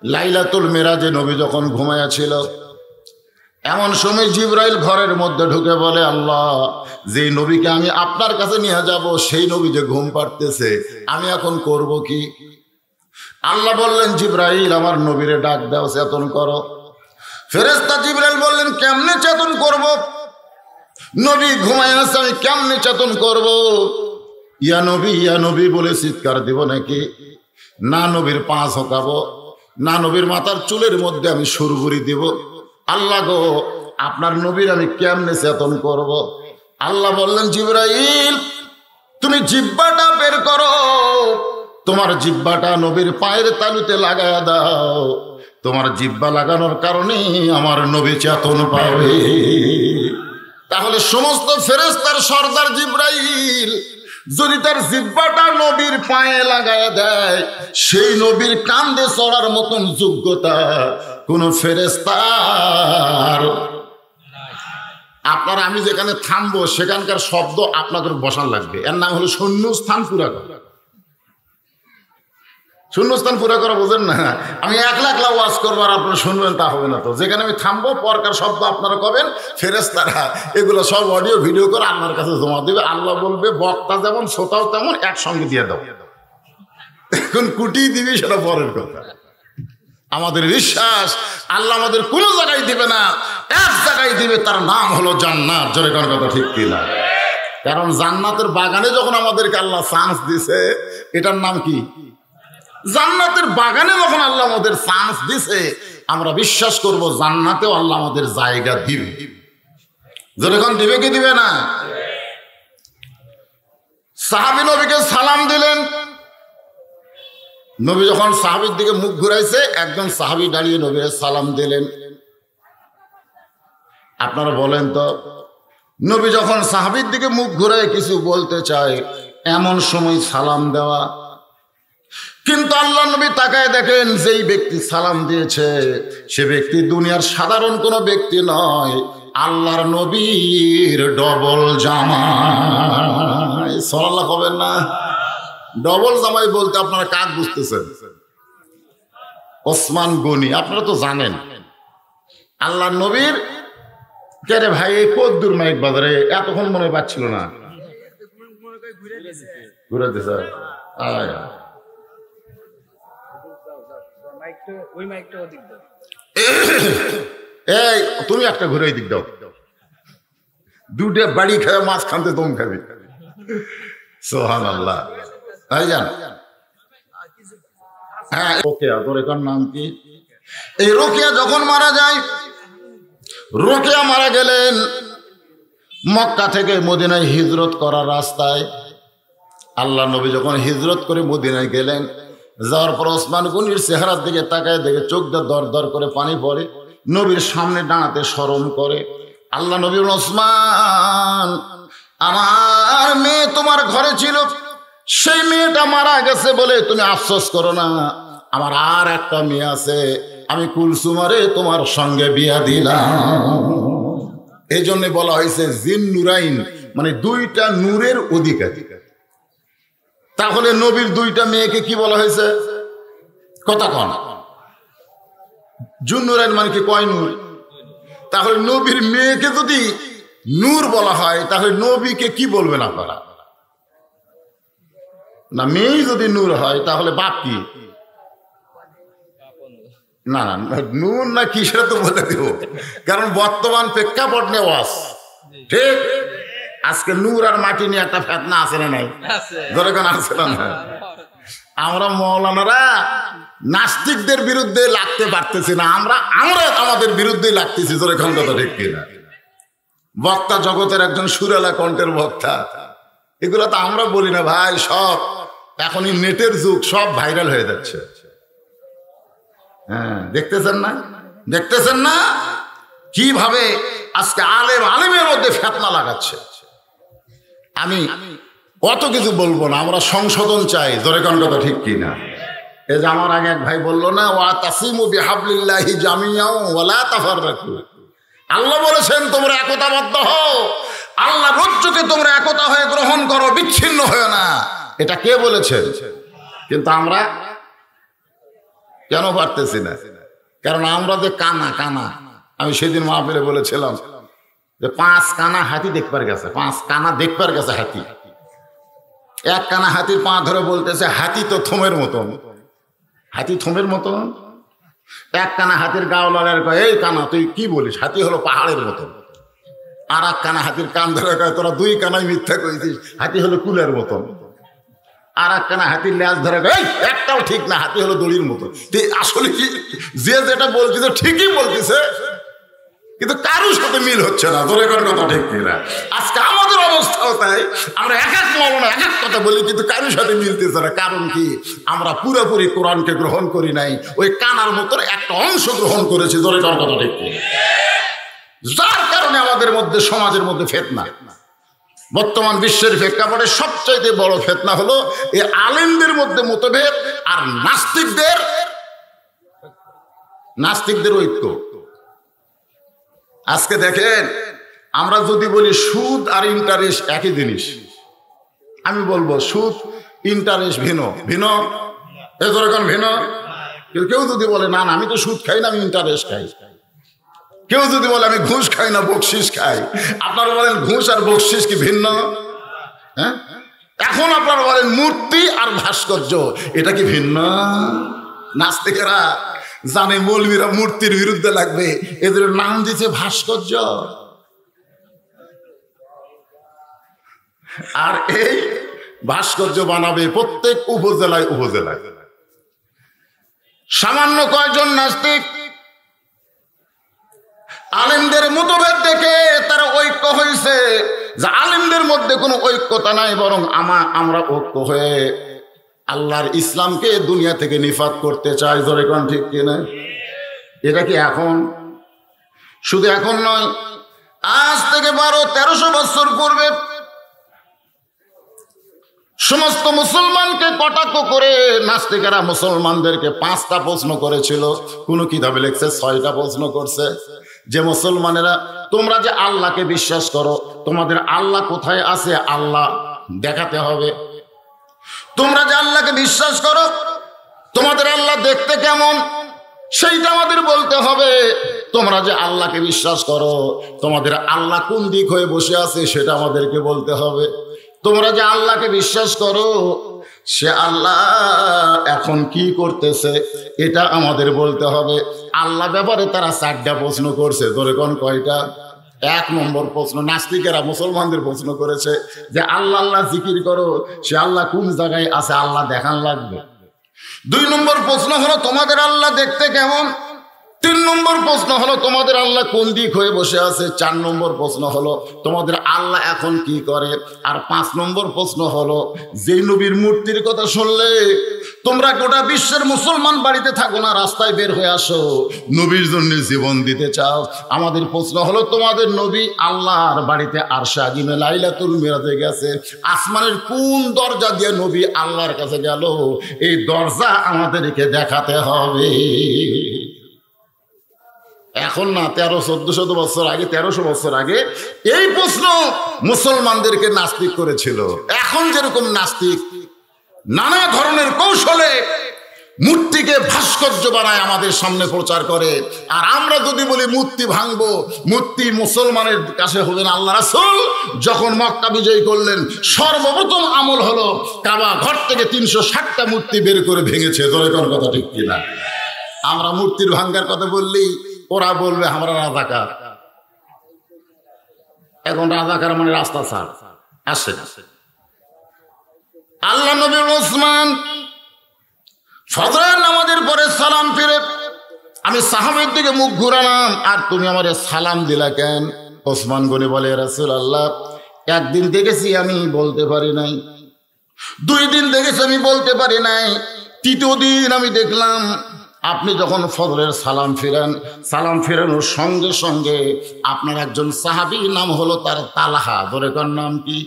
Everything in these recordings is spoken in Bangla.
লাইলাতুল মিরাজে নবী যখন ঘুমাইয়াছিল, এমন সময় জিবরাইল ঘরের মধ্যে ঢুকে বলে, আল্লাহ, যে নবীকে আমি আপনার কাছে নিয়ে যাব সেই নবী যে ঘুম পাড়তেছে, আমি এখন করব কি? আল্লাহ বললেন, জিবরাইল, আমার নবীরে ডাক দাও, চেতন করো। ফেরেশতা জিবরাইল বললেন, কেমনে চেতন করব? নবী ঘুমায় আছে, আমি কেমনে চেতন করব? ইয়া নবী বলে চিৎকার দিব নাকি? না নবীর পা ঝোঁকাবো, না নবীর মাথার চুলের মধ্যে আমি সুরগুরি দিব। আল্লাহ গো, আপনার নবীর আমি কেমনে চেতন করব? আল্লাহ বললেন, জিবরাইল, তুমি জিহ্বাটা বের করো, তোমার জিহ্বাটা নবীর পায়ের তালুতে লাগায়া দাও। তোমার জিহ্বা লাগানোর কারণে আমার নবী চেতন পাবে। তাহলে সমস্ত ফেরেশতার সর্দার জিবরাইল যদি তার জিহ্বাটা নবীর পায়ে লাগায়া দেয়, সেই নবীর কান্দে চড়ার মতন যোগ্যতা কোন ফেরেশতার। আপনার আমি যেখানে থামবো সেখানকার শব্দ আপনাদের বসান লাগবে, এর নাম হলো শূন্যস্থান পুরা করা। শূন্যস্থান পুরা করা বোঝেন না? আমি একলা ওয়াজ করবো আর আপনারা শুনবেন, তা হবে না তো। যেখানে আমি থামবো পরকার শব্দ আপনারা কবেন, ফেরেশতারা এগুলো সব অডিও ভিডিও করে আল্লাহর কাছে জমা দেবে। আল্লাহ বলবে, বক্তা যেমন শ্রোতাও তেমন, একসঙ্গে দিয়ে দাও। এখন কুটি দিবি সেটা পরের কথা। আমাদের বিশ্বাস, আল্লাহ আমাদের কোনো জায়গায় দিবে না, এক জায়গায় দিবে, তার নাম হলো জান্নাত। জোরে কোন কথা ঠিক কিনা? কারণ জান্নাতের বাগানে যখন আমাদেরকে আল্লাহ চান্স দিছে, এটার নাম কি? জান্নাতের বাগানে যখন আল্লাহ আমাদের চান্স দিছে, আমরা বিশ্বাস করব জান্নাতেও আল্লাহ আমাদের জায়গা দিবে। যখন দিবে কি দিবে না? সাহাবী নবীকে সালাম দিলেন। নবী যখন সাহাবীর দিকে মুখ ঘুরাইছে, একজন সাহাবী দাঁড়িয়ে নবীকে সালাম দিলেন। আপনারা বলেন তো, নবী যখন সাহাবীর দিকে মুখ ঘুরায় কিছু বলতে চায়, এমন সময় সালাম দেওয়া। কিন্তু আল্লাহ নবী তাকায় দেখেন, যেই ব্যক্তি সালাম দিয়েছে সে ব্যক্তি দুনিয়ার সাধারণ কোনো ব্যক্তি নয়, আল্লাহর নবীর ডবল জামাই। সাল্লাল্লাহু হবেন না? ডবল জামাই বলতে আপনারা কাক বুঝতেছেন? ওসমান গনি, আপনারা তো জানেন। আল্লাহর নবীর কে রে ভাই, এই কদ্দুর মাইক বাজারে এতক্ষণ মনে পাচ্ছিল না, ঘুরাতে স্যার। এই তুমি একটা ঘুরে দিক দাও, দুটো বাড়ি খাবে, মাছ খানতে দম খাবি। সুবহানাল্লাহ। ভাইজান, হ্যাঁ, রোকেয়া, তোর এটার নাম কি? এই রোকেয়া যখন মারা যায়, রোকেয়া মারা গেলেন মক্কা থেকে মদিনায় হিজরত করার রাস্তায়। আল্লাহ নবী যখন হিজরত করে মদিনায় গেলেন, যাওয়ার পর ওসমান গনির চেহারার দিকে তাকায় দেখে চোখ দিয়ে দর দর করে পানি পড়ে, নবীর সামনে দাঁড়াতে শরম করে। আল্লাহ নবী, ওসমান, আমার মেয়ে তোমার ঘরে ছিল, সেই মেয়েটা মারা গেছে বলে তুমি আফসোস করো না। আমার আর একটা মেয়ে আছে, আমি কুলসুমারে তোমার সঙ্গে বিয়া দিলাম। এই জন্য বলা হয়েছে জিন নুরাইন, মানে দুইটা নূরের অধিকারী। তাহলে নবীর দুইটা মেয়েকে কি বলা হয়েছে? কথা কন, জুন্নুরাইন মানে কি? কয় নূর। তাহলে নবীর মেয়েকে যদি নূর বলা হয়, তাহলে নবীকে কি বলবেন আপনারা? না, মেয়ে যদি নূর হয় তাহলে বাপ কি? না না, নূর না কি সেটা তো বলে দেব, কারণ বর্তমান প্রেক্ষাপট নেওয়াজ ঠিক। আজকে নূর আর মাটি নিয়ে একটা ফেতনা আছে না নাই? ধরে কোন আছে না? আমরা মৌলানারা নাস্তিকদের বিরুদ্ধে লাগতে পারতেছি না, আমরা আমাদের বিরুদ্ধে লাগতেছি। ধরে কোন কথা ঠিক কিনা? বক্তা জগতের একজন সুরেলা কণ্ঠের বক্তা, এগুলো তো আমরা বলি না ভাই, সব এখনই নেটের যুগ, সব ভাইরাল হয়ে যাচ্ছে। হ্যাঁ, দেখতেছেন না? দেখতেছেন না কিভাবে আজকে আলেমের মধ্যে ফেতনা লাগাচ্ছে? আমি অত কিছু বলবো না, আমরা সংশোধন চাই। জোরে কোন কথা ঠিক কিনা? এই যে আমার আগে এক ভাই বললো না, ওয়া তাসিমু বিহাবলিল্লাহি জামিআ ওয়া লা তাফাররাকু। আল্লাহ বলেছেন তোমরা একতাবদ্ধ হও, আল্লাহ রজ্জুকে তোমরা একতা হয়ে গ্রহণ করো, বিচ্ছিন্ন হও না। এটা কে বলেছেন? কিন্তু আমরা কেন পারতেছি না? কারণ আমরা যে কানা কানা, আমি সেদিন মাহফিলে বলেছিলাম যে 5 কানা হাতি দেখবার গেছে, 5 কানা দেখবার গেছে হাতি। এক কানা হাতির পা ধরে বলতেছে হাতি তো থমের মতন, হাতি থমের মতন। এক কানা হাতির গাও লড়ার কয় এই কানা তুই কি বলিস, হাতি হলো পাহাড়ের মতন। আর এক কানা হাতির কান ধরে কয় তোরা 2 কানাই মিথ্যা কইছিস, হাতি হলো কুলের মতন। আর এক কানা হাতির ল্যাজ ধরে কয় একটাও ঠিক না, হাতি হলো দড়ির মতন। আসলে কি যে যেটা বলতেছে ঠিকই বলতেছে, কিন্তু কারোর সাথে মিল হচ্ছে না। ধরে কোন কথা ঠিক কিনা? আজকে আমাদের অবস্থাও তাই, আমরা এক এক মৌলানা এক এক কথা বলি, কিন্তু কারোর সাথে মিলতেছে না। কারণ কি? আমরা পুরোপুরি কোরআনকে গ্রহণ করি নাই, ওই কানার মতন একটা অংশ গ্রহণ করেছি। ধরে কোন কথা ঠিক কিনা? যার কারণে আমাদের মধ্যে, সমাজের মধ্যে ফিতনা। বর্তমান বিশ্বের প্রেক্ষাপটে সবচাইতে বড় ফিতনা হলো এই আলেমদের মধ্যে মতভেদ আর নাস্তিকদের ঐক্য। আজকে দেখেন, আমরা যদি বলি সুদ আর ইন্টারেস্ট একই জিনিস, আমি বলবো সুদ ইন্টারেস্ট ভিন্ন ভিন্ন, এরকম ভিন্ন। কেউ যদি বলে না না আমি তো সুদ খাই না, আমি ইন্টারেস্ট খাই। কেউ যদি বলে আমি ঘুষ খাই না, বকশিস খাই। আপনারা বলেন ঘুষ আর বকশিস কি ভিন্ন? হ্যাঁ, এখন আপনারা বলেন মূর্তি আর ভাস্কর্য, এটা কি ভিন্ন? নাস্তিকেরা জানে মৌলবীরা মূর্তির বিরুদ্ধে লাগবে, এদের নাম দিয়েছে ভাস্কর্য। আর এই ভাস্কর্য বানাবে প্রত্যেক উপজেলায় উপজেলায়। সামান্য কয়জন নাস্তিক আলেমদের মতভেদ দেখে তারা ঐক্য হয়েছে, যে আলেমদের মধ্যে কোনো ঐক্যতা নাই, বরং আমরা ঐক্য হয়ে আল্লাহর ইসলামকে দুনিয়া থেকে নিফাত করতে চাই। ধরে কোন ঠিক কিনা? এটা কি এখন? শুধু এখন নয়, আজ থেকে 1200-1300 বছর পূর্বে সমস্ত মুসলমানকে কটাক্ষ করে নাস্তিকেরা মুসলমানদেরকে 5টা প্রশ্ন করেছিল। কোন কিতাবে লিখছে 6টা প্রশ্ন করছে, যে মুসলমানেরা তোমরা যে আল্লাহকে বিশ্বাস করো, তোমাদের আল্লাহ কোথায় আছে আল্লাহ দেখাতে হবে। তোমরা যে আল্লাহকে বিশ্বাস করো, তোমাদের আল্লাহ দেখতে কেমন সেইটা আমাদের বলতে হবে। তোমরা যে আল্লাহকে বিশ্বাস করো, তোমাদের আল্লাহ কোন দিক হয়ে বসে আছে সেটা আমাদেরকে বলতে হবে। তোমরা যে আল্লাহকে বিশ্বাস করো, সে আল্লাহ এখন কি করতেছে এটা আমাদের বলতে হবে। আল্লাহ ব্যাপারে তারা 4টা প্রশ্ন করছে। ধরে কোন কয়টা? 1 নম্বর প্রশ্ন নাস্তিকেরা মুসলমানদের প্রশ্ন করেছে যে আল্লাহ আল্লাহ জিকির করো, সে আল্লাহ কোন জায়গায় আছে আল্লাহ দেখান লাগবে। 2 নম্বর প্রশ্ন হলো তোমাদের আল্লাহ দেখতে কেমন। 3 নম্বর প্রশ্ন হলো তোমাদের আল্লাহ কোন দিক হয়ে বসে আছে। 4 নম্বর প্রশ্ন হলো তোমাদের আল্লাহ এখন কি করে। আর 5 নম্বর প্রশ্ন হলো যে নবীর মূর্তির কথা শুনলে তোমরা গোটা বিশ্বের মুসলমান বাড়িতে থাকো না, রাস্তায় বের হয়ে আসো, নবীর জন্য জীবন দিতে চাও। আমাদের প্রশ্ন হলো তোমাদের নবী আল্লাহর বাড়িতে আরশে আজিমে লাইলাতুল মিরাজে গেছে, আসমানের কোন দরজা দিয়ে নবী আল্লাহর কাছে গেল, এই দরজা আমাদেরকে দেখাতে হবে। এখন না, 1300-1400 বছর আগে, 1300 বছর আগে এই প্রশ্ন মুসলমানদেরকে নাস্তিক করেছিল। এখন যেরকম নাস্তিক নানা ধরনের কৌশলে মূর্তিকে ভাস্কর্য বানায় আমাদের সামনে প্রচার করে, আর আমরা যদি বলি মূর্তি ভাঙবো, মূর্তি মুসলমানের কাছে হবে না। আল্লাহ রাসূল যখন মক্কা বিজয় করলেন, সর্বপ্রথম আমল হলো কাবা ঘর থেকে 360টা মূর্তি বের করে ভেঙেছে। ধরে কোন কথা ঠিক কিনা? আমরা মূর্তির ভাঙ্গার কথা বললেই ওরা বলবে আমরা রাজাকার। এখন রাজাকার মানে রাস্তা ছাড় আসে না। আল্লাহ নবী ওসমান ফজরের নামাজের পরে সালাম ফিরে আমি সাহাবীর দিকে মুখ ঘুরালাম, আর তুমি আমারে সালাম দিলা কেন? ওসমান গনি বলে রাসূলুল্লাহ, 1 দিন দেখেছি আমি বলতে পারি নাই, 2 দিন দেখেছি আমি বলতে পারি নাই, 3য় দিন আমি দেখলাম আপনি যখন ফজরের সালাম ফিরেন, সালাম ফেরানোর সঙ্গে সঙ্গে আপনার একজন সাহাবী নাম হলো তার তালহা। ধরে কার নাম কি?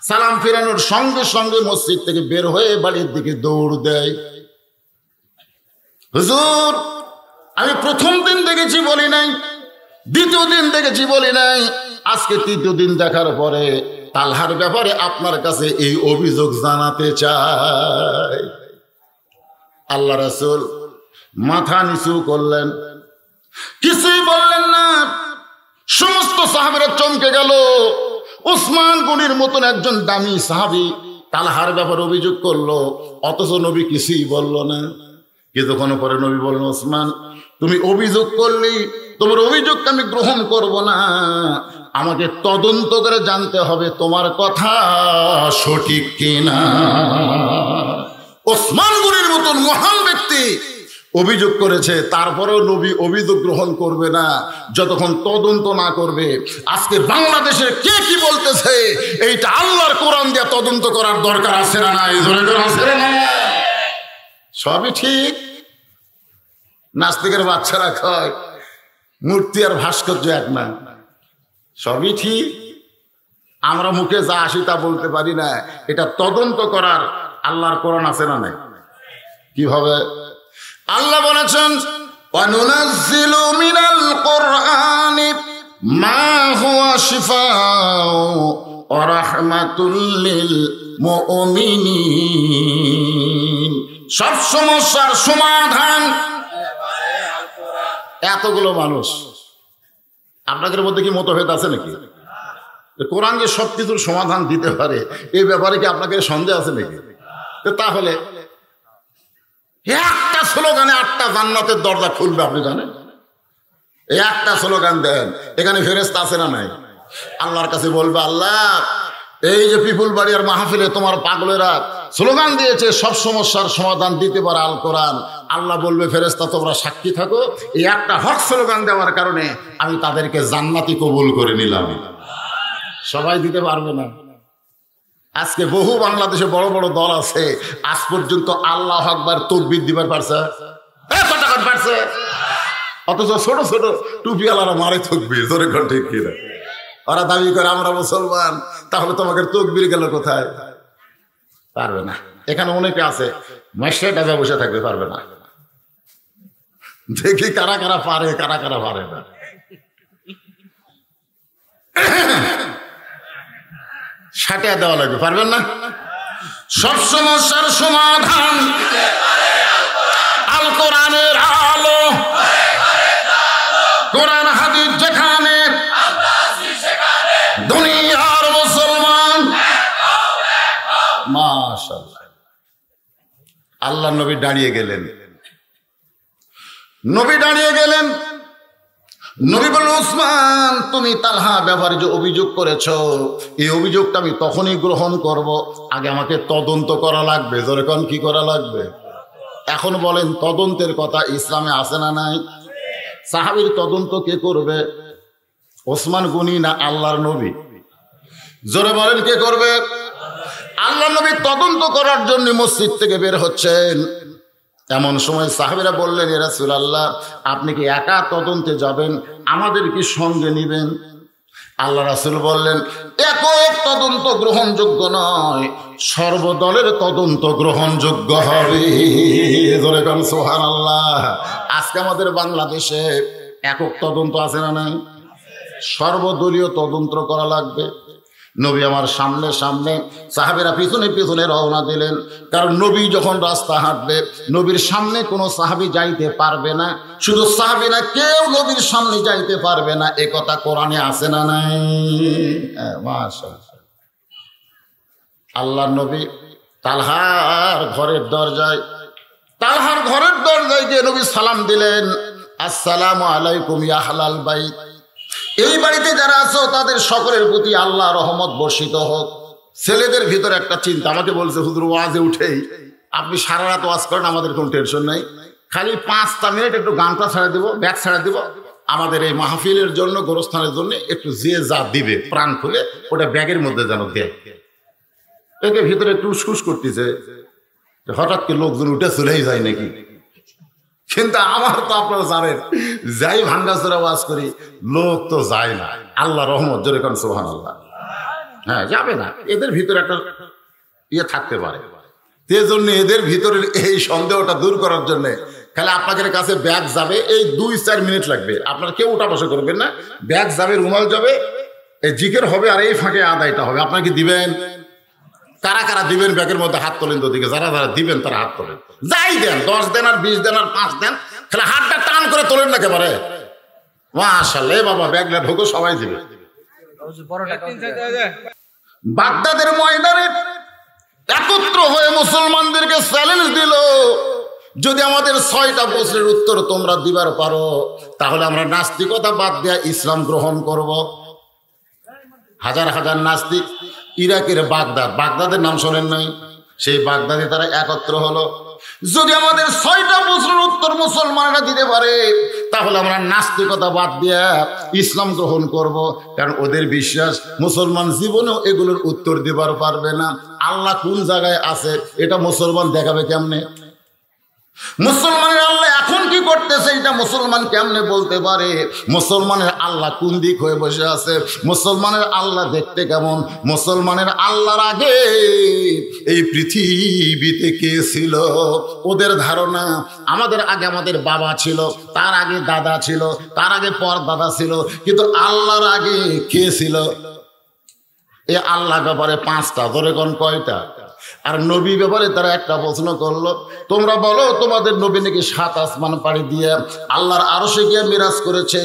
সালাম ফেরানোর সঙ্গে সঙ্গে মসজিদ থেকে বের হয়ে বাড়ির দিকে দৌড় দেয়। হুজুর, আমি প্রথম দিন দেখেছি বলি নাই, 2য় দিন দেখেছি বলি নাই, আজকে 3য় দিন দেখার পরে তালহার ব্যাপারে আপনার কাছে এই অভিযোগ জানাতে চাই। আল্লাহ রাসূল মাথা নিচু করলেন, কিছুই বললেন না। সমস্ত সাহাবীরা চমকে গেল। উসমান গনির মতন একজন দামি সাহাবী তালহার ব্যাপারে অভিযোগ করলো, অথচ নবী কিছুই বলল না। কিছুক্ষণ পরে নবী বললেন, ওসমান তুমি অভিযোগ করলি, তোমার অভিযোগকে আমি গ্রহণ করব না, আমাকে তদন্ত করে জানতে হবে তোমার কথা সঠিক কিনা। ওসমান গনির মতন মহান ব্যক্তি অভিযোগ করেছে, তারপরেও নবী অভিযোগ গ্রহণ করবে না যতক্ষণ তদন্ত না করবে। আজকে বাংলাদেশে কে কি বলতেছে এইটা আল্লাহর কোরআন দিয়ে তদন্ত করার দরকার আছে না নাই? সবই ঠিক। নাস্তিকের বাচ্চারা কয় মূর্তি আর ভাস্কর্য এক না, সবই ঠিক। আমরা মুখে যা আসি তা বলতে পারি না, এটা তদন্ত করার আল্লাহর কোরআন আছে না নাই? কিভাবে? আল্লাহ বলেছেন, ওয়ানুনাজ্জিলু মিনাল কুরআনি মা হুয়া শিফাউ ওয়া রাহমাতুল লিল মুমিনিন। সব সমস্যার সমাধান। এতগুলো মানুষ, আপনাদের মধ্যে কি মতভেদ আছে নাকি? কোরআন যে সবকিছুর সমাধান দিতে পারে এই ব্যাপারে কি আপনাদের সন্দেহ আছে নাকি? তাহলে একটা স্লোগানে 8টা জান্নাতের দরজা খুলবে, আপনি জানেন? এই একটা স্লোগান দেন, এখানে ফেরেশতা আছে না নাই? আল্লাহর কাছে বলবে, আল্লাহ এই যে পিপুল বাড়ির মাহফিলে তোমার পাগলেরা স্লোগান দিয়েছে সব সমস্যার সমাধান দিতে পারে আল কোরআন। আল্লাহ বলবে, ফেরেশতা তোমরা সাক্ষী থাকো, এই একটা হক স্লোগান দেওয়ার কারণে আমি তাদেরকে জান্নাতি কবুল করে নিলাম। সবাই দিতে পারবে না। আজকে বহু বাংলাদেশে বড় বড় দল আছে, আজ পর্যন্ত আল্লাহু আকবার তাকবীর দিবার পারছে? পারছে? অথচ ছোট ছোট টুপিওয়ালারা মারে তাকবীর, জোরে কোন ঠিক কিনা? ওরা দাবি করে আমরা মুসলমান, তাহলে তোমাকে তাকবীর গেল কোথায়? পারবে না। এখানে অনেকে আছে মাস্টারটা বসে থাকবে, পারবে না। দেখি কারা কারা পারে, কারা কারা পারে না। সাটিয়া দেওয়া লাগবে, পারবেন না। সব সমস্যার সমাধান আল কোরআনের আলো, কোরআন হাদিস যেখানে দুনিয়ার মুসলমান। মাশাআল্লাহ। আল্লাহ নবী দাঁড়িয়ে গেলেন। নবী দাঁড়িয়ে গেলেন। নবী বলল, উসমান তুমি তালহা ব্যাপারে যে অভিযোগ করেছ, এই অভিযোগটা আমি তখনই গ্রহণ করব, আগে আমাকে তদন্ত করা লাগবে। যেরকম কি করা লাগবে? এখন বলেন, তদন্তের কথা ইসলামে আছে না নাই? সাহাবীর তদন্ত কে করবে? ওসমান গনি না আল্লাহর নবী? জোরে বলেন, কে করবে? আল্লাহর নবী তদন্ত করার জন্য মসজিদ থেকে বের হচ্ছেন। এমন সময় সাহাবীরা বললেন, ইয়া রাসূলুল্লাহ আপনি কি একা তদন্তে যাবেন, আমাদের কি সঙ্গে নেবেন? আল্লাহ রাসূল বললেন, একক তদন্ত গ্রহণযোগ্য নয়, সর্বদলের তদন্ত গ্রহণযোগ্য হবে। জোরে বলেন সুবহানাল্লাহ। আজকে আমাদের বাংলাদেশে একক তদন্ত আছে না নাই? সর্বদলীয় তদন্ত করা লাগবে। নবী আমার সামনে সামনে, সাহাবীরা পিছনে পিছনে রওনা দিলেন। কারণ নবী যখন রাস্তা হাঁটবে, নবীর সামনে কোনো সাহাবী যাইতে পারবে না। শুধু সাহাবী না, কেউ নবীর সামনে যাইতে পারবে না, এ কথা কোরআনে আছে না নাই? মাশাআল্লাহ। আল্লাহর নবী তালহার ঘরের দরজায় গিয়ে নবী সালাম দিলেন, আসসালামু আলাইকুম ইয়া আহলাল বাইত। এই বাড়িতে যারা আছো তাদের সকলের প্রতি আল্লাহ রহমত বর্ষিত হোক। ছেলেদের ভিতরে একটা চিন্তা, আমাকে বলছে হুজুর ওয়াজে উঠেই আপনি সারা রাত ওয়াজ করেন, আমাদের কোনো টেনশন নাই, খালি 5টা মিনিট একটু গানটা ছাড়া দিব, ব্যাগ ছাড়া দিব, আমাদের এই মাহফিলের জন্য, গোরস্থানের জন্য একটু যে যা দিবে প্রাণ খুলে ওটা ব্যাগের মধ্যে যেন দেয়। একে ভিতরে একটু উসকুস করতেছে, হঠাৎ করে লোকজন উঠে চলেই যায় নাকি। কিন্তু আমার তো আপনারা জানেন, যাই ভাঙ্গাচোরা ওয়াজ করি, লোক তো যায় না। আল্লাহ রহমত, জোরে কোন সুবহানাল্লাহ। হ্যাঁ, যাবে না, এদের ভিতরে একটা ইয়ে থাকতে পারে। সেজন্য এদের ভিতরে এই সন্দেহটা দূর করার জন্য খালি আপনাদের কাছে ব্যাগ যাবে, এই 2-4 মিনিট লাগবে। আপনারা কেউ উঠা বসা করবেন না, ব্যাগ যাবে, রুমাল যাবে, এই জিকির হবে, আর এই ফাঁকে আদায়টা হবে। আপনারা কি দিবেন? কারা কারা দিবেন ব্যাগের মধ্যে হাত তোলেন তো দিকে, যারা যারা দিবেন তারা হাত তোলেন। যাই দেন, 10 দেন আর 20 দেন আর 5 দেন, খালি হাতটা টান করে তোলেন না একেবারে। মাশাআল্লাহ বাবা, ব্যাগটা ঢোকো, সবাই দিবে। বাগদাদের ময়দানে একত্র হয়ে মুসলমানদেরকে চ্যালেঞ্জ দিল, যদি আমাদের 6টা প্রশ্নের উত্তর তোমরা দিবার পারো তাহলে আমরা নাস্তিকতা বাদ দিয়ে ইসলাম গ্রহণ করব। হাজার হাজার নাস্তিক ইরাকের বাগদাদের নাম শোনেন নাই? সেই বাগদাদে তারা একত্র হলো, যদি আমাদের 6টা প্রশ্নের উত্তর মুসলমানরা দিতে পারে তাহলে আমরা নাস্তিকতা বাদ দিয়ে ইসলাম গ্রহণ করব। কারণ ওদের বিশ্বাস মুসলমান জীবনেও এগুলোর উত্তর দিবার পারবে না। আল্লাহ কোন জায়গায় আছে এটা মুসলমান দেখাবে কেমনে? মুসলমানের আল্লাহ এখন কি করতেছে এটা মুসলমান কেমনে বলতে পারে? মুসলমানের আল্লাহ কোন দিক হয়ে বসে আছে? মুসলমানের আল্লাহ দেখতে কেমন? মুসলমানের আল্লাহর আগে এই পৃথিবীতে কে ছিল? ওদের ধারণা আমাদের আগে আমাদের বাবা ছিল, তার আগে দাদা ছিল, তার আগে পর দাদা ছিল, কিন্তু আল্লাহর আগে কে ছিল? এ আল্লাহ ব্যাপারে 5টা, ধরে কোন কয়টা? আর নবী ব্যাপারে তারা একটা প্রশ্ন করলো, তোমরা বলো তোমাদের নবী নাকি 7 আসমান পাড়ি দিয়ে আল্লাহর আরশে গিয়ে মিরাজ করেছে,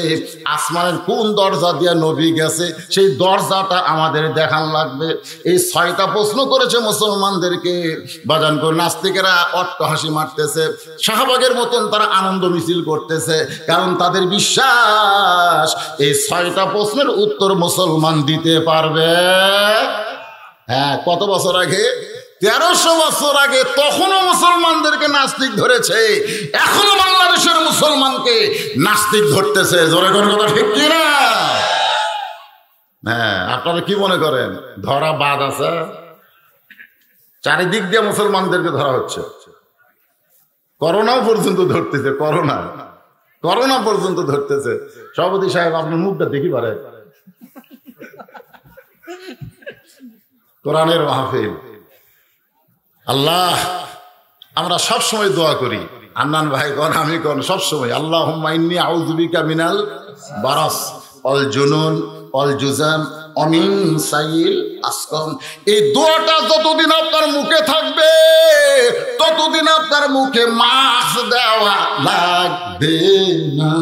আসমানের কোন দরজা দিয়ে নবী গেছে সেই দরজাটা আমাদের দেখান লাগবে। এই 6টা প্রশ্ন করেছে মুসলমানদেরকে। বাজান করে নাস্তিকেরা অট্টহাসি মারতেছে, শাহবাগের মতন তারা আনন্দ মিছিল করতেছে, কারণ তাদের বিশ্বাস এই 6টা প্রশ্নের উত্তর মুসলমান দিতে পারবে। হ্যাঁ, কত বছর আগে? 1300 বছর আগে। তখনও মুসলমানদেরকে নাস্তিক ধরেছে, এখনো বাংলাদেশের মুসলমানকে নাস্তিক ধরতেছে। জোরে কোন কথা ঠিক কি না? হ্যাঁ, আপনারা কি মনে করেন ধরা বাদ আছে? চারিদিক দিয়ে মুসলমানদেরকে ধরা হচ্ছে। করোনা পর্যন্ত ধরতেছে, করোনা পর্যন্ত ধরতেছে। সভাপতি সাহেব আপনার মুখটা দেখি পারে, কোরআনের মাহফিল। আল্লাহ, আমরা সব সময় দোয়া করি, আন্নান ভাই কোন আমি কোন সবসময়, আল্লাহুম্মা ইন্নী আউযু বিকা মিনাল বারাস ওয়াল জুনুন ওয়াল জুজাম ওয়া মিন সাইয়িল আসকাম। এই দোয়াটা যতদিন আপনার মুখে থাকবে ততদিন আপনার মুখে মাস্ক দেওয়া লাগবে না।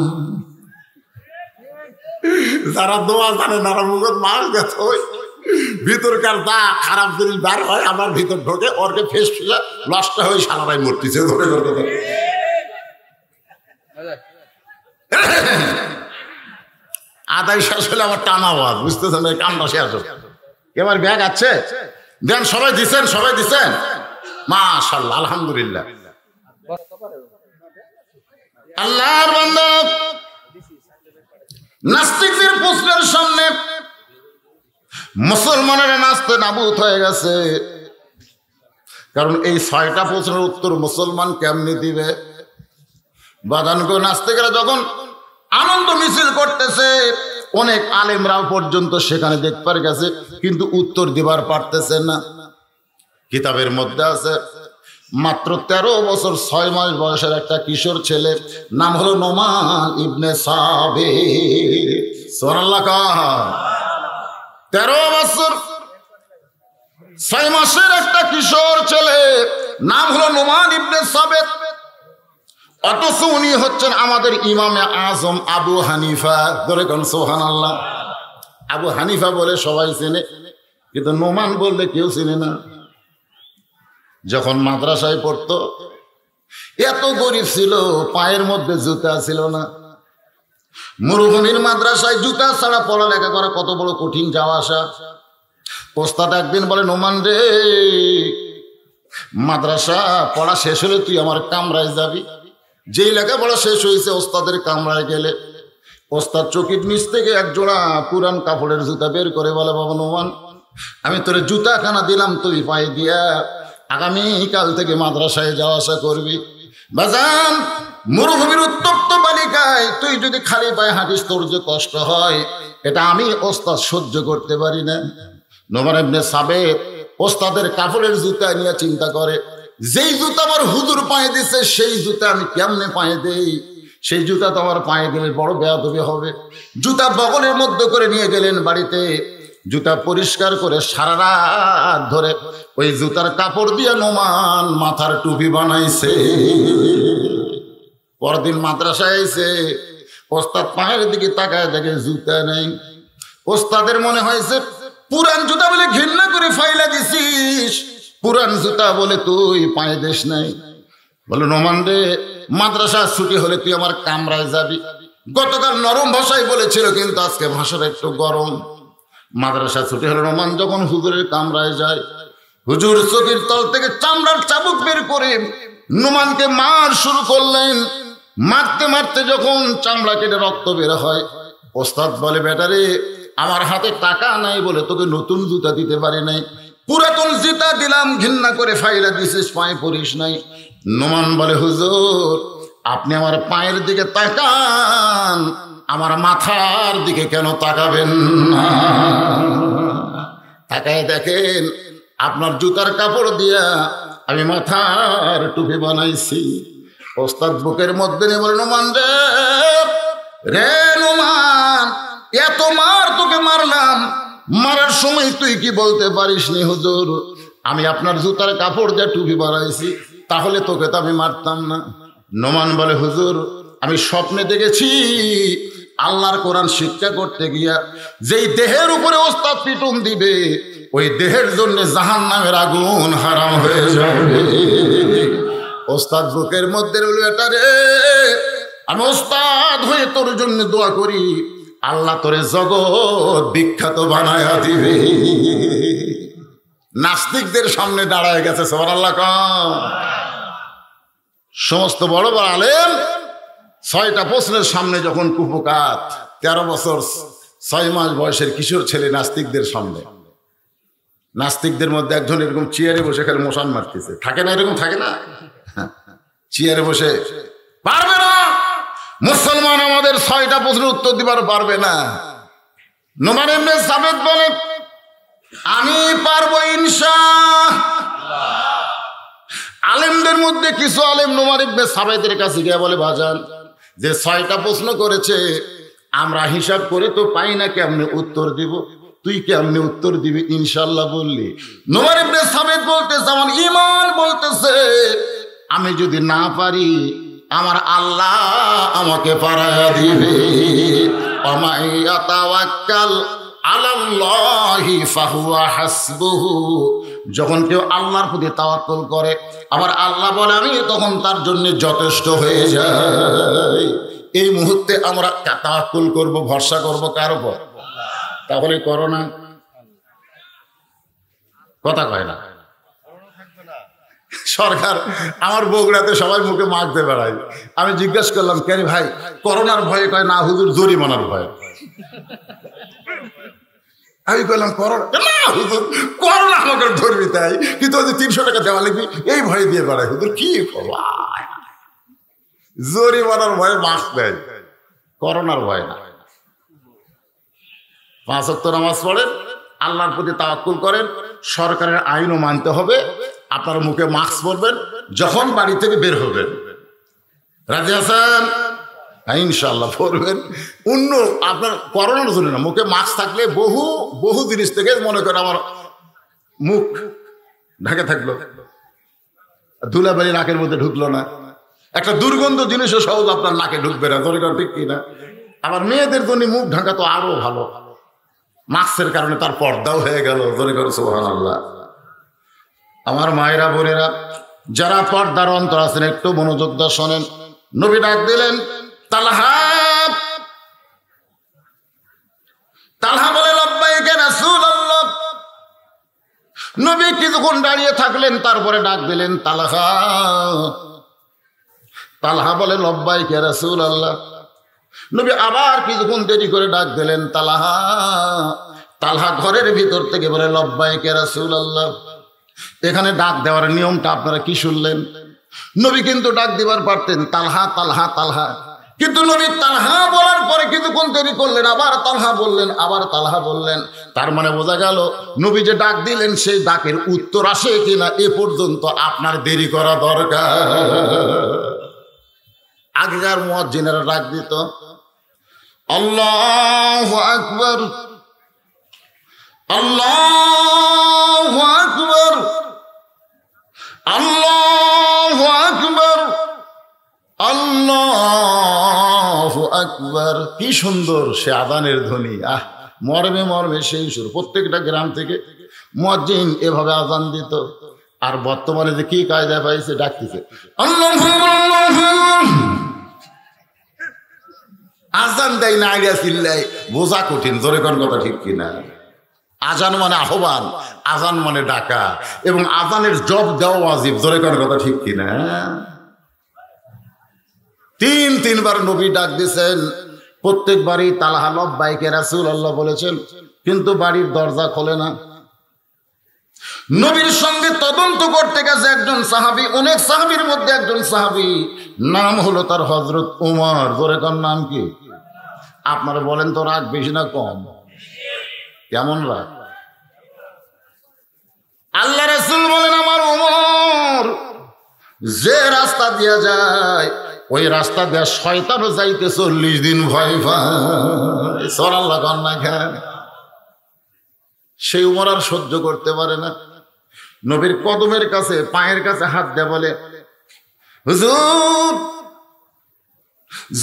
যারা দোয়া জানে না মুখে মাস্ক দেয়, ভিতরকার দা খারাপ জিনিস বার হয়, আমার ভিতর ঢোকে, ওরকে ফেস ফেলে নষ্ট হয়ে সারারাই মরতেছে। আদায় শেষ হলে আমার টানা আওয়াজ, বুঝতেছেন? কান্না শেষ এবার ব্যাগ আছে দেন, সবাই দিচ্ছেন, সবাই দিচ্ছেন, মাশাআল্লাহ, আলহামদুলিল্লাহ। আল্লাহর বান্দা, নাস্তিকদের প্রশ্নের সামনে মুসলমানেরা নাস্তে নাবুদ হয়ে গেছে। কারণ এই 6টা প্রশ্নের উত্তর মুসলমান কেমনি দিবে? বাদানগো নাস্তিকরা যখন আনন্দ মিছিল করতেছে, অনেক আলেমরাও পর্যন্ত সেখানে দেখবার গেছে, কিন্তু উত্তর দিবার পারতেছে না। কিতাবের মধ্যে আছে মাত্র 13 বছর 6 মাস বয়সের একটা কিশোর ছেলে, নাম হলো নোমান ইবনে সাবিত। সুবহানাল্লাহ। 13 বছর 6 মাসের একটা কিশোর ছেলে, নাম হলো নোমান ইবনে সাবিত। অথচ উনি হচ্ছেন আমাদের ইমামে আজম আবু হানিফা। ধরে কোন সুবহানাল্লাহ। আবু হানিফা বলে সবাই চেনে, কিন্তু নোমান বললে কেউ চেনে না। যখন মাদ্রাসায় পড়তো, এত গরিব ছিল, পায়ের মধ্যে জুতা ছিল না। মরুভূমির মাদ্রাসায় জুতা ছাড়া পড়ালেখা করা কত বড় কঠিন, যাওয়া আসা। ওস্তাদ একদিন বলে, নোমান রে, মাদ্রাসা পড়া শেষ হলে তুই আমার কামরায় যাবি। যেই লেখাপড়া শেষ হয়েছে ওস্তাদের কামরায় গেলে, ওস্তাদ চকির নিচ থেকে এক জোড়া পুরান কাপড়ের জুতা বের করে বলে, বাবা নোমান, আমি তোরে জুতা খানা দিলাম, তুই পায়ে দিয়া আগামীকাল থেকে মাদ্রাসায় যাওয়া আসা করবি। বাজান, মরুভূমির উত্তপ্ত বালিকায় তুই যদি খালি পায়ে হাঁটিস, তোর যে কষ্ট হয় এটা আমি ওস্তাদ সহ্য করতে পারি না। নোমান ইবনে সাবিত ওস্তাদের কাপড়ের জুতা নিয়ে চিন্তা করে, যেই জুতা আমার হুজুর পায়ে দিছে সেই জুতা আমি কেমনে পায়ে দেই? সেই জুতা তো আমার পায়ে দিলে বড় বেয়াদবি হবে। জুতা বগলের মধ্যে করে নিয়ে গেলেন বাড়িতে। জুতা পরিষ্কার করে সারা রাত ধরে ওই জুতার কাপড় দিয়ে নোমান মাথার টুপি বানাইছে। পরদিন মাদ্রাসায় আইছে, ওস্তাদ পায়ের দিকে তাকায় দেখে জুতা নেই। ওস্তাদের মনে হয়েছে পুরান জুতা বলে ঘৃণা করে ফাইলা দিছিস, পুরান জুতা বলে তুই পায়ে দেশ নাই। বলে নোমান রে, মাদ্রাসা ছুটি হলে তুই আমার কামরায় যাবি। গতকাল নরম ভাষায় বলেছিল, কিন্তু আজকে ভাষাটা একটু গরম। মাদ্রাসা ছুটি হলে নোমান যখন হুজুরের কামরায় যায়, হুজুর চোখের তল থেকে চামড়ার চাবুক বের করে নোমানকে মার শুরু করলেন। মারতে মারতে যখন চামড়া কেটে রক্ত বের হয়, ওস্তাদ বলে বেটারে, আমার হাতে টাকা নাই বলে তোকে নতুন জুতা দিতে পারি নাই, পুরাতন জুতা দিলাম, ঘৃণা করে ফাইলা দিছিস, পায়ে পরিস নাই। নোমান বলে হুজুর, আপনি আমার পায়ের দিকে তাকান, আমার মাথার দিকে কেন তাকাবেন না? তাকায় দেখেন আপনার জুতার কাপড় দিয়া আমি মাথার টুপি বানাইছি। ওস্তাদ বুকের মধ্যে নিয়ে বলে নোমান রে, রে নোমান, এত মার তোকে মারলাম, মারার সময় তুই কি বলতে পারিস নি হুজুর আমি আপনার জুতার কাপড় দিয়ে টুপি বানাইছি, তাহলে তোকে তো আমি মারতাম না। নোমান বলে হুজুর, আমি স্বপ্নে দেখেছি আল্লাহর কোরআন শিক্ষা করতে গিয়া যেই দেহের উপরে ওস্তাদ পিটুন দিবে, ওই দেহের জন্য জাহান্নামের আগুন হারাম হয়ে যাবে। ওস্তাদ বুকের মধ্যে বলবে এটা রে, আমি ওস্তাদ হয়ে তোর জন্য দোয়া করি, আল্লাহ তোরে জগৎ বিখ্যাত বানায়া দিবে। নাস্তিকদের সামনে দাঁড়ায় গেছে, সুবহানাল্লাহ। সমস্ত বড় বড় আলেম 6টা প্রশ্নের সামনে যখন কুপকাত 13 বছর 6 মাস বয়সের কিশোর ছেলে নাস্তিকদের সামনে, নাস্তিকদের মধ্যে একজন এরকম চেয়ারে বসে খালি মশান মারতেছে, থাকে না এরকম, থাকে না, চেয়ারে বসে পারবে না মুসলমান আমাদের 6টা প্রশ্নের উত্তর দিবার পারবে না। নোমান ইবনে সাবেত বলে আমি পারবো ইনশাআল্লাহ। আলেমদের মধ্যে কিছু আলেম নোমান ইবনে সাবেতের কাছে গিয়ে বলে বাজান, যে 6টা প্রশ্ন করেছে আমরা হিসাব করে তো পাই না, কেমনে উত্তর দিব, তুই কেমনে উত্তর দিবি ইনশাআল্লাহ বললি? নোমান ইবনে সাবেত বলতেছে আমার ঈমান বলতেছে আমি যদি না পারি আমার আল্লাহ আমাকে পারায়া দিবে। ওমাই ইয়াতাওয়াক্কাল আলাল্লাহি ফাহুয়া হাসবুহু, যখন কেউ আল্লাহর প্রতি তাওয়াক্কুল করে আবার আল্লাহ বলে আমি তখন তার জন্য যথেষ্ট হয়ে যাই। এই মুহূর্তে আমরা তাওয়াক্কুল করব, ভরসা করব কার উপর? তাহলে করোনা কথা কয় না, সরকার আমার বগুড়াতে সবাই মুখে মাখতে বেড়ায়। আমি জিজ্ঞাসা করলাম কেন ভাই, করোনার ভয়ে? কয় না হুজুর, জরিমানার ভয়ে। আমি কইলাম করোনা হুজুর, করোনা আমাকে ধরবি তাই, কিন্তু ওই 300 টাকা দেওয়া লাগবি এই ভয়ে দিয়ে বেড়ায়। হুজুর কি জরিমানার ভয়ে মাস্ক দেয়, করোনার ভয় না। 5 ওয়াক্ত নামাজ পড়েন, আল্লাহর প্রতি তাওয়াক্কুল করেন, সরকারের আইনও মানতে হবে, আপনার মুখে মাস্ক পরবেন যখন বাড়ি থেকে বের হবেন। রাজি আছেন? ইনশাআল্লাহ পরবেন। অন্য আপনার করোনার জন্য না, মুখে মাস্ক থাকলে বহু বহু জিনিস থেকে, মনে করেন আমার মুখ ঢাকে থাকলো, ধুলাবালি নাকের মধ্যে ঢুকলো না, একটা দুর্গন্ধ জিনিসও সহজ আপনার নাকে ঢুকবে না, দরকার ঠিক কিনা? আবার মেয়েদের জন্য মুখ ঢাকা তো আরো ভালো, মাস্কের কারণে তার পর্দাও হয়ে গেল, দরকার সুবহানাল্লাহ। আমার মায়েরা বোনেরা যারা পর্দার অন্তর আছেন একটু মনোযোগ দিয়ে শোনেন। নবী ডাক দিলেন তালহা, তালহা বলে লব্বাইক ইয়া রাসূলুল্লাহ। নবী কিছুক্ষণ দাঁড়িয়ে থাকলেন, তারপরে ডাক দিলেন তালহা। তালহা বলে লব্বাইক ইয়া রাসূলুল্লাহ। নবী আবার কিছুক্ষণ দেরি করে ডাক দিলেন তালহা। তালহা ঘরের ভিতর থেকে বলে লব্বাইক ইয়া রাসূলুল্লাহ। এখানে ডাক দেওয়ার নিয়মটা আপনারা কি শুনলেন? নবী কিন্তু ডাক দিবার পারতেন তালহা তালহা তালহা, কিন্তু নবী তালহা বলার পরে কিছুক্ষণ দেরি করলেন, আবার তালহা বললেন, আবার তালহা বললেন। তার মানে বোঝা গেল নবী যে ডাক দিলেন সেই ডাকের উত্তর আসে কিনা এ পর্যন্ত আপনার দেরি করা দরকার। আগেকার মুয়াজ্জিনেরা ডাক দিত আল্লাহু আকবার, আল্লাহু আকবার, আল্লাহু আকবার, আল্লাহু আকবার। কি সুন্দর সে আযানের ধ্বনি! মর্মে মর্মে সেই সুর। প্রত্যেকটা গ্রাম থেকে মুয়াজ্জিন এভাবে আযান দিত। আর বর্তমানে যে কি কায়দা পাইছে, ডাকতেছে আল্লাহু আকবার। আযান দেয় না, আইডিয়া চিল্লাই, বোঝা কঠিন। জোরে কোন কথা ঠিক কিনা? আজান মানে আহ্বান, আজান মানে ডাকা, এবং আজানের জব দেওয়া ওয়াজিব। জোরে কোন কথা ঠিক কিনা? তিনবার নবী ডাক দিয়েছেন। প্রত্যেকবারই তালহা লব্বাইকে রাসূলুল্লাহ বলেছেন, কিন্তু বাড়ির দরজা খোলে না। নবীর সঙ্গে তদন্ত করতে গেছে একজন সাহাবী, অনেক সাহাবীর মধ্যে একজন সাহাবী, নাম হলো তার হযরত উমর। জোরে কোন নাম কি? আপনারা বলেন তো, রাগ বেশি না কম? কেমন রাগ? আল্লাহ রাসূল বলেন, আমার উমর যে রাস্তা দিয়া যায় ওই রাস্তা দিয়া শয়তানও যাইতে 40 দিন ভয় পায়। সুবহানাল্লাহ কন্যা খান। সেই উমর আর সহ্য করতে পারে না। নবীর কদমের কাছে, পায়ের কাছে হাত দিয়ে বলে, হুজুর,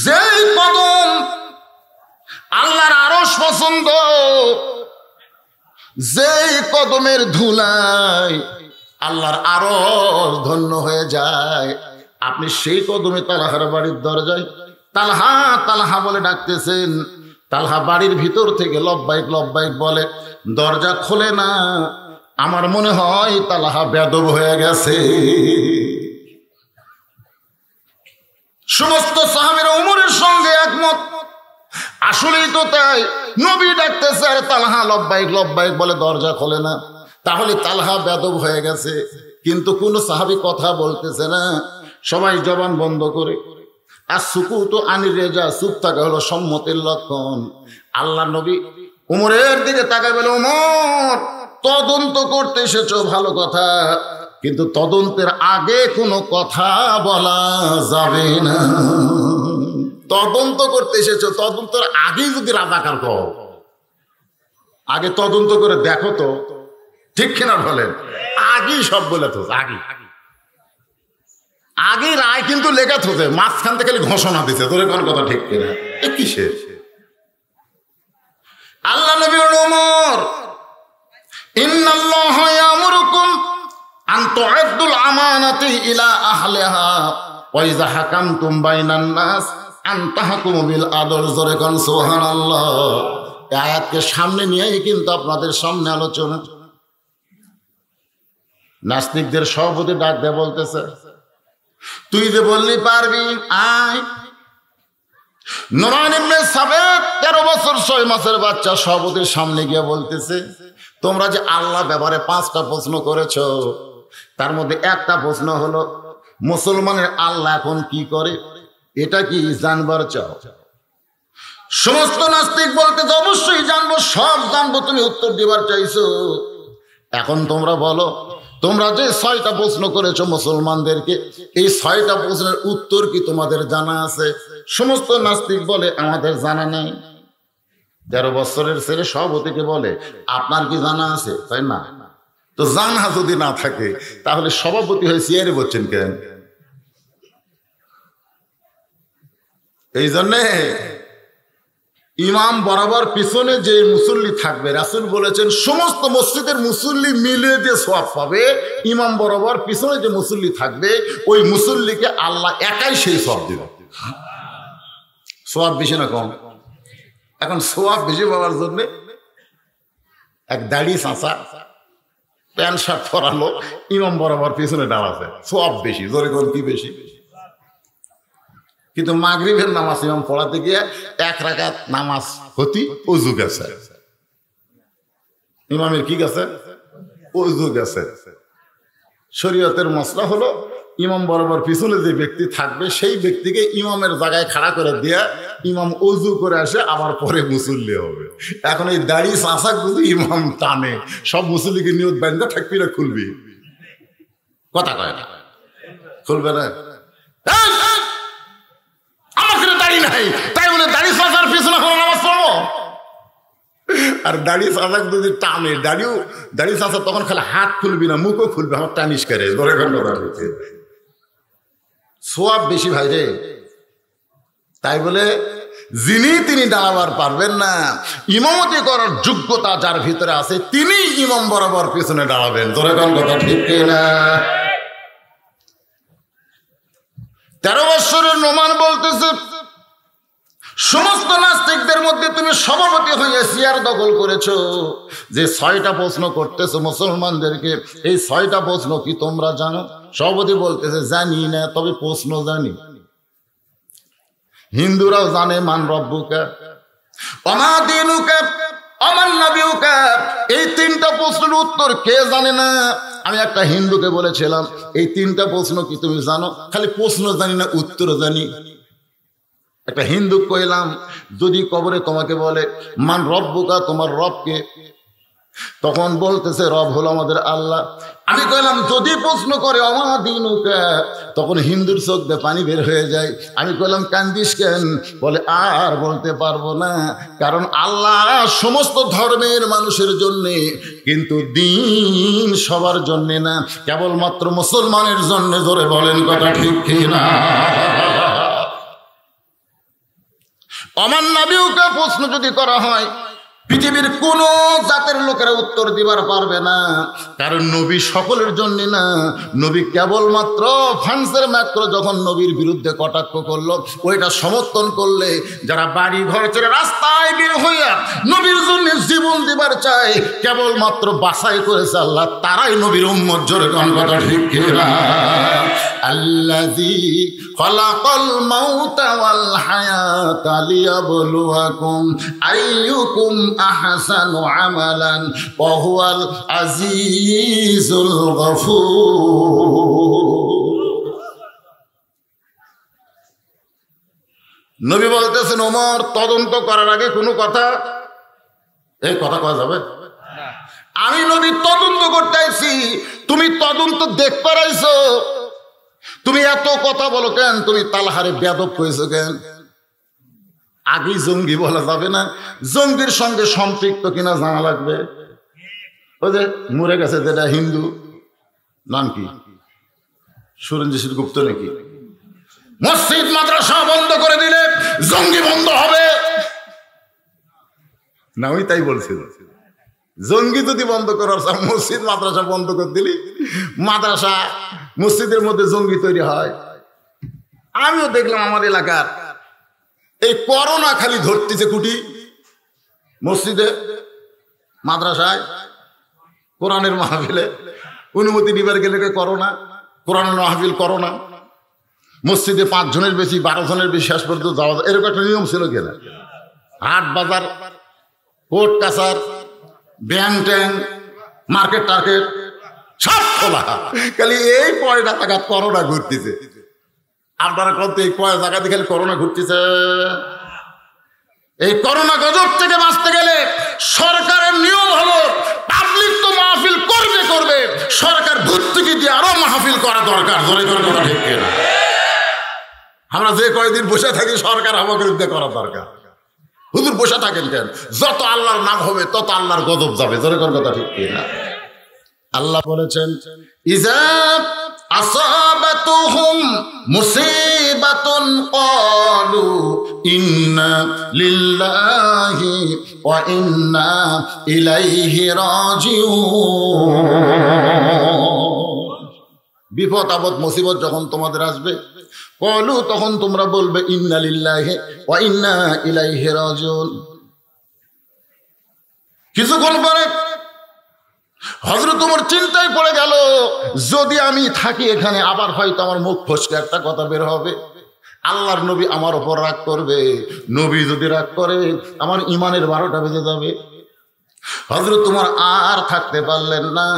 যেই কদম আল্লাহর আরশ পছন্দ, যেই কদমের ধুলায় আল্লাহর আরশ ধন্য হয়ে যায়, আপনি সেই কদমে তালহার বাড়ির দরজায় তালহা তালহা বলে ডাকতেছেন। তালহা বাড়ির ভিতর থেকে লব্বাইক লব্বাইক বলে, দরজা খোলে না। আমার মনে হয় তালহা বেদব হয়ে গেছে। সমস্ত সাহাবীরা উমরের সঙ্গে একমত। আসলেই তো তাই। নবী ডাকতেছে আর তালহা লব্বাইক লব্বাইক বলে দরজা খোলে না। তাহলে তালহা বেদব হয়ে গেছে। কিন্তু কোন সাহাবী কথা বলতেছে না, সবাই জবান বন্ধ করে। আর সুকুত আনির রেজা, চুপ থাকা হলো সম্মতির লক্ষণ। আল্লাহ নবী উমরের দিকে তাকায় বলে, উমর, তদন্ত করতে এসেছো ভালো কথা, কিন্তু তদন্তের আগে কোনো কথা বলা যাবে না। তদন্ত করতে এসেছো, তদন্তের আগেই যদি রাজাকার কও, আগে তদন্ত করে দেখো তো, ঠিক কিনা বলেন? আগেই সব বলে তো, আগে রায় কিন্তু লেখা থোছে, মাঝখান থেকে ঘোষণা দিছে। তোর কোন কথা ঠিক কিনা? এ কিসের? আল্লাহ নবী ওমর, ইন্নাল্লাহা ইয়ামুরুকুম আন তুআদ্দুল আমানাতি ইলা আহলিহা ওয়া ইযা হাকামতুম বাইনান নাস আন তাহকুমু বিল আদল। জোরে কোন সুবহানাল্লাহ। এই আয়াতকে সামনে নিয়েই কিন্তু আপনাদের সামনে আলোচনা। নাস্তিকদের সভাপতি ডাক দিয়ে বলতেছে, তুই যে বললি পারবি, আয়। নোমান ইবনে সাবিত 13 বছর 6 মাসের বাচ্চা সভাপতির সামনে গিয়ে বলতেছে, তোমরা যে আল্লাহ ব্যাপারে 5টা প্রশ্ন করেছো, তার মধ্যে একটা প্রশ্ন হলো মুসলমানের আল্লাহ এখন কি করে, এটা কি জানবার চাও? সমস্ত নাস্তিক বলতে তো অবশ্যই জানবো, সব জানবো, তুমি উত্তর দিবার চাইছো। এখন তোমরা বলো, তোমরা যে 6টা প্রশ্ন করেছো মুসলমানদেরকে, এই 6টা প্রশ্নের উত্তর কি তোমাদের জানা আছে? সমস্ত নাস্তিক বলে, আমাদের জানা নাই। 13 বছরের ছেলে সভাপতিকে বলে, আপনার কি জানা আছে? তাই না? তো জানা যদি না থাকে, তাহলে সভাপতি হয়ে চেয়ারে বসছেন কেন? এই জন্যে ইমাম বরাবর পিছনে যে মুসল্লি থাকবে, রাসূল বলেছেন সমস্ত মসজিদের মুসল্লি মিলে যে সওয়াব পাবে, ইমাম বরাবর পিছনে যে মুসল্লি থাকবে ওই মুসল্লিকে আল্লাহ একাই সেই সওয়াব দেবে। সওয়াব বেশি না কম? এখন সওয়াব বেশি পাওয়ার জন্য এক দাড়ি চাঁচা প্যান্ট শার্ট পরালো, ইমাম বরাবর পিছনে দাঁড়াছে, সওয়াব বেশি। জোরে কোন কি বেশি? কিন্তু মাগরিবের নামাজ ইমাম পড়াতে গিয়ে 1 রাকাত নামাজ হতি ওযু গেছে, ইমামের কি গেছে? ওযু গেছে। শরীয়তের মসলা হলো, ইমাম বরাবর পিছনে যে ব্যক্তি থাকবে সেই ব্যক্তিকে ইমামের জায়গায় খাড়া করে দিয়ে ইমাম ওযু করে আসে, আবার পরে মুসল্লি হবে। এখন এই দাড়ি চাঁচা যদি ইমাম টানে, সব মুসল্লিকে নিয়ত বান্ধা থাকবি না খুলবি? কথা কয় না, খুলবে না। আমার দাড়ি নাই তাই বলে দাড়ি চাঁচার পিছনে নামাজ পড়বো? আর দাড়ি চাষা যদি টানে দাড়ি চাষা তখন খালি হাত খুলবি না, মুখও খুলবি, আমার টানিস করে ধরে সোয়াব বেশি ভাই রে। তাই বলে যিনি তিনি দাঁড়াবার পারবেন না, ইমামতি করার যোগ্যতা যার ভিতরে আছে তিনি ইমাম বরাবর পিছনে দাঁড়াবেন। ধরে কথা ঠিক না? 13 বছরের নোমান বলতেছে, সমস্ত নাস্তিকদের মধ্যে তুমি সভাপতি হয়ে চেয়ার দখল করেছো, যে 6টা প্রশ্ন করতেছো মুসলমানদেরকে, এই 6টা প্রশ্ন কি তোমরা জানো? সভাপতি বলতেছে জানি না, তবে প্রশ্ন জানি। হিন্দুরাও জানে মান রব্বুকা ওমা দীনুকা ওমান নবিয়ুকা, এই 3টা প্রশ্নের উত্তর কে জানে না? আমি একটা হিন্দুকে বলেছিলাম এই 3টা প্রশ্ন কি তুমি জানো? খালি প্রশ্ন জানি না, উত্তর জানি। একটা হিন্দু কইলাম যদি কবরে তোমাকে বলে মান রব্বুকা, তোমার রবকে, তখন বলতেছে রব হলো আমাদের আল্লাহ। আমি কইলাম যদি প্রশ্ন করে ওমা দীনুকা, তখন হিন্দুর চোখ দিয়ে পানি বের হয়ে যায়। আমি কইলাম কান্দিস কেন? বলে আর বলতে পারবো না, কারণ আল্লাহ সমস্ত ধর্মের মানুষের জন্যে, কিন্তু দিন সবার জন্যে না, কেবলমাত্র মুসলমানের জন্যে। ধরে বলেন কথা ঠিক কিনা? ওমান নবিয়ুকা প্রশ্ন যদি করা হয়, পৃথিবীর কোন জাতের লোকেরা উত্তর দিবার পারবে না, কারণ নবী সকলের জন্য না। নবী কেবলমাত্র ফ্রান্সের ম্যাক্রো যখন নবীর বিরুদ্ধে কটাক্ষ করলো, ওইটা সমর্থন করলে যারা বাড়ি ঘর ছেড়ে রাস্তায় বের হইয়া নবীর জন্য জীবন দিবার চায়, কেবলমাত্র বাছাই করেছে আল্লাহ, তারাই নবীর উম্মত। জোরে কোন কথা ঠিক কিনা? আল্লাযী খালাকাল মাউতা ওয়াল হায়াতা লিয়াবলুয়াকুম আইয়ুকুম আহসানু আমালান ওয়া হুয়াল আজিজুল গফুর। নবী বলতেছেন ওমর, তদন্ত করার আগে কোনো কথা এই কথা কওয়া যাবে? আমি নবী তদন্ত করতে আইছি, তুমি তদন্ত দেখতে আইছো, তুমি এত কথা বলো কেন? তুমি তালহারে বেয়াদব কইছো কেন? আগে জঙ্গি বলা যাবে না, জঙ্গির সঙ্গে সম্পৃক্ত কিনা জানা লাগবে। ওই যে মরে গেছে যেটা হিন্দু, নাম কি? সুরঞ্জিত গুপ্ত নাকি? মসজিদ মাদ্রাসা বন্ধ করে দিলে জঙ্গি বন্ধ হবে না? ওই তাই বলছিল, জঙ্গি যদি বন্ধ করার মসজিদ মাদ্রাসা বন্ধ করে দিলি, মাদ্রাসা মসজিদের মধ্যে জঙ্গি তৈরি হয়। আমিও দেখলাম আমার এলাকার এই করোনা খালি ধরতেছে কুটি, মসজিদে মাদ্রাসায় কোরআনের মাহফিলে অনুমতি নিবার গেলে করোনা, কোরআনের মাহফিল করোনা, মসজিদে 5 জনের বেশি 12 জনের বেশি শেষ পর্যন্ত যাওয়া, এরকম একটা নিয়ম ছিল কিনা? হাট বাজার, কোর্ট কাছার, ব্যাংক ট্যাঙ্ক, মার্কেট টার্কেট সব খোলা, খালি এই 5টা জায়গা করোনা ঘুরতেছে। আপনারা কত এই 5 জায়গাতে খালি করোনা ঘুরতেছে? এই করোনা গজব থেকে বাঁচতে গেলে সরকারের নিয়ম হলো পাবলিক তো মাহফিল করবে, সরকার ভর্তুকি দিয়ে আরো মাহফিল করা দরকার। আমরা যে কয়েকদিন বসে থাকি সরকার আমাদের করা দরকার। হুজুর বসে থাকেন কেন? যত আল্লাহর নাম হবে তত আল্লাহর গজব যাবে। জোরে কোন কথা ঠিক কিনা? আল্লাহ বলেছেন ইজা আসাবাতুহুম মুসিবাতুন ক্বালু ইন্না লিল্লাহি ওয়া ইন্না ইলাইহি রাজিউন। বিপদ আপদ মুসিবত যখন তোমাদের আসবে, ক্বালু তখন তোমরা বলবে ইন্না লিল্লাহি ওয়া ইন্না ইলাইহি রাজিউন। কিছুক্ষণ পরে হযরত ওমর চিন্তায় পড়ে গেল, যদি আমি থাকি এখানে আবার হয়তো আমার মুখ ফসকে একটা কথা বের হবে, আল্লাহর নবী আমার উপর রাগ করবে, নবী যদি রাগ করে আমার ইমানের 12টা বেজে যাবে। হযরত ওমর আর থাকতে পারলেন না,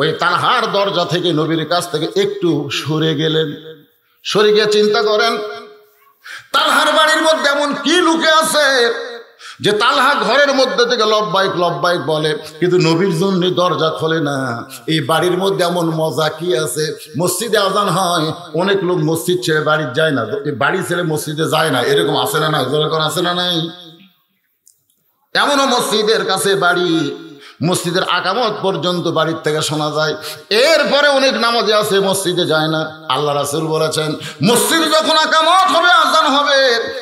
ওই তালহার দরজা থেকে নবীর কাছ থেকে একটু সরে গেলেন। সরে গিয়ে চিন্তা করেন তালহার বাড়ির মধ্যে এমন কি লুকে আছে যে তালহা ঘরের মধ্যে থেকে লব্বাইক লব্বাইক বলে, কিন্তু নবীর জন্য দরজা খোলে না। এই বাড়ির মধ্যে এমন মজা কি আছে? মসজিদে আজান হয়, অনেক লোক মসজিদ ছেড়ে বাড়ি যায় না, বাড়ি ছেড়ে মসজিদে যায় না, এরকম আছে না নাই? যেরকম আছে না নাই? এমনও মসজিদের কাছে বাড়ি, মসজিদের আকামত পর্যন্ত বাড়ির থেকে শোনা যায়, এরপরে অনেক নামাজে আছে মসজিদে যায় না। আল্লাহ রাসূল বলেছেন, মসজিদে যখন আকামত হবে, আযান হবে,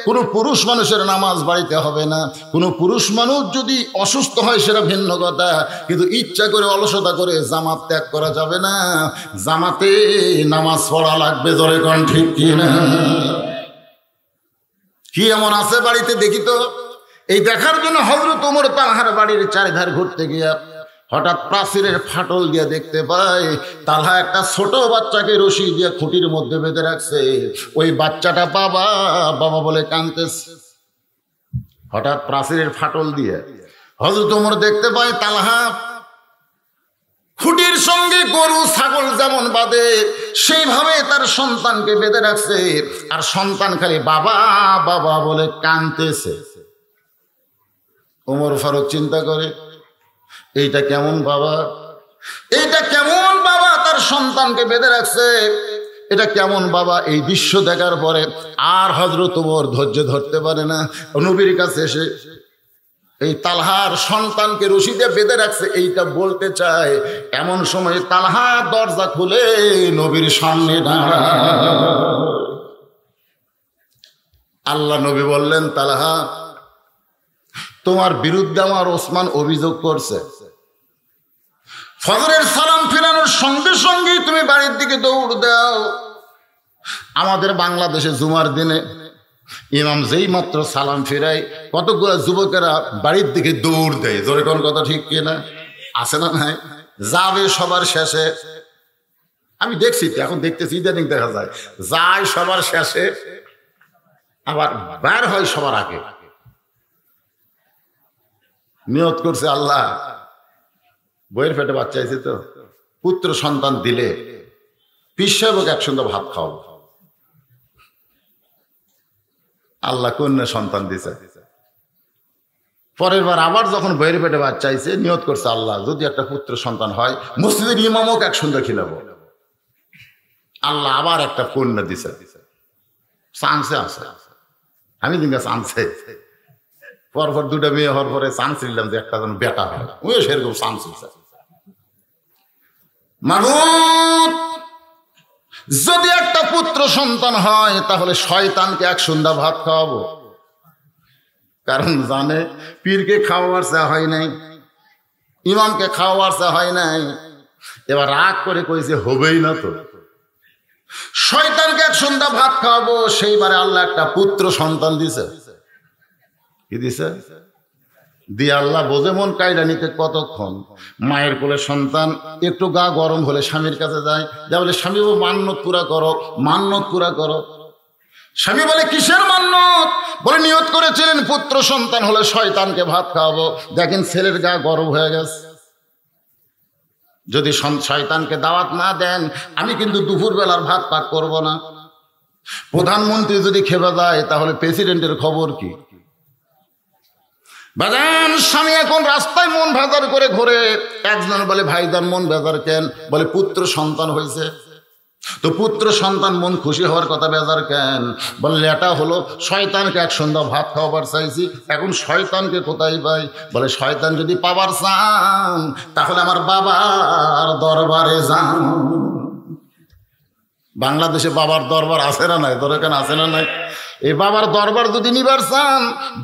কোনো পুরুষ মানুষের নামাজ বাড়িতে হবে না। কোনো পুরুষ মানুষ যদি অসুস্থ হয় সেটা ভিন্ন কথা, কিন্তু ইচ্ছা করে অলসতা করে জামাত ত্যাগ করা যাবে না। জামাতে নামাজ পড়া লাগবে, জোরে কোন ঠিক কি না? কি এমন আছে বাড়িতে দেখি তো। এই দেখার জন্য হযরত ওমর তালহার বাড়ির চারিধার ঘুরতে গিয়া হঠাৎ প্রাচীরের ফাটল দিয়ে দেখতে পায় তালহা একটা ছোট বাচ্চাকে রশি দিয়ে খুঁটির মধ্যে বেঁধে রাখছে। ওই বাচ্চাটা বাবা বাবা বলে কাঁদতেছে। হঠাৎ প্রাচীরের ফাটল দিয়ে হযরত ওমর দেখতে পায় তালহা খুঁটির সঙ্গে গরু ছাগল যেমন বাঁধে সেইভাবে তার সন্তানকে বেঁধে রাখছে, আর সন্তান খালি বাবা বাবা বলে কাঁদতেছে। ওমর ফারুক চিন্তা করে, এইটা কেমন বাবা, এইটা কেমন বাবা তার সন্তানকে বেঁধে রাখছে, এটা কেমন বাবা। এই দৃশ্য দেখার পরে আর হযরত ওমর ধৈর্য ধরতে পারে না, নবীর কাছে এসে এই তালহার সন্তানকে রশি দিয়ে বেঁধে রাখছে এইটা বলতে চায়। এমন সময় তালহা দরজা খুলে নবীর সামনে দাঁড়ায়। আল্লাহ নবী বললেন, তালহা, তোমার বিরুদ্ধে আমার ওসমান অভিযোগ করছে। ফজরের সালাম ফিরানোর সঙ্গে সঙ্গেই তুমি বাড়ির দিকে দৌড় দাও। আমাদের বাংলাদেশে জুমার দিনে ইমাম যেই মাত্র সালাম ফিরায় কতগুলো যুবকেরা বাড়ির দিকে দৌড় দেয়, জোরে কোন কথা ঠিক কিনা? আছে না নাই? যাবে সবার শেষে, আমি দেখছি এখন দেখতেছি, ইদানিং দেখা যায় যায় সবার শেষে, আবার বের হয় সবার আগে। নিয়ত করছে, আল্লাহ বইয়ের পেটে বাচ্চা আছে তো, পুত্র সন্তান দিলে পীর সাহেবকে একসঙ্গে ভাত খাওয়াবো। আল্লাহ কন্যা সন্তান দিছে। পরের বার আবার যখন বইয়ের পেটে বাচ্চা আইছে, নিয়ত করছে, আল্লাহ যদি একটা পুত্র সন্তান হয় মসজিদের ইমামক একসঙ্গে খিলাবো। আল্লাহ আবার একটা কন্যা দিছে। চান্সে আছে, আমি দিন চান্সে পরপর দুটা মেয়ে হওয়ার পরে চান্স নিলাম যে একটা যেন বেটা হয়, ওই সেরকম চান্স হয়েছে। মাবুদ, যদি একটা পুত্র সন্তান হয় তাহলে শয়তানকে এক সন্ধ্যা ভাত খাওয়াবো। কারণ জানে পীরকে খাওয়াবার চা হয় নাই, ইমামকে খাওয়াবার চা হয় নাই। এবার রাগ করে কইছে, হবেই না তো, শয়তানকে এক সন্ধ্যা ভাত খাওয়াবো। সেইবারে আল্লাহ একটা পুত্র সন্তান দিছে। কি দিছে? দিয়ে আল্লাহ বোঝে মন কায়দা নিতে কতক্ষণ। মায়ের কোলে সন্তান একটু গা গরম হলে স্বামীর কাছে যায়, যা বলে স্বামী ও মান্যত পুরা করো, মান্যত পুরা করো। স্বামী বলে কিসের মান্যত? বলে নিয়ত করেছিলেন পুত্র সন্তান হলে শয়তানকে ভাত খাওয়াবো। দেখেন ছেলের গা গরম হয়ে গেছে। যদি শয়তানকে দাওয়াত না দেন আমি কিন্তু দুপুর বেলার ভাত পাক করব না। প্রধানমন্ত্রী যদি খেপে যায় তাহলে প্রেসিডেন্টের খবর কি? বাজান, স্বামী এখন রাস্তায় মন ভেজার করে ঘুরে। একজন বলে, ভাইদার মন ভেজার কেন? বলে পুত্র সন্তান হয়েছে। তো পুত্র সন্তান মন খুশি হওয়ার কথা, বেজার কেন? বললে এটা হলো শয়তানকে এক সন্ধ্যা ভাত খাওয়াবার চাইছি, এখন শয়তানকে কোথায় পাই? বলে শয়তান যদি পাবার চান তাহলে আমার বাবার দরবারে যান। বাংলাদেশে বাবার দরবার আছে না নাই? ধরে কেন আছে না নাই? এই বাবার দরবার যদি নিবার চান,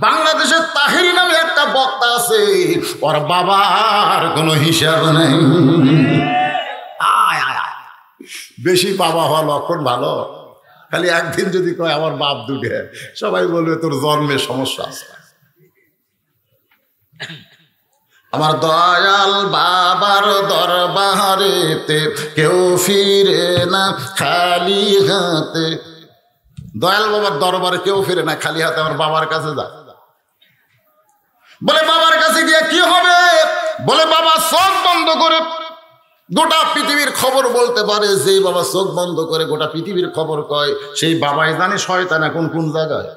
বাংলাদেশের তাহিরি নামে একটা বক্তা আছে, ওর বাবার কোনো হিসাব নেই। বেশি বাবা হওয়া লক্ষণ ভালো, খালি একদিন যদি কয় আমার বাপ দুটে, সবাই বলবে তোর জন্মে সমস্যা আছে। আমার দয়াল বাবার দরবারেতে কেউ ফিরে না খালি হাতে। দয়াল বাবার দরবারে কেউ ফিরে না খালি হাতে, আমার বাবার কাছে যা। বলে বাবার কাছে গিয়ে কি হবে? বলে বাবা চোখ বন্ধ করে গোটা পৃথিবীর খবর বলতে পারে। যেই বাবা চোখ বন্ধ করে গোটা পৃথিবীর খবর কয়, সেই বাবাই জানে শয়তান এখন কোন জায়গায়।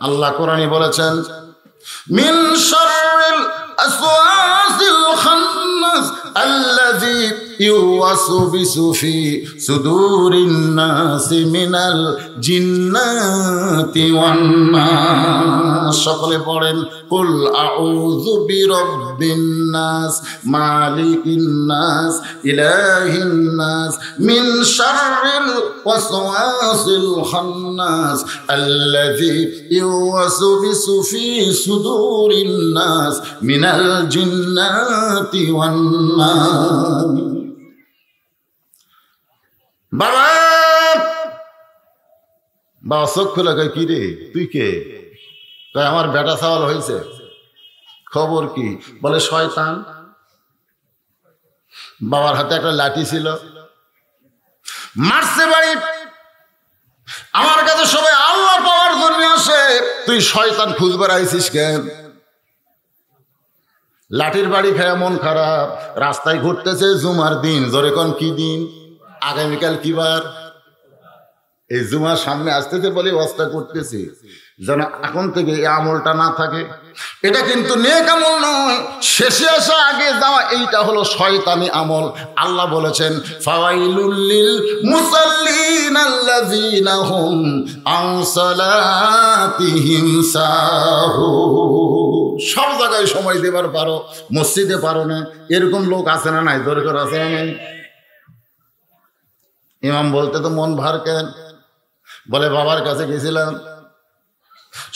আল্লাহ কোরআনে বলেছেন, মিন শাররিল আসওয়াসিল খান্নাস আল্লাযী ইউওয়াসবিসু ফি সুদুরিন নাসি মিনাল জিন্নাতি ওয়ান নাস। সকলে পড়েন কুল আউযু বিরাব্বিন নাস মালিকিন নাস ইলাহিন নাস মিন শাররিল ওয়াসওয়াসিল খান্নাস আল্লাযী ইউওয়াসবিসু ফি সুদুরিন নাস মিনাল জিন্নাতি ওয়ান নাস। বাবা বাবা চোখ খুলে কয় কি রে তুই কে? কয় আমার বেটা সওয়াল হয়েছে। খবর কি? বলে শয়তান। বাবার হাতে একটা লাঠি ছিল, মারছে বাড়ি। আমার কাছে সবাই আল্লাহ পাওয়ার জন্য আসে, তুই শয়তান খুঁজবার আইছিস কেন? লাঠির বাড়ি খেয়ে মন খারাপ, রাস্তায় ঘুরতেছে। জুমার দিন, জোরে কোন কি দিন? আগামীকাল কি বার? এই জুমার সামনে আসতেছে বলে ওয়াজটা করতেছি, যেন এখন থেকে এই আমলটা না থাকে। এটা কিন্তু নেক আমল নয়, শেষে আসা আগে যাওয়া, এইটা হলো শয়তানি আমল। আল্লাহ বলেছেন ফাওয়াইলুল লিল মুসাল্লিন আল্লাযীনা হুম আন সালাতিহিম সাহুন। সব জায়গায় সময় দেবার পারো, মসজিদে পারো না, এরকম লোক আছে না নাই? দরকার আছে না নাই? ইমাম বলতে তো মন ভার কেন? বলে বাবার কাছে গেছিলাম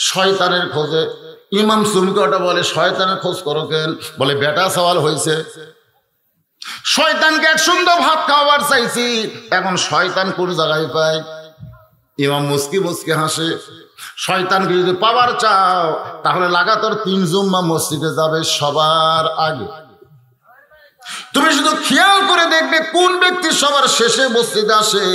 শয়তানের খোঁজে। ইমাম সুমকটা বলে শয়তানের খোঁজ করো কেন? বলে বেটা সওয়াল হয়েছে, শয়তানকে এক সুন্দর ভাত খাওয়াবার চাইছি, এখন শয়তান কোন জায়গায় পায়? ইমাম মুস্কি মুস্কি হাসে। শয়তানকে যদি পাওয়ার চাও তাহলে লাগাতার 3 জুম্মা মসজিদে যাবে সবার আগে। তুমি শুধু খেয়াল করে দেখবে কোন ব্যক্তি সবার শেষে মসজিদে আসে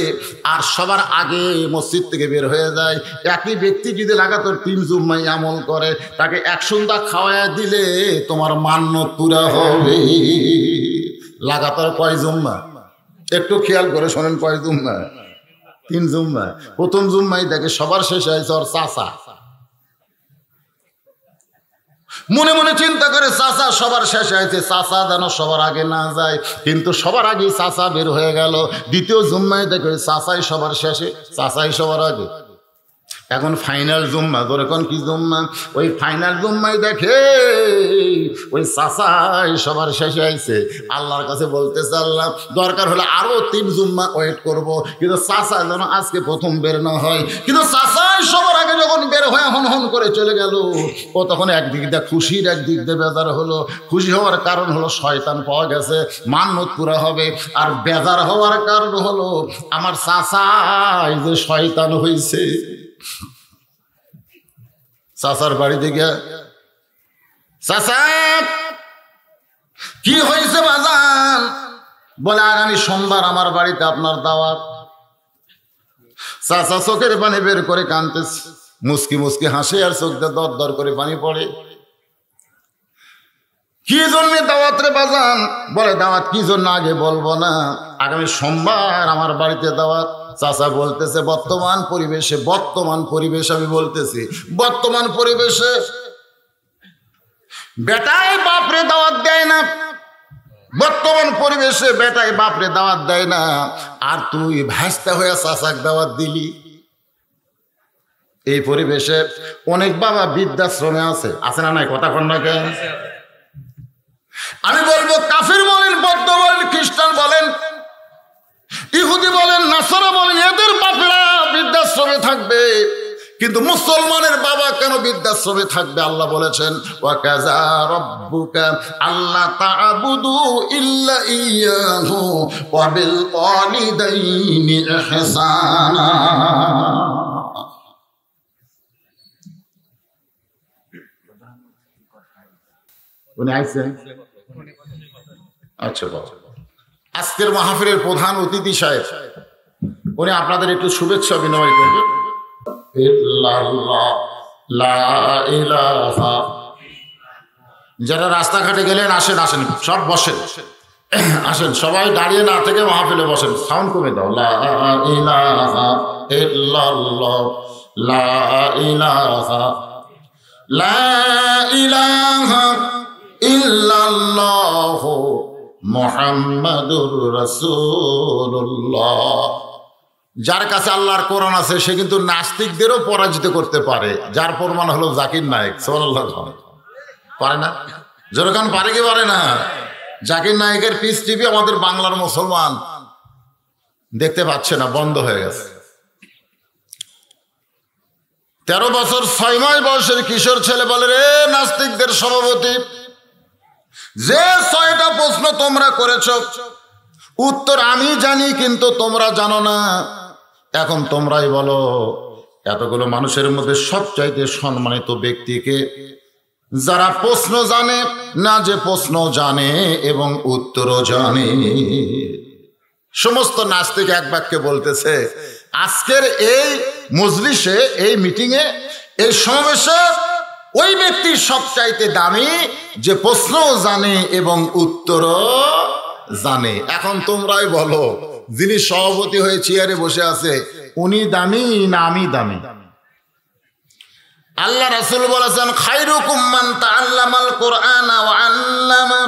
আর সবার আগে মসজিদ থেকে বের হয়ে যায়। একই ব্যক্তি যদি লাগাতার 3 জুম্মাই আমল করে, তাকে 1 সন্ধ্যা খাওয়ায় দিলে তোমার মান্যত পুরা হবে। লাগাতার কয় জুম্মা? একটু খেয়াল করে শোনেন, কয় জুম্মা? 3 জুম্মা। প্রথম জুম্মাই দেখে সবার শেষে আছে ওর চাচা। মনে মনে চিন্তা করে চাচা সবার শেষে আছে, চাচা যেন সবার আগে না যায়। কিন্তু সবার আগে চাচা বের হয়ে গেল। দ্বিতীয় জুম্মায় দেখে চাচাই সবার শেষে, চাচাই সবার আগে। এখন ফাইনাল জুম্মা, ধরে কোন কি জুম্মা? ওই ফাইনাল জুম্মায় দেখে ওই চাচাই সবার শেষে আইছে। আল্লাহর কাছে বলতেছে আল্লাহ দরকার হলে আরো 3 জুম্মা ওয়েট করব, কিন্তু চাচা যেন আজকে প্রথম বের না হয়। কিন্তু চাচাই সবার আগে যখন বের হয়ে হন হন করে চলে গেল, ও তখন একদিক দিয়ে খুশির, একদিক দিয়ে বেজার হলো। খুশি হওয়ার কারণ হলো শয়তান পাওয়া গেছে, মান্যত পুরা হবে। আর বেজার হওয়ার কারণ হলো আমার চাচাই যে শয়তান হয়েছে। চাচার বাড়িতে গিয়া, চাচা কি হয়েছে বাজান? বলে আগামী সোমবার আমার বাড়িতে আপনার দাওয়াত। চাচা চোখের পানি বের করে কাঁদতেছে, মুস্কি মুস্কি হাসে আর চোখ দিয়ে দর দর করে পানি পড়ে। কি জন্য দাওয়াত রে বাজান? বলে দাওয়াত কি জন্য আগে বলবো না, আগামী সোমবার আমার বাড়িতে দাওয়াত। চাচা বলতেছে বর্তমান পরিবেশ আমি বলতেছি, বর্তমান পরিবেশে বেটায় বাপরে দাওয়াত দেয় না। বর্তমান পরিবেশে বেটায় বাপরে দাওয়াত দেয় না, আর তুই ভাসতে হয়ে চাচাক দাওয়াত দিলি। এই পরিবেশে অনেক বাবা বৃদ্ধাশ্রমে আছে না নাই? কথা কন না কেন? আমি বলবো কাফির বলেন, বৌদ্ধ বলেন, খ্রিস্টান বলেন, ইহুদি বলেন, নাসারা বলেন, এদের বাপরা বৃদ্ধাশ্রমে থাকবে, কিন্তু মুসলমানের বাবা কেন বৃদ্ধাশ্রমে থাকবে? আল্লাহ বলেছেন ওয়াকাযা রাব্বুকা আল্লা তা'বুদু ইল্লা ইয়্যাহু ওয়া বিল ওয়ালিদাইনি ইহসানা। উনি আইছেন? আচ্ছা বাবা, আজকের মাহফিলের প্রধান অতিথি সাহেব, উনি আপনাদের একটু শুভেচ্ছা বিনিময় করবেন। যারা রাস্তাঘাটে গেলেন আসেন, সব বসেন, আসেন সবাই দাঁড়িয়ে না থেকে মাহফিলে বসেন। সাউন্ড কমে দাও। লা ইলাহা ইল্লাল্লাহ, লা ইলাহা, লা ইলাহা ইল্লাল্লাহ, মুহাম্মাদুর রাসূলুল্লাহ। যার কাছে আল্লাহর কোরআন আছে সে কিন্তু নাস্তিকদেরও পরাজিত করতে পারে, যার প্রমাণ হলো জাকির নায়েক। সুবহানাল্লাহ। পারে না? যেরকম পারে কি পারে না? জাকির নায়েকের পিস টিভি আমাদের বাংলার মুসলমান দেখতে পাচ্ছে না, বন্ধ হয়ে গেছে। 13 বছর 6 মাস বয়সের কিশোর ছেলে বলে, রে নাস্তিকদের সভাপতি, যে 6টা প্রশ্ন তোমরা করেছ উত্তর আমি জানি কিন্তু তোমরা জানো না, এখন তোমরাই বলো এতগুলো মানুষের মধ্যে সবচাইতে সম্মানিত ব্যক্তিকে? যারা প্রশ্ন জানে না, যে প্রশ্ন জানে এবং উত্তরও জানে। সমস্ত নাস্তিক এক বাক্যে বলতেছে, আজকের এই মজলিসে, এই মিটিংয়ে, এই সমাবেশে ওই ব্যক্তি সবচাইতে দামি যে প্রশ্ন জানে এবং উত্তরও জানে। এখন তোমরাই বলো, যিনি সভাপতি হয়ে চেয়ারে বসে আছে উনি দামি না আমি দামি? আল্লাহ রাসূল বলেছেন, খায়রুকুম মান তাআল্লামাল কুরআনা ওয়া আল্লামা।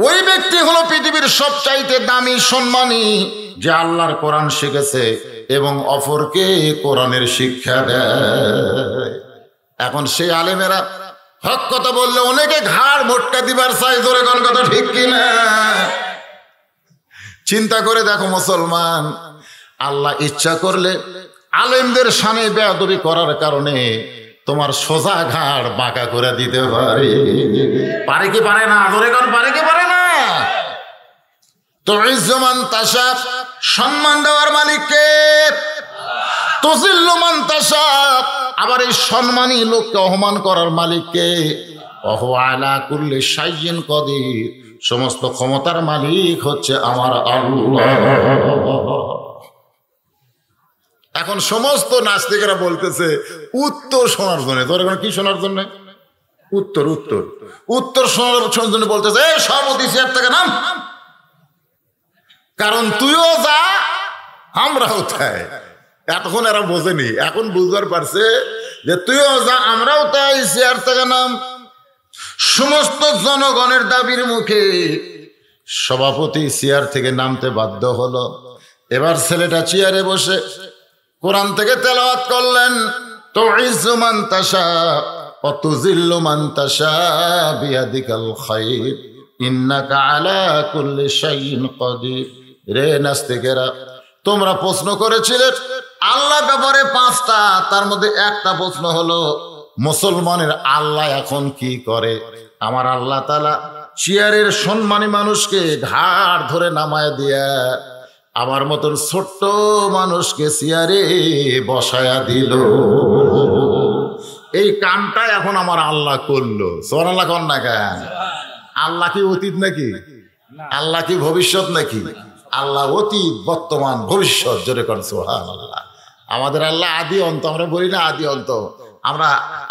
ওই ব্যক্তি হলো পৃথিবীর সবচাইতে দামি, সম্মানী, যে আল্লাহর কোরআন শিখেছে এবং অপরকে কোরআনের শিক্ষা দেয়। এখন সেই আলেমেরা হক কথা বললে অনেকে ঘাড় মোটকা দিবার চাই, ধরে কোন কথা ঠিক কিনা? চিন্তা করে দেখো মুসলমান, আল্লাহ ইচ্ছা করলে আলেমদের শানে বেয়াদবি করার কারণে তোমার সোজা ঘাড় বাঁকা করে দিতে পারে। পারে কি পারে না? ধরে কোন পারে কি পারে না? তো ইজ্জমান তাশা, সম্মান দেওয়ার মালিককে। তুযিল্লু মান তাশা, আবার এই সম্মানী লোককে অপমান করার মালিককে। ওহু আলা কুল্লি শাইইন কদির, সমস্ত ক্ষমতার মালিক হচ্ছে আমার আল্লাহ। এখন সমস্ত নাস্তিকেরা বলতেছে উত্তর শোনার জন্য, ধরে কি শোনার জন্য? উত্তর উত্তর উত্তর শোনার জন্য বলতেছে, এই সভাপতি চেয়ার থেকে নাম, কারণ তুইও যা আমরাও তাই। এতক্ষণ এরা বোঝেনি, এখন বুঝবার পারছে যে তুইও যা আমরাও তাই, চেয়ার থেকে নাম। সমস্ত জনগণের দাবির মুখে সভাপতি চেয়ার থেকে নামতে বাধ্য হলো। এবার ছেলেটা চেয়ারে বসে কোরআন থেকে তেলাওয়াত করলেন, তুইজ্জু মান তাশা ওয়া তুযিল্লু মান তাশা বিয়াদিকাল খায়র ইন্নাকা আলা কুল্লি শাইইন কাদির। রে নাস্তিকেরা, তোমরা প্রশ্ন করেছিলে আল্লাহ ব্যাপারে 5টা, তার মধ্যে একটা প্রশ্ন হলো মুসলমানের আল্লাহ এখন কি করে? আমার আল্লাহ তাআলা চেয়ারের সম্মানী মানুষকে ঘাড় ধরে নামায় দিয়া আমার মতন ছোট্ট মানুষকে চেয়ারে বসায়া দিল। এই কামটা এখন আমার আল্লাহ করলো। সুবহানাল্লাহ কোন না কেন? আল্লাহ কি অতীত নাকি? আল্লাহ কি ভবিষ্যৎ নাকি? আল্লাহ অতীত, বর্তমান, ভবিষ্যৎ। জোরে কর সুবহানাল্লাহ। আমাদের আল্লাহ আদি অন্ত, আমরা বলি না আদি অন্ত, আমরা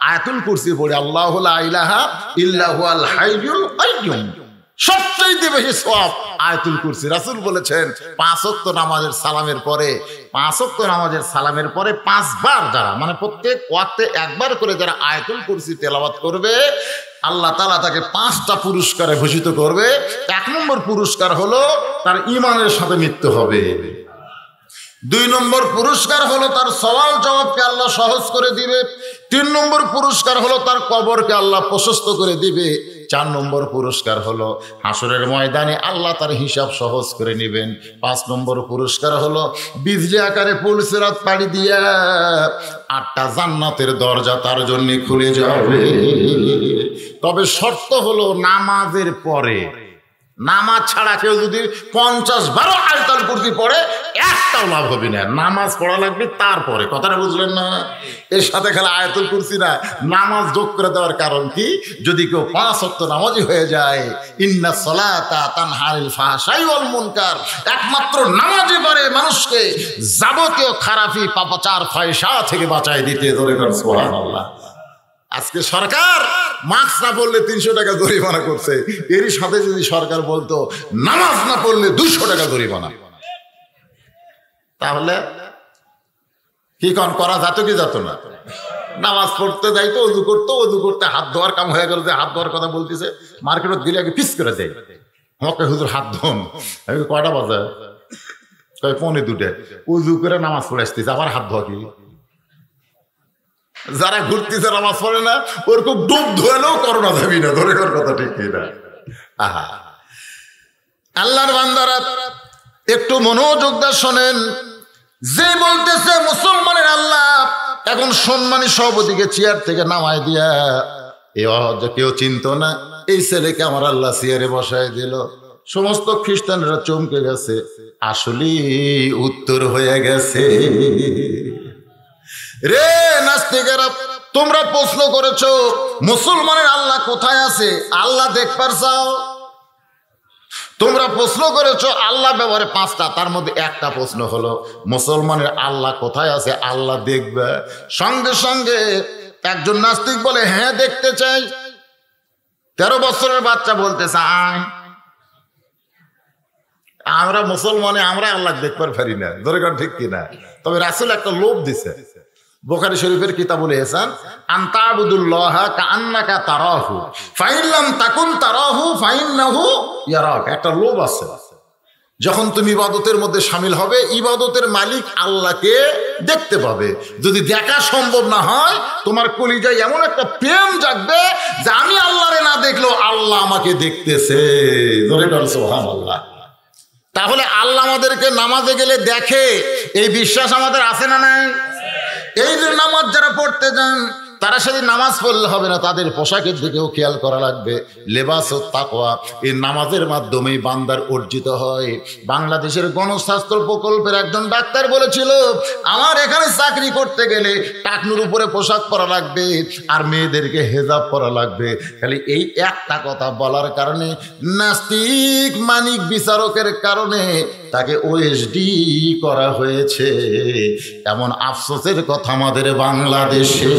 আয়াতুল কুরসি পড়ি, আল্লাহু লা ইলাহা ইল্লা হুয়াল হাইয়ুল কাইয়্যুম। সবচেয়ে বেশি সওয়াব আয়াতুল কুরসি। রাসূল বলেছেন 5 ওয়াক্ত নামাজের সালামের পরে, 5 ওয়াক্ত নামাজের সালামের পরে 5 বার যারা, মানে প্রত্যেক ওয়াক্তে একবার করে যারা আয়াতুল কুরসি তেলাওয়াত করবে, আল্লাহ তাআলা তাকে 5টা পুরস্কারে ভূষিত করবে। 1 নম্বর পুরস্কার হলো তার ঈমানের সাথে মৃত্যু হবে। 2 নম্বর পুরস্কার হলো তার সওয়াল জবাবকে আল্লাহ সহজ করে দিবে। 3 নম্বর পুরস্কার হলো তার কবরকে আল্লাহ প্রশস্ত করে দিবে। 4 নম্বর পুরস্কার হলো হাসরের ময়দানে আল্লাহ তার হিসাব সহজ করে নেবেন। 5 নম্বর পুরস্কার হলো বিজলি আকারে পুল সিরাত পাড়ি দিয়া 8টা জান্নাতের দরজা তার জন্য খুলে যাবে। তবে শর্ত হলো নামাজের পরে। নামাজ ছাড়া কেউ যদি 50 বারও আয়াতুল কুরসি পড়ে একটাও লাভ হবে না। নামাজ পড়া লাগবে তারপরে। কথাটা বুঝলেন না? এর সাথে খেলা আয়াতুল কুরসি না, নামাজ যোগ করে দেওয়ার কারণ কি? যদি কেউ 5 ওয়াক্ত নামাজি হয়ে যায়, ইন্নাস সালাতা তানহা আনিল ফাহশাই ওয়াল মুনকার, একমাত্র নামাজই পারে মানুষকে যাবতীয় খারাপি, পাপাচার, ফাহিশা থেকে বাঁচায় দিতে। ধরে কর সুবহানাল্লাহ। আজকে সরকার মাস্ক না পড়লে 300 টাকা জরিমানা করছে, এরই সাথে যদি সরকার বলতো নামাজ না পড়লে 200 টাকা জরিমানা, তাহলে কি করা যেত কি যেত না? নামাজ পড়তে যাইতো, অজু করতো, অজু করতে হাত ধোয়ার কাম হয়ে গেল, যে হাত ধোয়ার কথা বলতেছে, মার্কেটত গেলে আগে ফিস করে দেয়। আমাকে হুজুর হাত ধন। আমি কয়টা বাজে? কয় 1:45। উজু করে নামাজ পড়ে আসতেছে, আবার হাত ধোয়া কি? যারা ঘুরতেছে নামাজ পড়ে না ওরকম ডুব ধোয়ালেও করোনা যাবি না, ধরে কর কথা ঠিক কিনা? আহা, আল্লাহর বান্দারা একটু মনোযোগ দিয়ে শোনেন। যে বলতেছে মুসলমানের আল্লাহ, এখন সম্মানী সভাপতিকে চেয়ার থেকে নামায় দিয়া এ কেউ চিনত না, এই ছেলেকে আমার আল্লাহ চেয়ারে বসায় দিল। সমস্ত খ্রিস্টানরা চমকে গেছে, আসলেই উত্তর হয়ে গেছে। রে নাস্তিকেরা, তোমরা প্রশ্ন করেছো মুসলমানের আল্লাহ কোথায় আছে, আল্লাহ দেখবার চাও? তোমরা প্রশ্ন করেছো আল্লাহ ব্যবহারে 5টা, তার মধ্যে একটা প্রশ্ন হলো মুসলমানের আল্লাহ কোথায় আছে, আল্লাহ দেখবে। সঙ্গে সঙ্গে একজন নাস্তিক বলে হ্যাঁ দেখতে চাই। 13 বছরের বাচ্চা বলতেছে আমরা মুসলমানে আমরা আল্লাহ দেখবার পারি না, দরকার ঠিক কিনা? তবে রাসূল একটা লোভ দিছে। বুখারী শরীফের কিতাবুল ইহসান, আনতাবুদুল্লাহা কাআন্নাকা তারাহু ফাইন লাম তাকুন তারাহু ফাইন্নাহু ইয়ারাক। একটা লোভ আছে, যখন তুমি ইবাদতের মধ্যে শামিল হবে ইবাদতের মালিক আল্লাহকে দেখতে পাবে। যদি দেখা সম্ভব না হয় তোমার কলিজায় এমন একটা প্রেম জাগবে যে আমি আল্লাহরে না দেখলেও আল্লাহ আমাকে দেখতেছে। সুবহানাল্লাহ। তাহলে আল্লাহ আমাদেরকে নামাজে গেলে দেখে, এই বিশ্বাস আমাদের আছে না নাই? এই যে নামাজ যারা পড়তে যান তারা সাথে নামাজ পড়লে হবে না, তাদের পোশাকের দিকেও খেয়াল করা লাগবে। লেবাস ও তাকওয়া এই নামাজের মাধ্যমেই বান্দার অর্জিত হয়। বাংলাদেশের গণস্বাস্থ্য প্রকল্পের একজন ডাক্তার বলেছিল আমার এখানে চাকরি করতে গেলে টাকনুর উপরে পোশাক পরা লাগবে আর মেয়েদেরকে হেজাব পরা লাগবে। খালি এই একটা কথা বলার কারণে নাস্তিক মানিক বিচারকের কারণে তাকে ওএসডি করা হয়েছে। এমন আফসোসের কথা আমাদের বাংলাদেশে।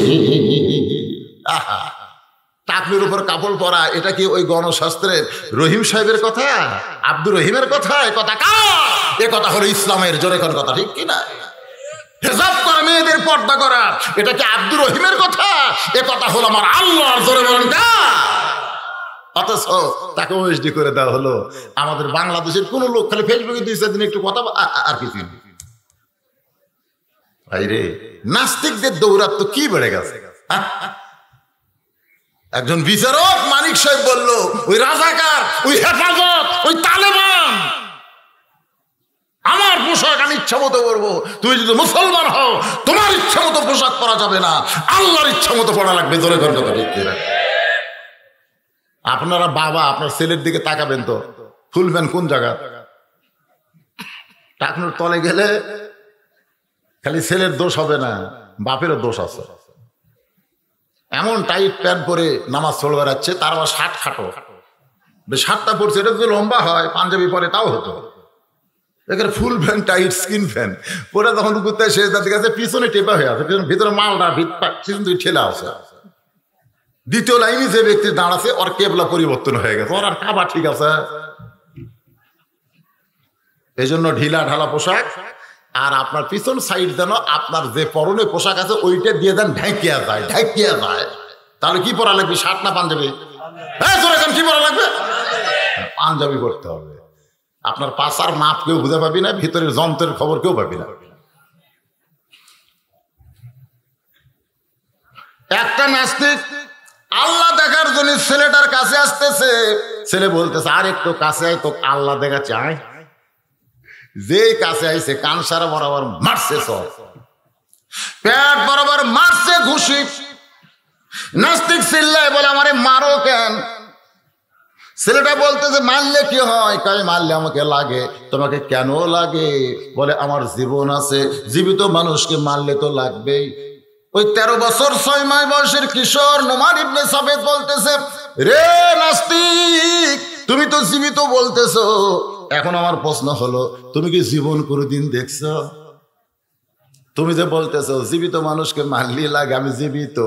টাকনুর উপর কাপড় পরা, এটা কি ওই গণশাস্ত্রের রহিম সাহেবের কথা, আব্দুর রহিমের কথা? এ কথা কার? এ কথা হলো ইসলামের। জোরে কোন কথা ঠিক কিনা? হেজাব করা, মেয়েদের পর্দা করা, এটা কি আব্দুর রহিমের কথা? এ কথা হলো আমার আল্লাহর। জোরে বলেন কার? অথচ তাকে ওএসডি করে দেওয়া হলো। আমাদের বাংলাদেশের কোন লোক খালি ফেসবুকে 2-4 দিন একটু কথা আর কিছু ভাই রে, নাস্তিকদের দৌরাত্ম কি বেড়ে গেছে। একজন বিচারক মানিক সাহেব বলল ওই রাজাকার, ওই হেফাজত, ওই তালেবান আমার পোশাক আমি ইচ্ছা মতো পরবো। তুমি যদি মুসলমান হও তোমার ইচ্ছা মতো পোশাক পরা যাবে না, আল্লাহর ইচ্ছা মতো পড়া লাগবে। জোরে কথা ঠিক কিনা? আপনারা বাবা আপনার ছেলের দিকে তাকাবেন তো, খুলবেন কোন জায়গা? টাকনুর তলে গেলে খালি ছেলের দোষ হবে না, বাপেরও দোষ আছে। এমন টাইট প্যান্ট পরে নামাজ পড়ে বেড়াচ্ছে, তার আবার শার্ট খাটো, শার্টটা পরছে এটা যদি লম্বা হয় পাঞ্জাবি পরে তাও হতো। এখানে ফুল ফ্যান টাইট স্কিন ফ্যান পরে তখন করতে সে তাদের কাছে পিছনে টেপা হয়ে আছে, ভিতরে মালটা পিছন থেকে ঠেলা আছে। দ্বিতীয় লাইনে যে ব্যক্তি দাঁড়াচ্ছে ওর কেবলা পরিবর্তন হয়ে গেছে, ওর আর কাবা ঠিক আছে। এই জন্য ঢিলা ঢালা পোশাক, আর আপনার পিছন সাইড যেন আপনার যে পরনে পোশাক আছে ওইটা দিয়ে দেন ঢাকিয়া যায়। তাহলে কি পরা লাগবে? শার্ট না পাঞ্জাবি? কি পরা লাগবে? পাঞ্জাবি করতে হবে। আপনার পাশার মাপ কেউ বুঝে পাবি না, ভিতরের যন্ত্রের খবর কেউ পাবি না। একটা নাস্তিক আল্লাহ দেখার জন্য ছেলেটার কাছে আসতেছে, ছেলে বলতেছে আর একটু কাছে আয়, তো আল্লাহ দেখা চায়। যে কাছে আইছে কান সারা বরাবর মারছে, সব পেট বরাবর মারছে ঘুষি। নাস্তিক চিল্লায় বলে আমারে মারো কেন? ছেলেটা বলতেছে মারলে কি হয়? কয় মারলে আমাকে লাগে। তোমাকে কেন লাগে? বলে আমার জীবন আছে, জীবিত মানুষকে মারলে তো লাগবেই। ওই 13 বছর 6 মাস বয়সের কিশোর নোমান ইবনে সাবেত বলতেছে রে নাস্তিক, তুমি তো জীবিত বলতেছো, এখন আমার প্রশ্ন হলো তুমি কি জীবন কোনোদিন দেখছো? তুমি যে বলতেছো জীবিত মানুষকে মারলি লাগে, আমি জীবিত।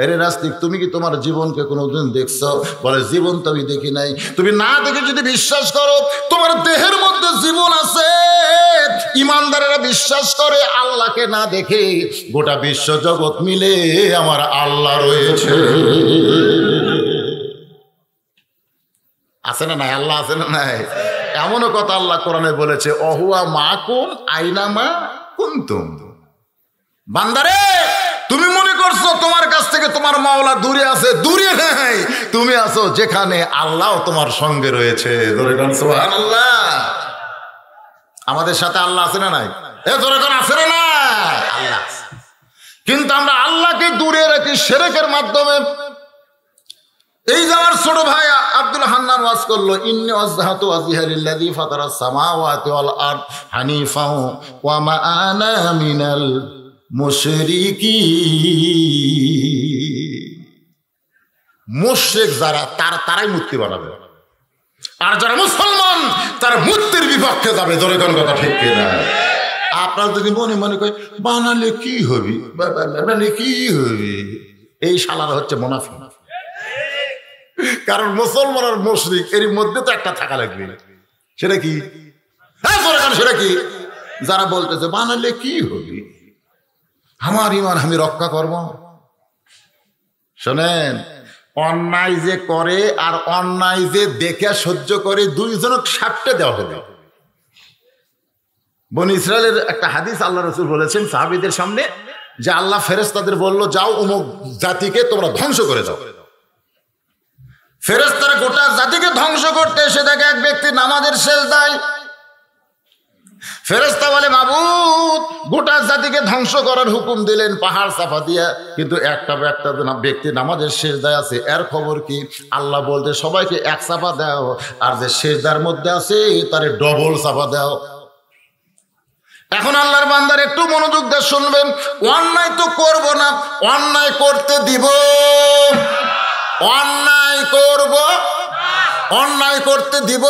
এরে নাস্তিক, তুমি কি তোমার জীবনকে কোনোদিন দেখছো? বলে জীবন তো আমি দেখি নাই। তুমি না দেখে যদি বিশ্বাস করো তোমার দেহের মধ্যে জীবন আছে, ইমানদারেরা বিশ্বাস করে আল্লাহকে না দেখে গোটা বিশ্ব জগৎ মিলে আমার আল্লাহ রয়েছে। আছে না নাই? আল্লাহ আছে না নাই? এমনও কথা আল্লাহ কোরআনে বলেছে, অহুয়া মাকুম আইনামা কুনতুম। বান্দারে, তুমি মনে করছো তোমার কাছ থেকে তোমার মাওলা দূরে আছে? দূরে নাই, তুমি আছো যেখানে আল্লাহ তোমার সঙ্গে রয়েছে। সুবহানাল্লাহ। আমাদের সাথে আল্লাহ আছে না নাই? জোরে কোন আছে না নাই? আল্লাহ। কিন্তু আমরা আল্লাহকে দূরে রাখি শিরকের মাধ্যমে। এই যে আমার ছোট ভাই আব্দুল হান্নান ওয়াজ করলো, ইন্নী ওয়াজহাতু ওয়াজহিয়া লিল্লাযী ফাতারাস সামাওয়াতি ওয়াল আরদ হানিফাও ওয়া মা আনা মিনাল মুশরিকিন। মুশরিক যারা তারাই মূর্তি বানাবে, আর যারা মুসলমান তারা মূর্তির বিপক্ষে যাবে। জোরে কোন কথা ঠিক কিনা? আপনারা যদি মনে মনে করেন বানালে কি হবে, বানালে কি হবে, এই শালারা হচ্ছে মুনাফিক। কারণ মুসলমান আর মুশরিক এর মধ্যে তো একটা থাকা লাগবে। সেটা কি? সেটা কি? যারা বলতেছে বানালে কি হবে, আমার ইমান আমি রক্ষা করব। শোনেন, অন্যায় যে করে আর অন্যায় যে দেখে সহ্য করে, দুইজনক সাপটে দেওয়া হবে। বনি ইসরায়েলের একটা হাদিস আল্লাহ রাসূল বলেছেন সাহাবীদের সামনে যে আল্লাহ ফেরেশতাদের বলল, যাও অমুক জাতিকে তোমরা ধ্বংস করে দাও। ফেরেশতারা গোটা জাতিকে ধ্বংস করতে এসে দেখে এক ব্যক্তি নামাজের সিজদায়। ফেরেশতা বলে, মাবুদ, গোটা জাতিকে ধ্বংস করার হুকুম দিলেন পাহাড় চাপা দিয়া, কিন্তু একটা ব্যক্তি নামাজের সিজদায় আছে, এর খবর কি? আল্লাহ বলতে, সবাইকে এক চাপা দাও, আর যে সিজদার মধ্যে আছে তারে ডবল চাপা দাও। এখন আল্লাহর বান্দার একটু মনোযোগ দিয়ে শুনবেন। অন্যায় তো করব না, অন্যায় করতে দিব। অন্যায় করব, অন্যায় করতে দিব।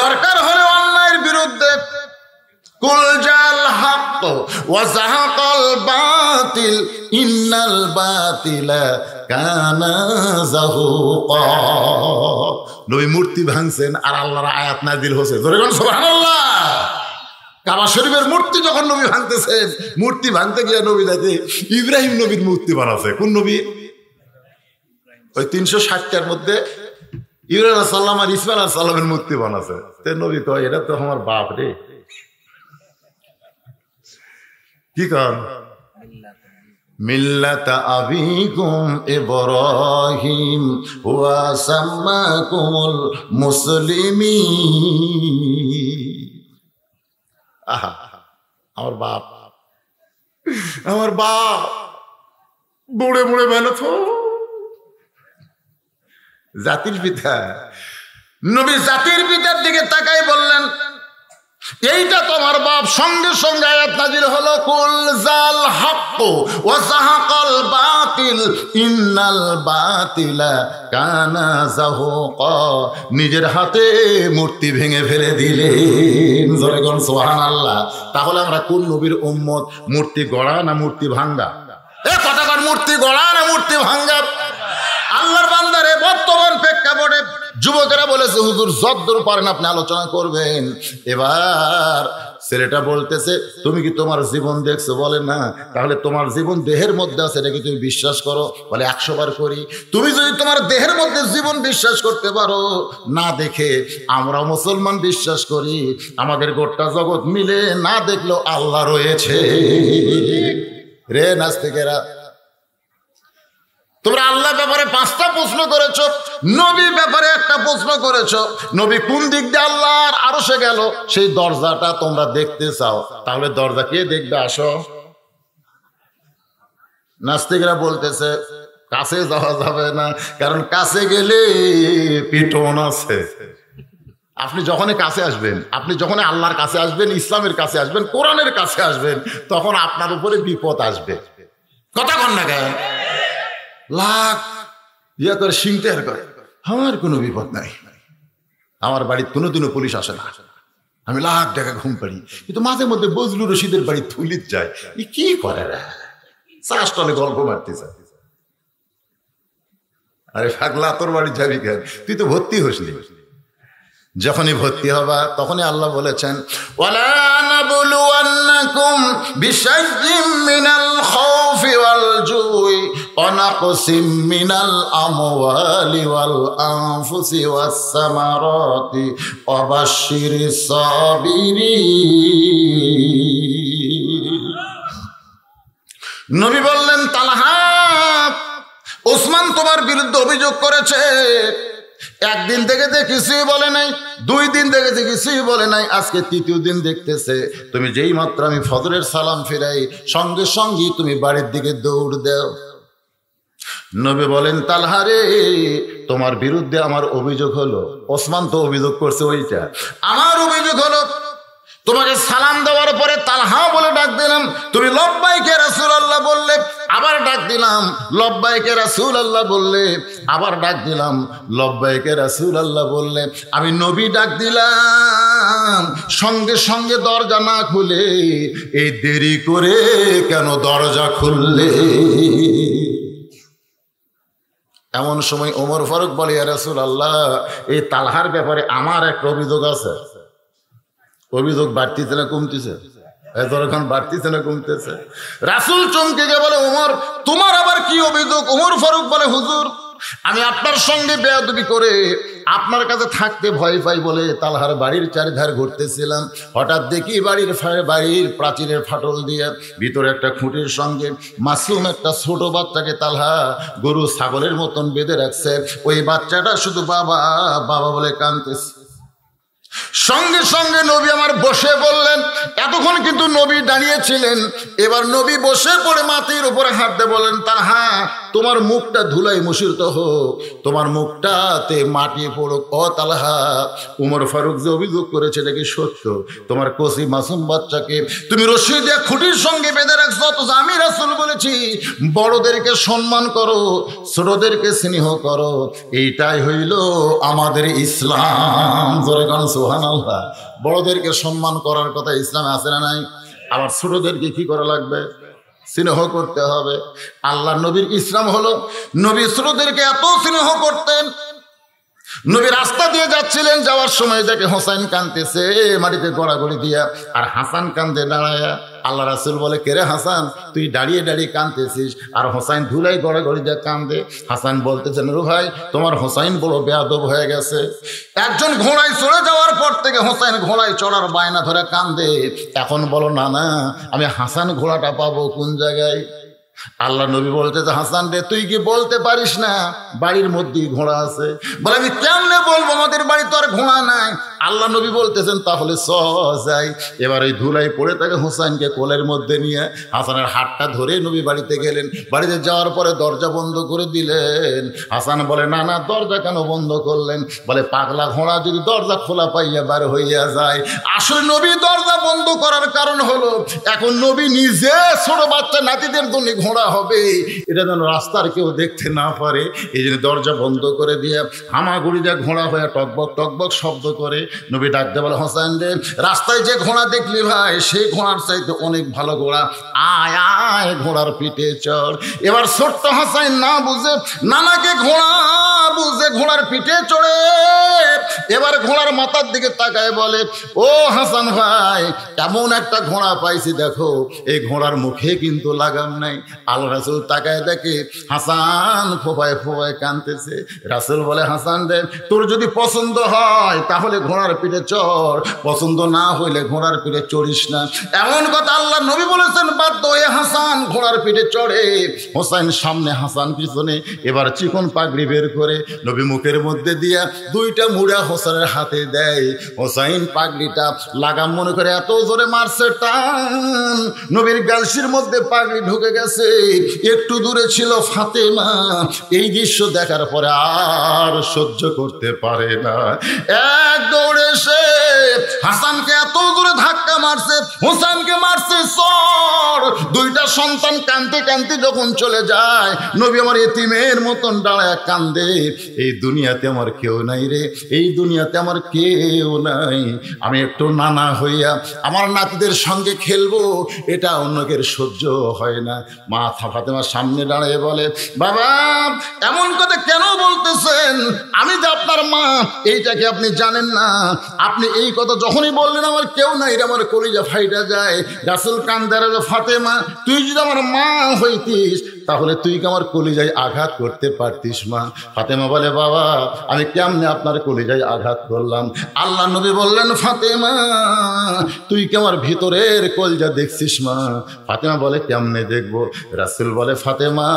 দরকার হলে অন্যায়ের বিরুদ্ধে কুল জাল হক ওয়া যাহাকাল বাতিল ইন্নাল বাতিলা কানা যাহুকা। নবী মূর্তি ভাঙছেন আর আল্লাহর আয়াত নাযিল হয়েছে। জোরে বলুন সুবহানাল্লাহ। কাবা শরীফের মূর্তি যখন নবী ভাঙতেছেন, মূর্তি ভাঙতে গিয়ে নবী দেখে ইব্রাহিম নবীর মূর্তি বানাচ্ছে। কোন নবী? ওই 360টার মধ্যে ইব্রাহিম আলাইহিস সালাম আর ইসমাঈল আলাইহিস সালামের মূর্তি বানাচ্ছে। তে নবী কয়, এটা তো আমার বাপ রে। কি কর? মিল্লাতা আবিকুম ইব্রাহিম ওয়া সাম্মাকুমুল মুসলিমিন। আহা, আমার বাপ, আমার বাপ বুড়ে বুড়ে মেহনত, জাতির পিতা। নবী জাতির পিতার দিকে তাকাই বললেন, এইটা তোমার বাপ। সঙ্গে সঙ্গে আয়াত নাজিল হলো, কুল জাল হক ওয়া যাহাকাল বাতিল ইন্নাল বাতিলা কানা যাহুকা। নিজের হাতে মূর্তি ভেঙে ফেলে দিলেন। জোরে বলুন সুবহানাল্লাহ। তাহলে আমরা কোন নবীর উম্মত? মূর্তি গড়া না মূর্তি ভাঙ্গা? কথাকার মূর্তি গড়া না মূর্তি ভাঙ্গা? আল্লাহর বান্দারে, বর্তমান প্রেক্ষাপটে যুবকেরা বলেছে, হুজুর যতদূর পারেন আপনি আলোচনা করবেন। এবার ছেলেটা বলতেছে, তুমি কি তোমার জীবন দেখছো? বলে না। তাহলে তোমার জীবন দেহের মধ্যে আছে, এটা কি তুমি বিশ্বাস করো? বলে 100 বার করি। তুমি যদি তোমার দেহের মধ্যে জীবন বিশ্বাস করতে পারো, না দেখে আমরা মুসলমান বিশ্বাস করি, আমাদের গোটা জগৎ মিলে না দেখলেও আল্লাহ রয়েছে। রে নাস্তিকেরা, তোমরা আল্লাহ ব্যাপারে 5টা প্রশ্ন করেছো, নবী ব্যাপারে একটা প্রশ্ন করেছো। নবী কোন দিক দিয়ে আল্লাহর আরশে গেল, সেই দরজাটা তোমরা দেখতে চাও, তাহলে দরজা কে দেখবে? আসো। নাস্তিকরা বলতেছে কাছে যাওয়া যাবে না, কারণ কাছে গেলে পিটন আছে। আপনি যখনই কাছে আসবেন, আপনি যখন আল্লাহর কাছে আসবেন, ইসলামের কাছে আসবেন, কোরআনের কাছে আসবেন, তখন আপনার উপরে বিপদ আসবে। কথা কন না কেন? লাখ ইয়ে করে সিংটার করে, আমার কোনো বিপদ নাই, আমার বাড়ির কোনোদিনও পুলিশ আসে না, আমি লাখ টাকা ঘুম পাড়ি। কিন্তু মাঝে মধ্যে বজলু রশিদের বাড়ি থুলিত যায়, কি করে চাষটলে গল্প মারতে চায়। আরে পাগলা, তোর বাড়ি যাবি কেন? তুই তো ভর্তি হসনি। যখনই ভর্তি হবা তখনই আল্লাহ বলেছেন, ওয়ালা নাবলুওয়ান্নাকুম বিশাইইম মিনাল খাউফি খাউফি ওয়াল জুই ওয়া নাকসিম মিনাল আমওয়ালি ওয়াল আনফুসি ওয়াস সামারাতি ওয়া বাশশিরিস সাবিরিন। নবী বললেন, তালহা, ওসমান তোমার বিরুদ্ধে অভিযোগ করেছে। একদিন দেখেছে কিছুই বলে নাই, 2 দিন দেখেছে কিছুই বলে নাই, আজকে 3য় দিন দেখতেছে তুমি যেই মাত্র আমি ফজরের সালাম ফিরাই সঙ্গে সঙ্গে তুমি বাড়ির দিকে দৌড় দাও। নবী বলেন, তালহা রে, তোমার বিরুদ্ধে আমার অভিযোগ হলো, ওসমান তো অভিযোগ করছে ওইটা, আমার অভিযোগ হলো তোমাকে সালাম দেওয়ার পরে তালহা বলে ডাক দিলাম, তুমি লব্বাইকে রাসূলুল্লাহ বললে, আবার ডাক দিলাম লব্বাইকে রাসূলুল্লাহ বললে, আবার ডাক দিলাম লব্বাইকে রাসূলুল্লাহ বললে, আমি নবী ডাক দিলাম সঙ্গে সঙ্গে দরজা না খুলে এই দেরি করে কেন দরজা খুললে? এমন সময় ওমর ফারুক বলে, ইয়া রাসূলুল্লাহ, এই তালহার ব্যাপারে আমার একটা অভিযোগ আছে। অভিযোগ বাড়তিছে না কমতেছে? এখন বাড়তিছে না কমতেছে? রাসূল চমকে গিয়ে বলে, ওমর, তোমার আবার কি অভিযোগ? ওমর ফারুক বলে, হুজুর, আমি আপনার সঙ্গে বেয়াদবি করে আপনার কাছে থাকতে ভয় পাই বলে তালহার বাড়ির চারিধার ঘুরতেছিলাম, হঠাৎ দেখি বাড়ির প্রাচীরের ফাটল দিয়ে ভিতরে একটা খুঁটির সঙ্গে মাসুম একটা ছোট বাচ্চাকে তালহা গরু ছাগলের মতন বেঁধে রাখছে। ওই বাচ্চাটা শুধু বাবা বাবা বলে কাঁদতেছে। সঙ্গে সঙ্গে নবী আমার বসে বললেন, এতক্ষণ কিন্তু নবী দাঁড়িয়েছিলেন, এবার নবী বসে পড়ে মাটির উপরে হাত দিয়ে বলেন, তালহা, তোমার মুখটা ধুলাই মুসিত হোক, তোমার মুখটাতে মাটি পড়ুক। ও তালহা, উমর ফারুক যে অভিযোগ করেছে এটা কি সত্য? তোমার কচি মাসুম বাচ্চাকে তুমি রশি দিয়ে খুঁটির সঙ্গে বেঁধে রাখছো, অথচ আমি রাসূল বলেছি বড়দেরকে সম্মান করো, ছোটদেরকে স্নেহ করো, এইটাই হইল আমাদের ইসলাম। জোরে গান সুবহানাল্লাহ। বড়দেরকে সম্মান করার কথা ইসলামে আছে না নাই? আবার ছোটদেরকে কি করা লাগবে? স্নেহ করতে হবে। আল্লাহ নবীর ইসলাম হলো, নবী ছোটদেরকে এত স্নেহ করতেন। নবী রাস্তা দিয়ে যাচ্ছিলেন, যাওয়ার সময় দেখে হোসাইন কাঁদতেছে মাটিতে গড়াগড়ি দিয়া, আর হাসান কান্দে দাঁড়ায়া। আল্লাহ রাসূল বলে, কেরে হাসান, তুই দাঁড়িয়ে দাঁড়িয়ে কাঁদতেছিস আর হোসাইন ধুলাই গড়াগড়ি দিয়ে কান্দে? হাসান বলতেছেন, রু ভাই, তোমার হোসাইন বড় বেয়াদব হয়ে গেছে। একজন ঘোড়ায় চড়ে যাওয়ার পর থেকে হোসাইন ঘোড়ায় চড়ার বায়না ধরে কান্দে। এখন বলো না না, আমি হাসান ঘোড়াটা পাবো কোন জায়গায়? আল্লাহ নবী বলতেছে, হাসান রে, তুই কি বলতে পারিস না বাড়ির মধ্যেই ঘোড়া আছে? বলে, আমি কেমনে বলবো, আমাদের বাড়ি তো আর ঘোড়া নাই। আল্লাহ নবী বলতেছেন, তাহলে যাই। এবার ওই ধুলাই পড়ে তাকে হোসাইনকে কোলের মধ্যে নিয়ে হাসানের হাতটা ধরে নবী বাড়িতে গেলেন। বাড়িতে যাওয়ার পরে দরজা বন্ধ করে দিলেন। হাসান বলে, না না, দরজা কেন বন্ধ করলেন? বলে, পাগলা ঘোড়া যদি দরজা খোলা পাইয়া বার হইয়া যায়। আসলে নবী দরজা বন্ধ করার কারণ হলো, এখন নবী নিজে ছোট বাচ্চা নাতিদের জন্য ঘোড়া হবে, এটা যেন রাস্তার কেউ দেখতে না পারে, এই জন্য দরজা বন্ধ করে দিয়ে হামাগুড়ি দিয়ে ঘোড়া হয়ে টকবক টকবক শব্দ করে নবী ডাকতে বলে, হোসেন রে, রাস্তায় যে ঘোড়া দেখলি ভাই, সেই ঘোড়ার চাইতে অনেক ভালো ঘোড়া, আয় আয় ঘোড়ার পিঠে চড়। এবার ছোট্ট হোসেন না বুঝে নানাকে ঘোড়া বুঝে ঘোড়ার পিঠে চড়ে এবার ঘোড়ার মাথার দিকে তাকায় বলে, ও হাসান ভাই, এমন একটা ঘোড়া পাইছি, দেখো এই ঘোড়ার মুখে কিন্তু লাগাম নাই। আল্লাহ রাসূল তাকায় দেখে হাসান ফোপায় ফোপায় কাঁদতেছে। রাসূল বলে, হাসান রে, তোর যদি পছন্দ হয় তাহলে ঘোড়ার পিঠে চড়, পছন্দ না হইলে ঘোড়ার পিঠে চড়িস না। এমন কথা আল্লাহ নবী বলেছেন, বাধ্য হয়ে হাসান ঘোড়ার পিঠে চড়ে। হোসাইন সামনে, হাসান পিছনে। এবার চিকন পাগড়ি বের করে নবী মুখের মধ্যে দিয়া 2টা মুড়া হোসেনের হাতে দেয়। হোসাইন পাগড়িটা লাগাম মনে করে এত জোরে মারছে টান, নবীর গালসির মধ্যে পাগড়ি ঢুকে গেছে। একটু দূরে ছিল ফাতেমা। এই দৃশ্য দেখার পরে আর সহ্য করতে পারে না, এক দৌড়ে এসে হাসানকে এত দূরে ধাক্কা মারছে, হোসেনকে মারছে চড়। 2টা সন্তান কাঁদতে কাঁদতে যখন চলে যায়, নবী আমার এতিমের মতন দাঁড়ায় কান্দে, এই দুনিয়াতে আমার কেউ নাই রে, এই দুনিয়াতে আমার কেউ নাই। আমি একটু নানা হইয়া আমার নাতিদের সঙ্গে খেলবো, এটা অন্যকের সহ্য হয় না। মা ফাতেমার সামনে দাঁড়িয়ে বলে, বাবা, এমন কথা কেন বলতেছেন? আমি যে আপনার মা, এইটাকে আপনি জানেন না? আপনি এই কথা যখনই বললেন আমার কেউ নাই, আমার কলিজা ফাইটা যায়। রাসূল কান্দারে, ফাতেমা, তুই তুই যদি আমার মা হইতিস তাহলে তুই কি আমার কলিজায় আঘাত করতে পারতিস মা। ফাতেমা বলে বাবা আমি কেমনে আপনার কলিজায় আঘাত করলাম? আল্লাহ নবী বললেন ফাতেমা তুই কি আমার ভিতরের কলিজা দেখছিস মা? ফাতেমা বলে কেমনে দেখবো? রাসূল বলে ফাতেমা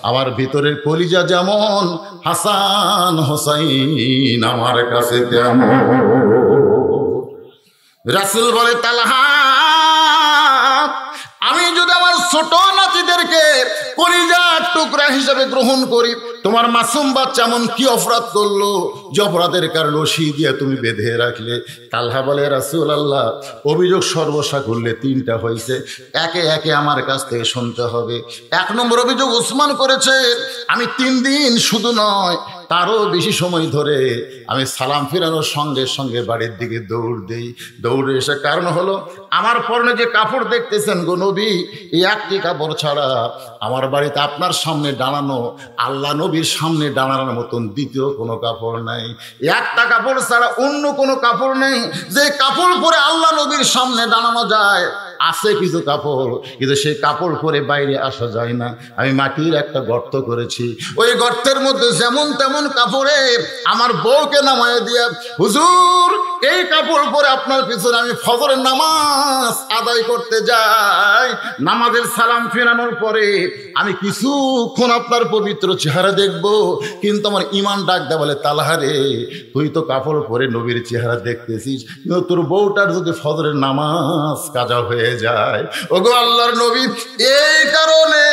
আমার ভিতরের কলিজা যেমন হাসান হোসাইন আমার কাছে তেমন। রাসূল বলে তালহা আমি যদি আমার ছোট নাতিদেরকে কলিজার টুকরা হিসাবে গ্রহণ করি, তোমার মাসুম বাচ্চা এমন কি অপরাধ করলো যে অপরাধের কারণে রশি দিয়ে তুমি বেঁধে রাখলে? তালহা বলে রাসূলুল্লাহ অভিযোগ সর্বসা করলে তিনটা হয়েছে, একে একে আমার কাছ থেকে শুনতে হবে। 1 নম্বর অভিযোগ ওসমান করেছে আমি 3 দিন শুধু নয় তারও বেশি সময় ধরে আমি সালাম ফিরানোর সঙ্গে সঙ্গে বাড়ির দিকে দৌড় দেই। দৌড়ে এসে কারণ হলো আমার পরনে যে কাপড় দেখতেছেন গো নবী, এই একটি কাপড় ছাড়া আমার বাড়িতে আপনার সামনে দাঁড়ানো আল্লাহ নবীর সামনে দাঁড়ানোর মতন দ্বিতীয় কোনো কাপড় নাই। একটা কাপড় ছাড়া অন্য কোনো কাপড় নেই যে কাপড় পরে আল্লাহ নবীর সামনে দাঁড়ানো যায়। আছে কিছু কাপড় কিন্তু সেই কাপড় পরে বাইরে আসা যায় না। আমি মাটির একটা গর্ত করেছি, ওই গর্তের মধ্যে যেমন তেমন কাপড়ে আমার বউকে নামায় দিয়ে হুজুর এই কাপড় পরে আপনার পিছনে আমি ফজরের নামাজ আদায় করতে যাই। নামাজের সালাম ফেরানোর পরে আমি কিছুক্ষণ আপনার পবিত্র চেহারা দেখব, কিন্তু আমার ইমান ডাক দেয় বলে তালহা রে তুই তো কাপড় পরে নবীর চেহারা দেখতেছিস, কিন্তু তোর বউটার যদি ফজরের নামাজ কাজা হয়ে যায়। ওগো আল্লাহর নবী এই কারণে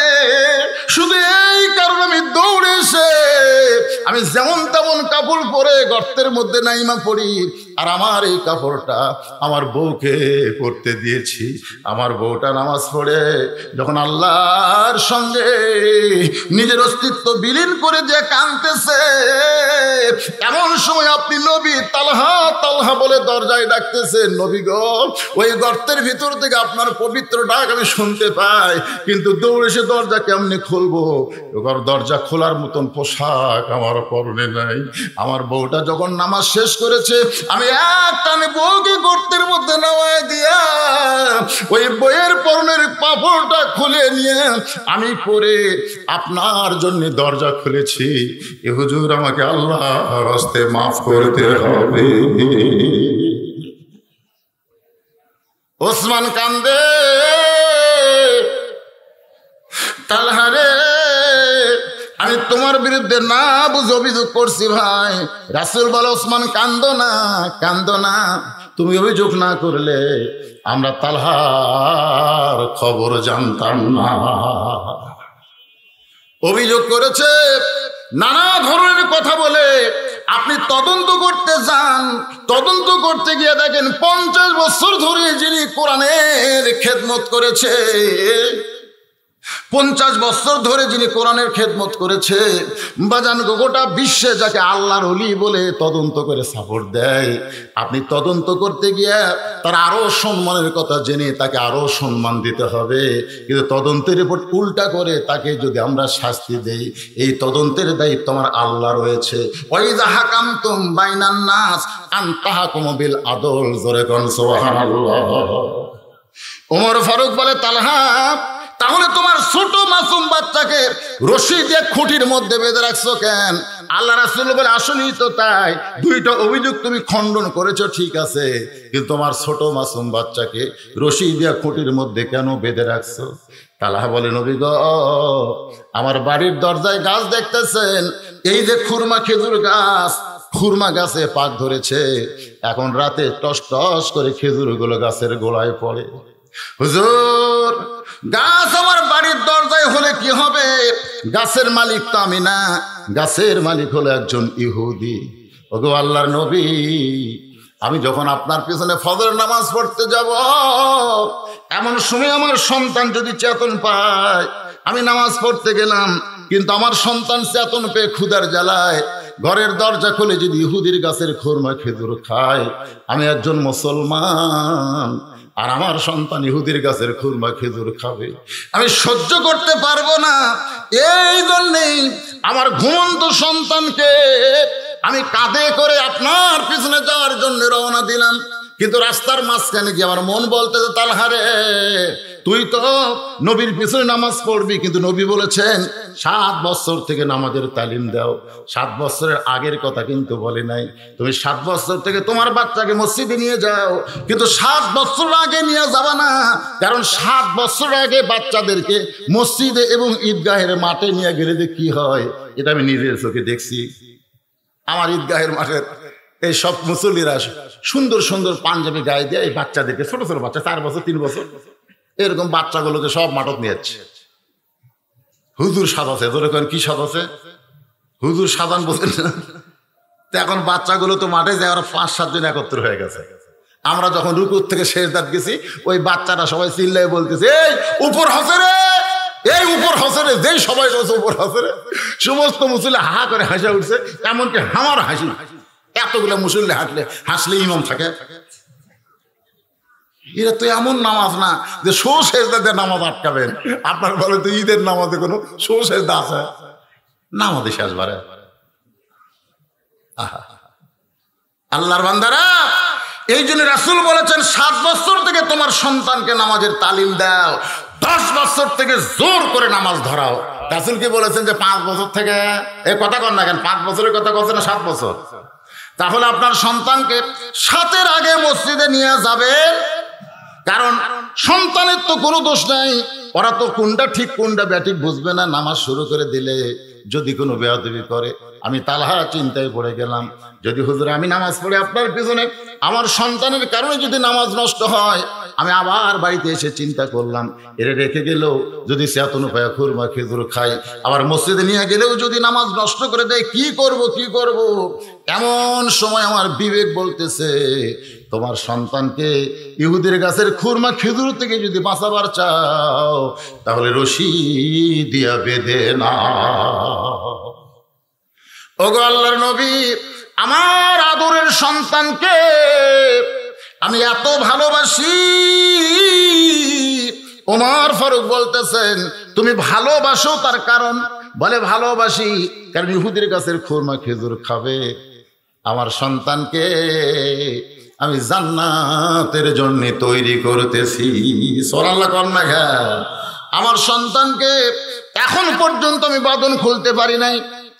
শুধু এই কারণে আমি দৌড়ে এসে আমি যেমন তেমন কাপড় পরে গর্তের মধ্যে নাইমা পড়ি, আর আমার এই কাপড়টা আমার বউকে পরতে দিয়েছি। আমার বউটা নামাজ পড়ে যখন আল্লাহর সঙ্গে নিজের অস্তিত্ব বিলীন করে দিয়ে কাঁদতেছে, এমন সময় আপনি নবী তালহা তালহা বলে দরজায় ডাকতেছেন। নবী গো ওই গর্তের ভিতর থেকে আপনার পবিত্র ডাক আমি শুনতে পাই, কিন্তু দৌড়ে এসে দরজা কেমনে খুলবো? এবার দরজা খোলার মতন পোশাক আমার পরনে নাই। আমার বউটা যখন নামাজ শেষ করেছে আমি এক টানে বউকে গর্তের মধ্যে নামায় দিয়া ওই বইয়ের পরনের কাপড়টা খুলে নিয়ে আমি পরে আপনার জন্য দরজা খুলেছি। এ হুজুর আমাকে আল্লাহর রাস্তে মাফ করতে হবে। ওসমান কান্দে তালহা রে আমি তোমার বিরুদ্ধে না বুঝ অভিযোগ করছি ভাই। রাসূল বলে ওসমান কান্দো না কান্দো না, তুমি অভিযোগ না করলে আমরা তালহার খবর জানতাম না। অভিযোগ করেছে নানা ধরনের কথা বলে আপনি তদন্ত করতে যান, তদন্ত করতে গিয়ে দেখেন 50 বছর ধরে যিনি কোরআনের খেদমত করেছে, 50 বছর ধরে যিনি কোরআনের খেদমত করেছে, বাজান গোটা বিশ্বে যাকে আল্লাহর ওলি বলে তদন্ত করে সাপোর্ট দেয়, আপনি তদন্ত করতে গিয়ে তার আরো সম্মানের কথা জেনে তাকে আরো সম্মান দিতে হবে। কিন্তু তদন্তের রিপোর্ট উল্টা করে তাকে যদি আমরা শাস্তি দেই, এই তদন্তের দায়িত্ব আমার আল্লাহ রয়েছে। ওয়াইযা হাকামতুম বাইনান নাস আন তাহকুমু বিল আদল, জোরে কোন সুবহানাল্লাহ। ওমর ফারুক বলে তালহা তাহলে তোমার ছোট মাসুম বাচ্চাকে রশি দিয়ে খুঁটির মধ্যে বেঁধে রাখছো কেন? আল্লাহ রাসূল বলে আসলেই তো তাই, দুইটা অভিযোগ তুমি খণ্ডন করেছো ঠিক আছে, কিন্তু তোমার ছোট মাসুম বাচ্চাকে রশি দিয়ে খুঁটির মধ্যে কেন বেঁধে রাখছো? তালহা বলে নবী গো আমার বাড়ির দরজায় গাছ দেখতেছেন, এই যে খুরমা খেজুর গাছ, খুরমা গাছে পাক ধরেছে, এখন রাতে টস টস করে খেজুরগুলো গাছের গোড়ায় পড়ে। হুজুর গাছ আমার বাড়ির দরজায় হলে কি হবে? গাছের মালিক তো আমি না, গাছের মালিক হলো একজন ইহুদি। ওগো আল্লাহর নবী আমি যখন আপনার পেছনে ফজর নামাজ পড়তে যাব, এমন সময় আমার সন্তান যদি চেতন পায়, আমি নামাজ পড়তে গেলাম কিন্তু আমার সন্তান চেতন পেয়ে ক্ষুধার জ্বালায় ঘরের দরজা খুলে যদি ইহুদির গাছের খুরমা খেজুর খায়, আমি একজন মুসলমান আর আমার সন্তান ইহুদির গাছের খুরমা খেজুর খাবে, আমি সহ্য করতে পারবো না। এই জন্যেই আমার ঘুমন্ত সন্তানকে আমি কাঁধে করে আপনার পিছনে যাওয়ার জন্য রওনা দিলাম, কিন্তু রাস্তার মাঝখানে গিয়ে আমার মন বলতেছে তালহা রে তুই তো নবীর পিছনে নামাজ পড়বি, কিন্তু নবী বলেছেন 7 বছর থেকে নামাজের তালিম দাও। 7 বছরের আগের কথা কিন্তু বলে নাই। তুমি 7 বছর থেকে তোমার বাচ্চাকে মসজিদে নিয়ে যাও, কিন্তু 7 বছর আগে নিয়ে যাবা না। কারণ 7 বছর আগে বাচ্চাদেরকে মসজিদে এবং ঈদগাহের মাঠে নিয়ে গেলে যে কি হয়, এটা আমি নিজের চোখে দেখছি। আমার ঈদগাহের মাঠের এই সব মুসল্লিরা সুন্দর সুন্দর পাঞ্জাবি গায়ে দিয়ে এই বাচ্চাদেরকে, ছোট ছোট বাচ্চা 4 বছর 3 বছর এরকম বাচ্চাগুলোকে সব মাঠত নিয়ে যাচ্ছে। হুজুর সাজাছে, ধরে কেন কি সাজাছে, হুজুর সাজান বলছেন না। তো এখন বাচ্চাগুলো তো মাঠে যায়, ওরা 5-7 জন একত্র হয়ে গেছে। আমরা যখন রুকুর থেকে সেজদাত গেছি, ওই বাচ্চারা সবাই চিল্লায় বলতেছে, এই উপর হসে রে, এই উপর হসে রে, যেই সবাই রয়েছে উপর হসে রে। সমস্ত মুসল্লি হা করে হাসা উঠছে, এমনকি আমার হাসি। এতগুলো মুসল্লি হাসলে ইমাম থাকে। এটা তো এমন নামাজ না যে শো সেজদা দিয়ে নামাজ আটকাবেন। আপনার বলে তো ঈদের নামাজে কোনো শো সেজদা আছে? নামাজে শেষ বারে। আল্লাহর বান্দারা, এই জন্য রাসূল বলেছেন 7 বছর থেকে তোমার সন্তানকে নামাজের তালিম দাও, 10 বছর থেকে জোর করে নামাজ ধরাও। রাসূল কি বলেছেন যে 5 বছর থেকে? এই কথা কন না কেন, 5 বছরের কথা বলছে না 7 বছর? তাহলে আপনার সন্তানকে 7-এর আগে মসজিদে নিয়ে যাবেন, কারণ সন্তানের তো কোনো দোষ নাই। ওরা তো কোনটা ঠিক কোনটা ব্যাঠিক বুঝবে না। নামাজ শুরু করে দিলে যদি কোনো বেয়াদবি করে, আমি তালহা চিন্তায় পড়ে গেলাম, যদি হুজুর আমি নামাজ পড়ে আপনার পিছনে আমার সন্তানের কারণে যদি নামাজ নষ্ট হয়, আমি আবার বাড়িতে এসে চিন্তা করলাম, এরে রেখে গেলেও যদি সেতন উপায় খুরমা খেজুর খাই, আবার মসজিদে নিয়ে গেলেও যদি নামাজ নষ্ট করে দেয়, কি করব কি করব? এমন সময় আমার বিবেক বলতেছে, তোমার সন্তানকে ইহুদির গাছের খুরমা খেজুর থেকে যদি বাঁচাবার চাও, তাহলে রশি দিয়া বেঁধে না। ওগো আল্লাহর নবী, আমার আদরের সন্তানকে আমি এত ভালোবাসি। ওমর ফারুক বলতেছেন, তুমি ভালোবাসো তার কারণ? বলে ভালোবাসি কারণ ইহুদির গাছের খুরমা খেজুর খাবে। আমার সন্তানকে আমি জান্নাতের জন্য তৈরি করতেছি। সুবহানাল্লাহ কোন না? আমার সন্তানকে এখন পর্যন্ত আমি বাঁধন খুলতে পারি নাই,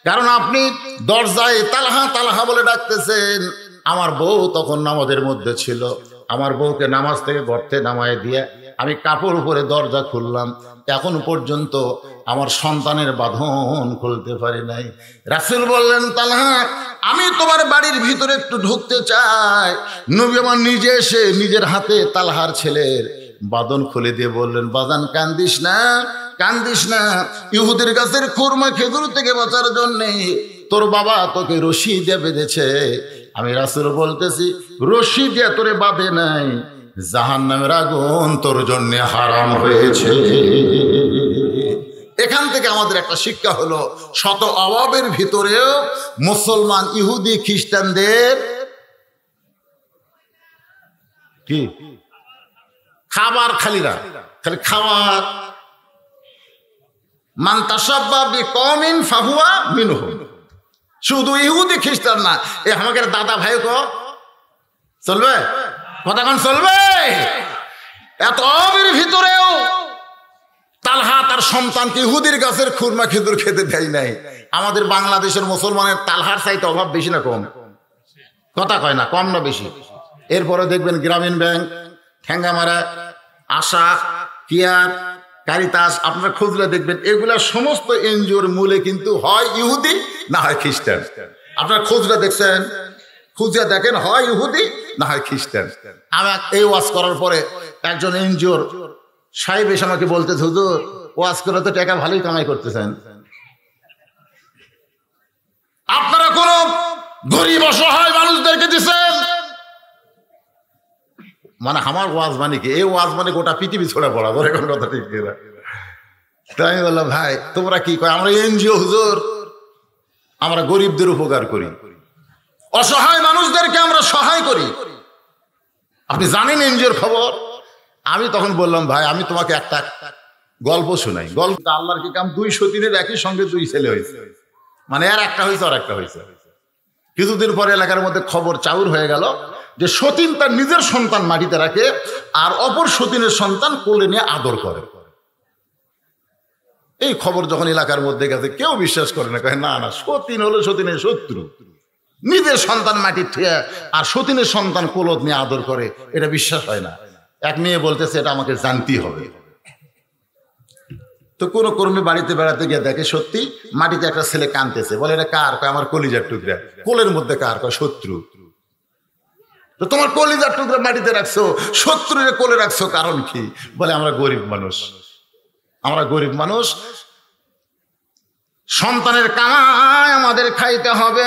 কারণ আপনি দরজায় তালহা তালহা বলে ডাকতেছেন। আমার বউ তখন নামাজের মধ্যে ছিল। আমার বউকে নামাজ থেকে গর্তে নামায় দিয়ে আমি কাপড় উপরে দরজা খুললাম। এখন পর্যন্ত আমার সন্তানের বাঁধন খুলতে পারি নাই। রাসূল বললেন, তালহা আমি তোমার বাড়ির ভিতরে একটু ঢুকতে চাই। নবী আমার নিজে এসে নিজের হাতে তালহার ছেলের বাঁধন খুলে দিয়ে বললেন, বাজান কান্দিস না, কান্দিস না। ইহুদির গাছের খুরমা খেজুর থেকে বাঁচার জন্যে তোর বাবা তোকে রশি দিয়ে বেঁধেছে। আমি রাসূল বলতেছি, রশি দিয়ে তোরে বাঁধে নাই, জাহান্নামের আগুন তোর জন্য হারাম হয়েছে। এখান থেকে আমাদের একটা শিক্ষা হলো, শত অভাবের ভিতরেও মুসলমান ইহুদি খ্রিস্টানদের কি খাবার খালিরা খালি খাবার। মান তাসাব্বা বিকওমিন ফাহুয়া মিনহুম। শুধু ইহুদি খ্রিস্টান না, এ আমাদের দাদা ভাই কো চলবে, কথা কোন চলবে? এত অভাবের ভিতরেও তালহা তার সন্তানকে ইহুদির গাছের খুরমা খেজুর খেতে দেয় নাই। আমাদের বাংলাদেশের মুসলমানের তালহার চাইতে অভাব বেশি না কম? কথা কয় না, কম না বেশি? এরপরে দেখবেন গ্রামীণ ব্যাংক, ঠ্যাঙ্গামারা, আশা, কেয়ার, কারিতাস, আপনারা খুঁজলে দেখবেন এগুলা সমস্ত এনজিওর মূলে কিন্তু হয় ইহুদি না হয় খ্রিস্টান। আপনারা খুঁজলে দেখছেন, খুঁজে দেখেন, হয় ইহুদি না হয় খ্রিস্টান। আমি এই ওয়াজ করার পরে একজন এনজিওর সাহেব এসে আমাকে বলতেছে, হুজুর ওয়াজ করে তো টাকা ভালোই কামাই করতেছেন, আপনারা কোন গরিব অসহায় মানুষদেরকে দিচ্ছেন? মানে আমার ওয়াজ মানে কি? এই ওয়াজ মানে গোটা পৃথিবী ছড়া পড়া, ধরে কোন কথা ঠিক না। তাই আমি বললাম, ভাই তোমরা কি কয়? আমরা এনজিও হুজুর, আমরা গরিবদের উপকার করি, অসহায় মানুষদেরকে আমরা সহায় করি। আপনি জানেন এনজিওর খবর? আমি তখন বললাম, ভাই আমি তোমাকে একটা গল্প শোনাই। গল্প আল্লাহর কি কাম, 203-এর একই সঙ্গে 2 ছেলে হয়েছে, মানে এর একটা হয়েছে আর একটা হয়েছে। কিছুদিন পরে এলাকার মধ্যে খবর চাউর হয়ে গেল যে সতীন তার নিজের সন্তান মাটিতে রাখে আর অপর সতীনের সন্তান কোলে নিয়ে আদর করে। এই খবর যখন এলাকার মধ্যে গেছে কেউ বিশ্বাস করে না, কয় না না, সতীন হলো সতীনের শত্রু, নিজের সন্তান মাটির থুয়ে আর সতীনের সন্তান কোলত নিয়ে আদর করে, এটা বিশ্বাস হয় না। এক মেয়ে বলতেছে এটা আমাকে জানতেই হবে। তো কোনো কর্মী বাড়িতে বেড়াতে গিয়ে দেখে সত্যি মাটিতে একটা ছেলে কাঁদতেছে, বলে এটা কার? কয় আমার কলিজার টুকরা। কোলের মধ্যে কার? কয় শত্রু। তো তোমার কলিজার টুকরা মাটিতে রাখছো, শত্রুরে কোলে রাখছো, কারণ কি? বলে আমরা গরিব মানুষ, আমরা গরিব মানুষ, সন্তানের কামাই আমাদের খাইতে হবে।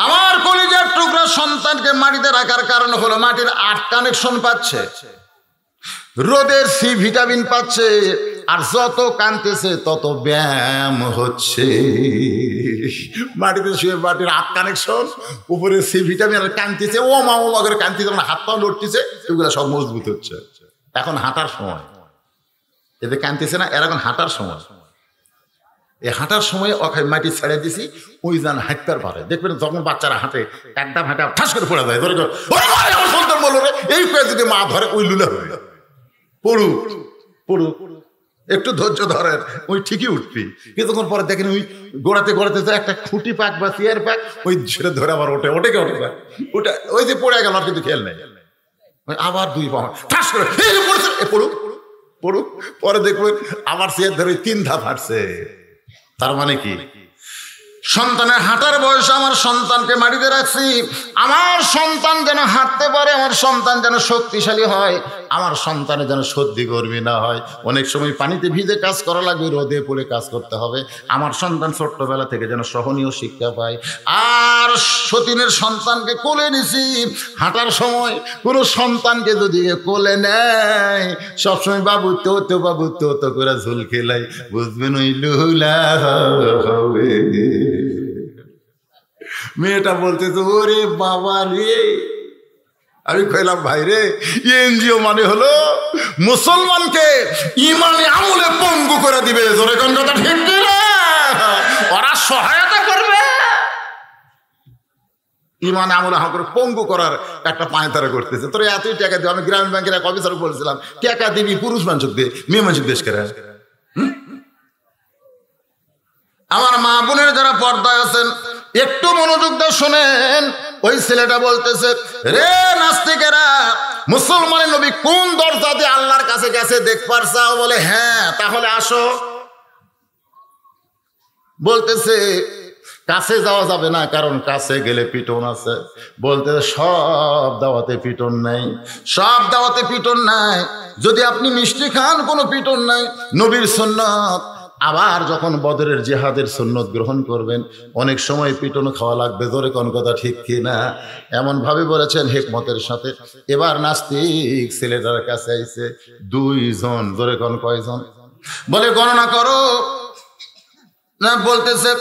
আমার কলিজার টুকরা সন্তানকে মাটিতে রাখার কারণ হলো মাটির আর্থ কানেকশন পাচ্ছে, রোদের সি ভিটামিন পাচ্ছে, আর যত কানতেছে তত ব্যায়াম হচ্ছে। মাটিতে শুয়ে মাটির আর্থ কানেকশন, উপরে সি ভিটামিন, আর কানতেছে ও মা করে কানতেছে, মানে হাত পাও লড়তেছে, এগুলো সব মজবুত হচ্ছে। এখন হাঁটার সময়, এতে কানতেছে না, এর এখন হাঁটার সময়। এই হাঁটার সময় ওখানে মাটি ছেড়ে দিছি, ওই যান হাঁটতে পারে। দেখবেন যখন বাচ্চারা হাঁটে একদম হাঁটা ঠাস করে পড়ে যায়, ধরে আমার সন্তান বলল রে, এই করে যদি মা ধরে ওই লুলা হবে, পড়ুক পড়ুক, একটু ধৈর্য ধরেন, ওই ঠিকই উঠবি। কিছুক্ষণ পরে দেখেন ওই গোড়াতে গোড়াতে একটা খুঁটি পাক বা চেয়ার পাক, ওই ছেড়ে ধরে আবার ওঠে, ওঠে কে ওঠে ওটা, ওই যে পড়ে গেল আর কিন্তু খেয়াল নেই, আবার দুই পা ঠাস করে পড়ুক পড়ুক, পরে দেখবেন আবার চেয়ার ধরে 3 ধাপ হাঁটছে। তার মানে কি? সন্তানের হাঁটার বয়সে আমার সন্তানকে মাটিতে রাখছি, আমার সন্তান যেন হাঁটতে পারে, আমার সন্তান যেন শক্তিশালী হয়, আমার সন্তানের যেন সর্দি গর্মি না হয়। অনেক সময় পানিতে ভিজে কাজ করা লাগবে, রোদে পড়ে কাজ করতে হবে। আমার সন্তান ছোট্টবেলা থেকে যেন সহনীয় শিক্ষা পায়। আর সতীনের সন্তানকে কোলে নিছি, হাঁটার সময় কোনো সন্তানকে যদি কোলে নেয় সবসময় বাবু তো তো বাবু তো তো করে ঝুল খেলাই, বুঝবেন ওই লুলা হবে। মেয়েটা বলতেছে ওরে বাবা রে, আমি কইলাম ভাই রে, এনজিও মানে হলো মুসলমানকে ইমানে আমলে পঙ্গু করে দিবে, জোরে কোন কথা ঠিক না? ওরা সহায়তা করবে, ইমানে আমলে হাঁকড়ে পঙ্গু করার একটা পায়তারা করতেছে। তোর এতই টাকা দিবে, আমি গ্রামীণ ব্যাংকের এক অফিসার বলছিলাম টাকা দিবি পুরুষ মানুষ দিয়ে, মেয়ে মানুষ দেশ করে। আমার মা বোনের যারা পর্দায় আছেন একটু মনোযোগ দিয়ে শোনেন। ওই ছেলেটা বলতেছে রে নাস্তিকেরা, মুসলমানের নবী কোন দরজা দিয়ে আল্লাহর কাছে গেছে দেখবার চাও? বলে হ্যাঁ, তাহলে আসো। বলতেছে কাছে যাওয়া যাবে না, কারণ কাছে গেলে পিটন আছে। বলতেছে সব দাওয়াতে পিটন নাই, সব দাওয়াতে পিটন নাই। যদি আপনি মিষ্টি খান কোনো পিটন নাই, নবীর সুন্নাত। আবার যখন বদরের জিহাদের সুন্নত গ্রহণ করবেন অনেক সময় পিটন খাওয়া লাগবে, জোরে কোন কথা ঠিক কিনা? এমন ভাবে বলেছেন হিকমতের সাথে। এবার নাস্তিক ছেলেটার কাছে আইছে 2 জন, জোরে কোন কয়জন? বলে গণনা করো না। বলতেছে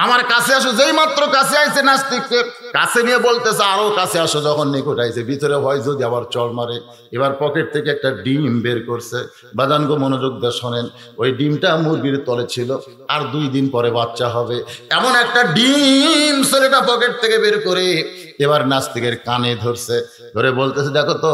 আমার কাছে আসো, যেই মাত্র কাছে আইছে নাস্তিককে কাছে নিয়ে বলতেছে আরো কাছে আসো। যখন নিকট আইছে ভিতরে ভয় যদি আবার চড় মারে। এবার পকেট থেকে একটা ডিম বের করছে। বাজানগো মনোযোগ দিয়ে শোনেন, ওই ডিমটা মুরগির তলে ছিল, আর 2 দিন পরে বাচ্চা হবে। এমন একটা ডিম ছেলেটা পকেট থেকে বের করে এবার নাস্তিকের কানে ধরছে, ধরে বলতেছে দেখো তো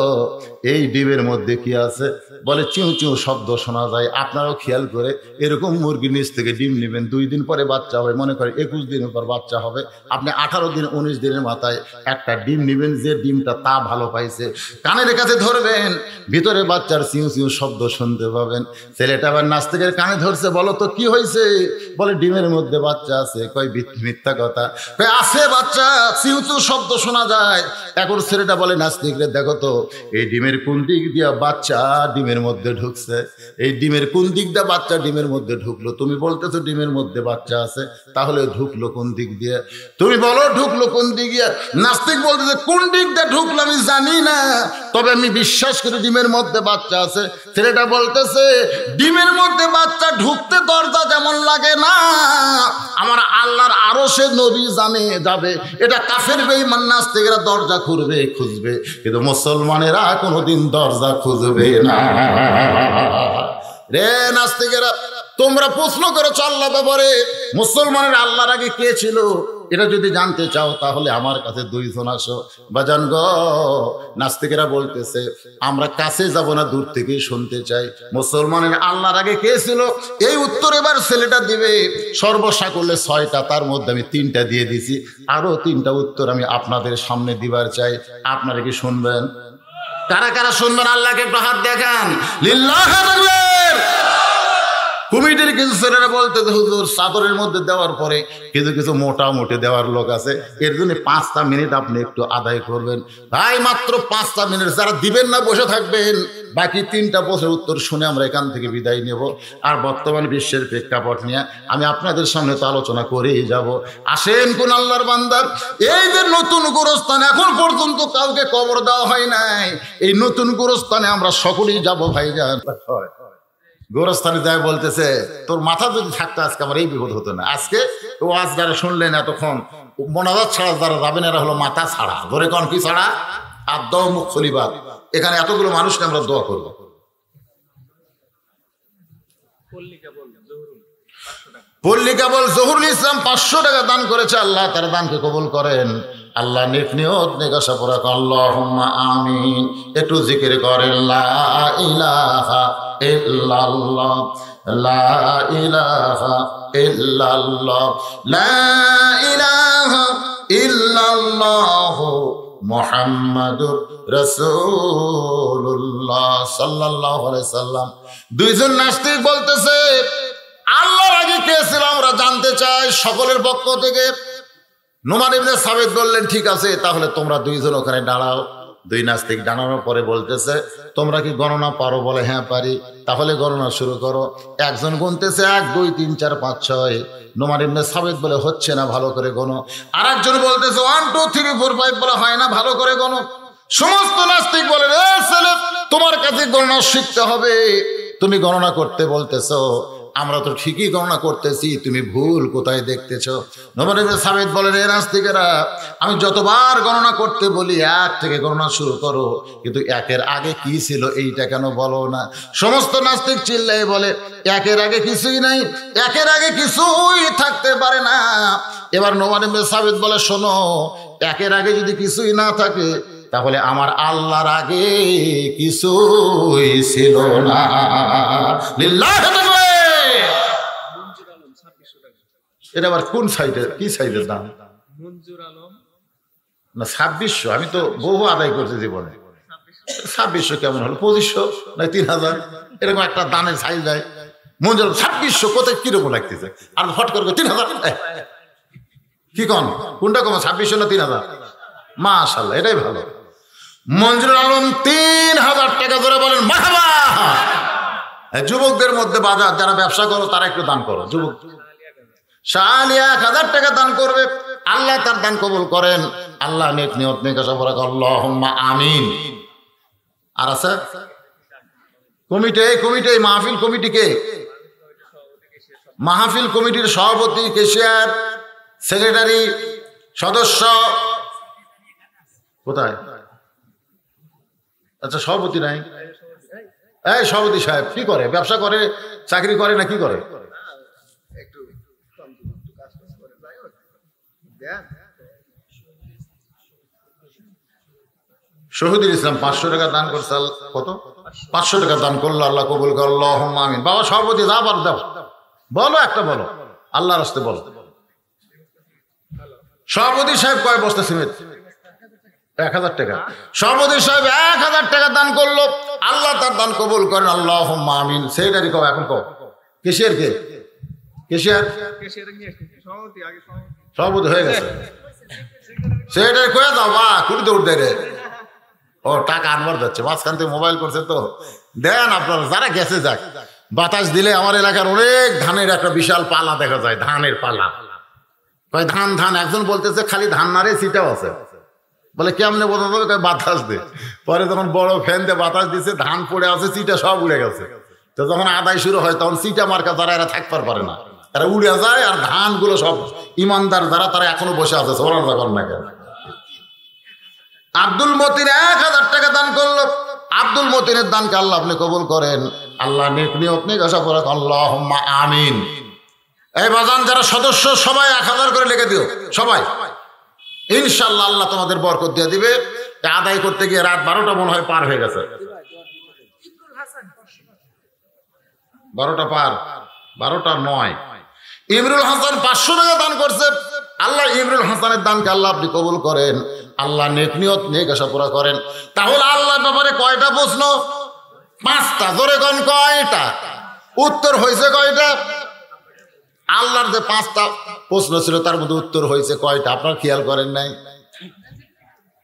এই ডিমের মধ্যে কি আছে? বলে চিউ চিউ শব্দ শোনা যায়। আপনারাও খেয়াল করে এরকম মুরগির নিচ থেকে ডিম নেবেন, 2 দিন পরে বাচ্চা হবে, মনে করে 21 দিনের পর বাচ্চা হবে। আপনি 18 দিন 19 দিনের মাথায় একটা ডিম নেবেন, যে ডিমটা তা ভালো পাইছে, কানের কাছে ধরবেন, ভিতরে বাচ্চার চিউ চিউ শব্দ শুনতে পাবেন। ছেলেটা আবার নাস্তিকের কানে ধরছে, বলো তো কি হয়েছে? বলে ডিমের মধ্যে বাচ্চা আছে। কয় মিথ্যা কথা। কয় আছে বাচ্চা, চিউ চিউ শব্দ শোনা যায়। এখন ছেলেটা বলে নাস্তিকরে দেখো তো এই ডিমের কোন দিক দিয়া বাচ্চা ডিমের মধ্যে ঢুকছে, এই ডিমের কোন দিক দিয়ে বাচ্চা ডিমের মধ্যে ঢুকলো? তুমি বলতেছো ডিমের মধ্যে বাচ্চা আছে, তাহলে ঢুকলো কোন দিক দিয়ে? তুমি বলো ঢুকলো কোন দিক দিয়ে? নাস্তিক বলতেছে কোন দিক দিয়ে ঢুকলো আমি জানি না, তবে আমি বিশ্বাস করি ডিমের মধ্যে বাচ্চা আছে। ছেলেটা বলতেছে ডিমের মধ্যে বাচ্চা ঢুকতে দরজা যেমন লাগে না, আমার আল্লাহর আরশে নবী জানে যাবে। এটা কাফের বেঈমান নাস্তিকেরা দরজা খুঁজবে, কিন্তু মুসলমানেরা কোনোদিন দরজা খুঁজবে না। রে নাস্তিকেরা, তোমরা প্রশ্ন করেছো আল্লাহ ব্যাপারে, মুসলমানের আল্লাহর আগে কে ছিল? এটা যদি জানতে চাও তাহলে আমার কাছে 2 জন আসো। বাজান গো, নাস্তিকেরা বলতেছে আমরা কাছে যাব না, দূর থেকেই শুনতে চাই। মুসলমানের আল্লাহর আগে কে ছিল, এই উত্তর এবার ছেলেটা দিবে। সর্বসাকল্যে 6টা, তার মধ্যে আমি 3টা দিয়ে দিছি, আরো 3টা উত্তর আমি আপনাদের সামনে দিবার চাই। আপনারা কি শুনবেন? কারা কারা শুনবেন আল্লাহকে একটু হাত দেখান। লিল্লাহি তাকবীর। কমিটির কিছু ছেলেরা বলতে, হুজুর চাদরের মধ্যে দেওয়ার পরে কিছু কিছু মোটামুটি দেওয়ার লোক আছে, এর জন্য 5টা মিনিট আপনি একটু আদায় করবেন। ভাই মাত্র 5টা মিনিট, যারা দিবেন না বসে থাকবেন, বাকি 3টা প্রশ্নের উত্তর শুনে আমরা এখান থেকে বিদায় নেব। আর বর্তমান বিশ্বের প্রেক্ষাপট নিয়ে আমি আপনাদের সামনে তো আলোচনা করেই যাব। আসেন কোন আল্লাহর বান্দা, এই যে নতুন গোরস্থান এখন পর্যন্ত কাউকে কবর দেওয়া হয় নাই, এই নতুন গোরস্থানে আমরা সকলেই যাব ভাইজান। গোরস্থানে যায় বলতেছে তোর মাথা যদি থাকতো আজকে আমার এই বিপদ হতো না। আজকে ওয়াজ যারা শুনলেন এতক্ষণ, মোনাজাত ছাড়া যারা যাবেন এরা হলো মাথা ছাড়া। ধরে কন কি ছাড়া? আর দোয়া মুখ খলিবাদ। এখানে এতগুলো মানুষকে আমরা দোয়া করব। পল্লিকা বল জহুরুল ইসলাম 500 টাকা দান করেছে, আল্লাহ তার দানকে কবুল করেন। আল্লাহ নেক নিয়ত নেক আশা পুরা করেন। আল্লাহুম্মা আমিন। একটু জিকির করেন লা ইলাহা ইল্লাল্লাহ, লা ইলাহা ইল্লাল্লাহ, লা ইলাহা ইল্লাল্লাহ মুহাম্মাদুর রাসূলুল্লাহ সাল্লাল্লাহু আলাইহি সাল্লাম। 2 জন নাস্তিক বলতেছে আল্লাহর আগে কে ছিল আমরা জানতে চাই সকলের পক্ষ থেকে। নোমান ইবনে সাবিত বললেন ঠিক আছে, তাহলে তোমরা 2 জন ওখানে দাঁড়াও। 2 নাস্তিক দাঁড়ানোর পরে বলতেছে তোমরা কি গণনা পারো? বলে হ্যাঁ পারি। তাহলে গণনা শুরু করো। একজন গুনতেছে 1 2 3 4 5 6। নোমান ইবনে সাবিত বলে হচ্ছে না, ভালো করে গণো। আর একজন বলতেছে 1 2 3 4 5 বলে হয় না, ভালো করে গণো। সমস্ত নাস্তিক বলে ছেলে তোমার কাছে গণনা শিখতে হবে, তুমি গণনা করতে বলতেছো, আমরা তো ঠিকই গণনা করতেছি, তুমি ভুল কোথায় দেখতেছো? নোমান ইবনে সাবিত বলেন এ নাস্তিকেরা, আমি যতবার গণনা করতে বলি 1 থেকে গণনা শুরু করো, কিন্তু 1-এর আগে কি ছিল এইটা কেন বলো না? সমস্ত নাস্তিক চিল্লাই বলে 1-এর আগে কিছুই নাই, 1-এর আগে কিছুই থাকতে পারে না। এবার নোমান ইবনে সাবিত বলে শোনো, 1-এর আগে যদি কিছুই না থাকে তাহলে আমার আল্লাহর আগে কিছুই ছিল না। লিল্লাহি তাকবীর। এটা আবার কোন সাইডের, কি সাইডের দাম? না 2600, আমি তো বহু আদায় করছি জীবনে। 2600 কেমন হলো? 2500 না 3000 এরকম একটা দানের সাইজ যায়। মঞ্জুর 2600 কোথায় কিরকম লাগতেছে? আর হট করে 3000 কি কন? কোনটা কম, 2600 না 3000? মাশাআল্লাহ, এটাই ভালো। মঞ্জুর আলম 3000 টাকা ধরে বলেন মারহাবা। যুবকদের মধ্যে বাজার যারা ব্যবসা করো তারা একটু দান করো। যুবক শালি 1000 টাকা দান করবে, আল্লাহ তার দান কবুল করেন। আল্লাহ নেক নিয়ত নেক আশা পুরা করেন। আল্লাহুম্মা আমিন। আর আছে কমিটি মাহফিল কমিটি কে? মাহফিল কমিটির সভাপতি, কেশিয়ার, সেক্রেটারি, সদস্য কোথায়? আচ্ছা সভাপতি নাই। এই সভাপতি সাহেব কি করে? ব্যবসা করে, চাকরি করে না কি করে? শহীদুল ইসলাম 500 টাকা দান করছে। কত? 500 টাকা দান করলো, আল্লাহ কবুল করো। আল্লাহুম্মা আমিন। বাবা সভাপতি যা পারো দাও, বলো একটা বলো, আল্লাহর রাস্তায় বলো। সভাপতি সাহেব কয় বস্তা সিমেন্ট? 1000 টাকা। সভাপতি সাহেব 1000 টাকা দান করলো, আল্লাহ তার দান কবুল করেন। আল্লাহুম্মা আমিন। সেক্রেটারি কও, এখন কও। কেশিয়ার কে? কেশিয়ার সভাপতি হয়ে গেছে। সেক্রেটারি কয়ে দাও বা কুড়িতে উঠতে রে। ও টাকা আনবার যাচ্ছে, মাঝখান থেকে মোবাইল করছে তো দেন আপনারা, যারা গেছে যাক। বাতাস দিলে আমার এলাকার অনেক ধানের একটা বিশাল পালা দেখা যায়, ধানের পালা। কয় ধান ধান, একজন বলতেছে খালি ধান না রে, সিটাও আছে। বলে কেমনে বোঝা যাবে? বাতাস দে। পরে যখন বড় ফ্যান দিয়ে বাতাস দিচ্ছে, ধান পড়ে আছে, চিটা সব উড়ে গেছে। তো যখন আদায় শুরু হয় তখন চিটা মার্কা যারা এরা থাকতে পারে না, এরা উড়ে যায়। আর ধানগুলো সব ইমানদার যারা তারা এখনো বসে আছে, সরার ব্যাপার না কেন। আব্দুল মতিন 1000 টাকা দান করলো। আব্দুল মতিনের দানকে আল্লাহ আপনি কবুল করেন। আল্লাহ নেক নিয়ত নেক আশা করেন। আল্লাহুম্মা আমিন। এই বাজান যারা সদস্য সবাই 1000 করে লিখে দিও সবাই, ইনশাআল্লাহ আল্লাহ তোমাদের বরকত দিয়ে দিবে। আদায় করতে গিয়ে রাত 12টা মনে হয় পার হয়ে গেছে, 12টা পার, 12টা 9। ইমরুল হাসান 500 টাকা দান করছে। আল্লাহ ইমরুল হাসানের দানকে আল্লাহ আপনি কবুল করেন, আল্লাহ নেক নিয়ত নেক আশা পুরা করেন। তাহলে আল্লাহর ব্যাপারে কয়টা প্রশ্ন? 5টা। ধরে কোন কয়টা? উত্তর হয়েছে কয়টা? আল্লাহর যে 5টা প্রশ্ন ছিল তার মধ্যে উত্তর হয়েছে কয়টা? আপনারা খেয়াল করেন নাই?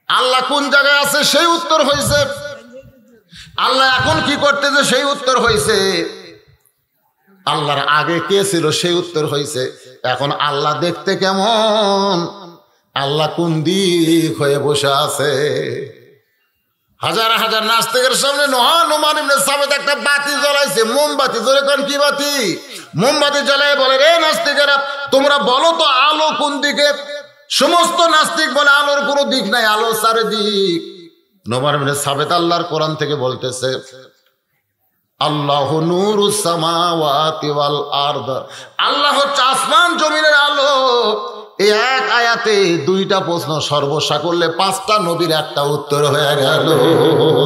আল্লাহ কোন জায়গায় আছে সেই উত্তর হয়েছে, আল্লাহ এখন কি করতেছে সেই উত্তর হয়েছে, আল্লাহর আগে কে ছিল সেই উত্তর হয়েছে। এখন আল্লাহ দেখতে কেমন, আল্লাহ কোন দিক হয়ে বসে আছে। হাজার হাজার নাস্তিকের সামনে নোমান ইবনে সাবিত একটা বাতি জ্বলাইছে, মোমবাতি। ধরে কোন কি বাতি? মোমবাতি জ্বালায় বলে, রে নাস্তিকেরা তোমরা বলো তো আলো কোন দিকে? সমস্ত নাস্তিক বলে আলোর কোনো দিক নাই, আলো চারিদিক। নোমান ইবনে সাবিত আল্লাহর কোরআন থেকে বলতেছে, আল্লাহু নূরুস সামাওয়াতি ওয়াল আরদ, আল্লাহ হচ্ছে আসমান জমিনের আলো। এই এক আয়াতে 2টা প্রশ্ন সর্বসা করলে 5টা নবীর একটা উত্তর হয়ে গেল।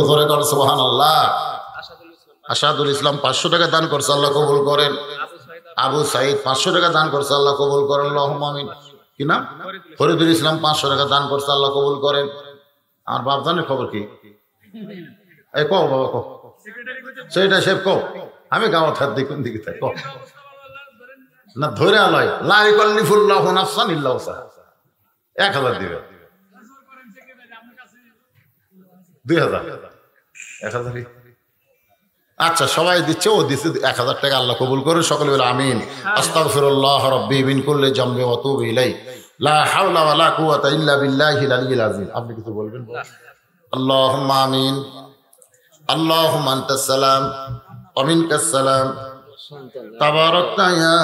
জোরে কর সুবহানাল্লাহ। আসাদুল ইসলাম 500 টাকা দান করছে, আল্লাহ কবুল করেন। আবু সাইদ 500 টাকা দান করছে, আল্লাহ কবুল করেন। আল্লাহুম্মা আমিন। কি নাম? ফরিদুল ইসলাম 500 টাকা দান করছে, আল্লাহ কবুল করেন। আর বাপজানের খবর কি? এই কও বাবা কও, সেইটা সেব কও, আমি গাওয়া থাক দেখুন দিকে থাক না, ধরে আলয় লা ইকাল্লিফুল্লাহু নাফসান ইল্লা উসাহা। 1000 দিবে, 2000, 1000। আচ্ছা সবাই দিচ্ছে, ও দিচ্ছে 1000 টাকা, আল্লাহ কবুল করে। সকলে বলে আমিন। আস্তাগফিরুল্লাহ রাব্বি মিন কুল্লি জামবি ওয়া তুবু ইলাইহি লা হাওলা ওয়া লা কুওয়াতা ইল্লা বিল্লাহিল আলিয়্যিল আযীম। আপনি কিছু বলবেন? আল্লাহুম্মা আমিন। আল্লাহুম্মা আনতাস সালাম ওয়া মিনকাস সালাম তাবারাকতা ইয়া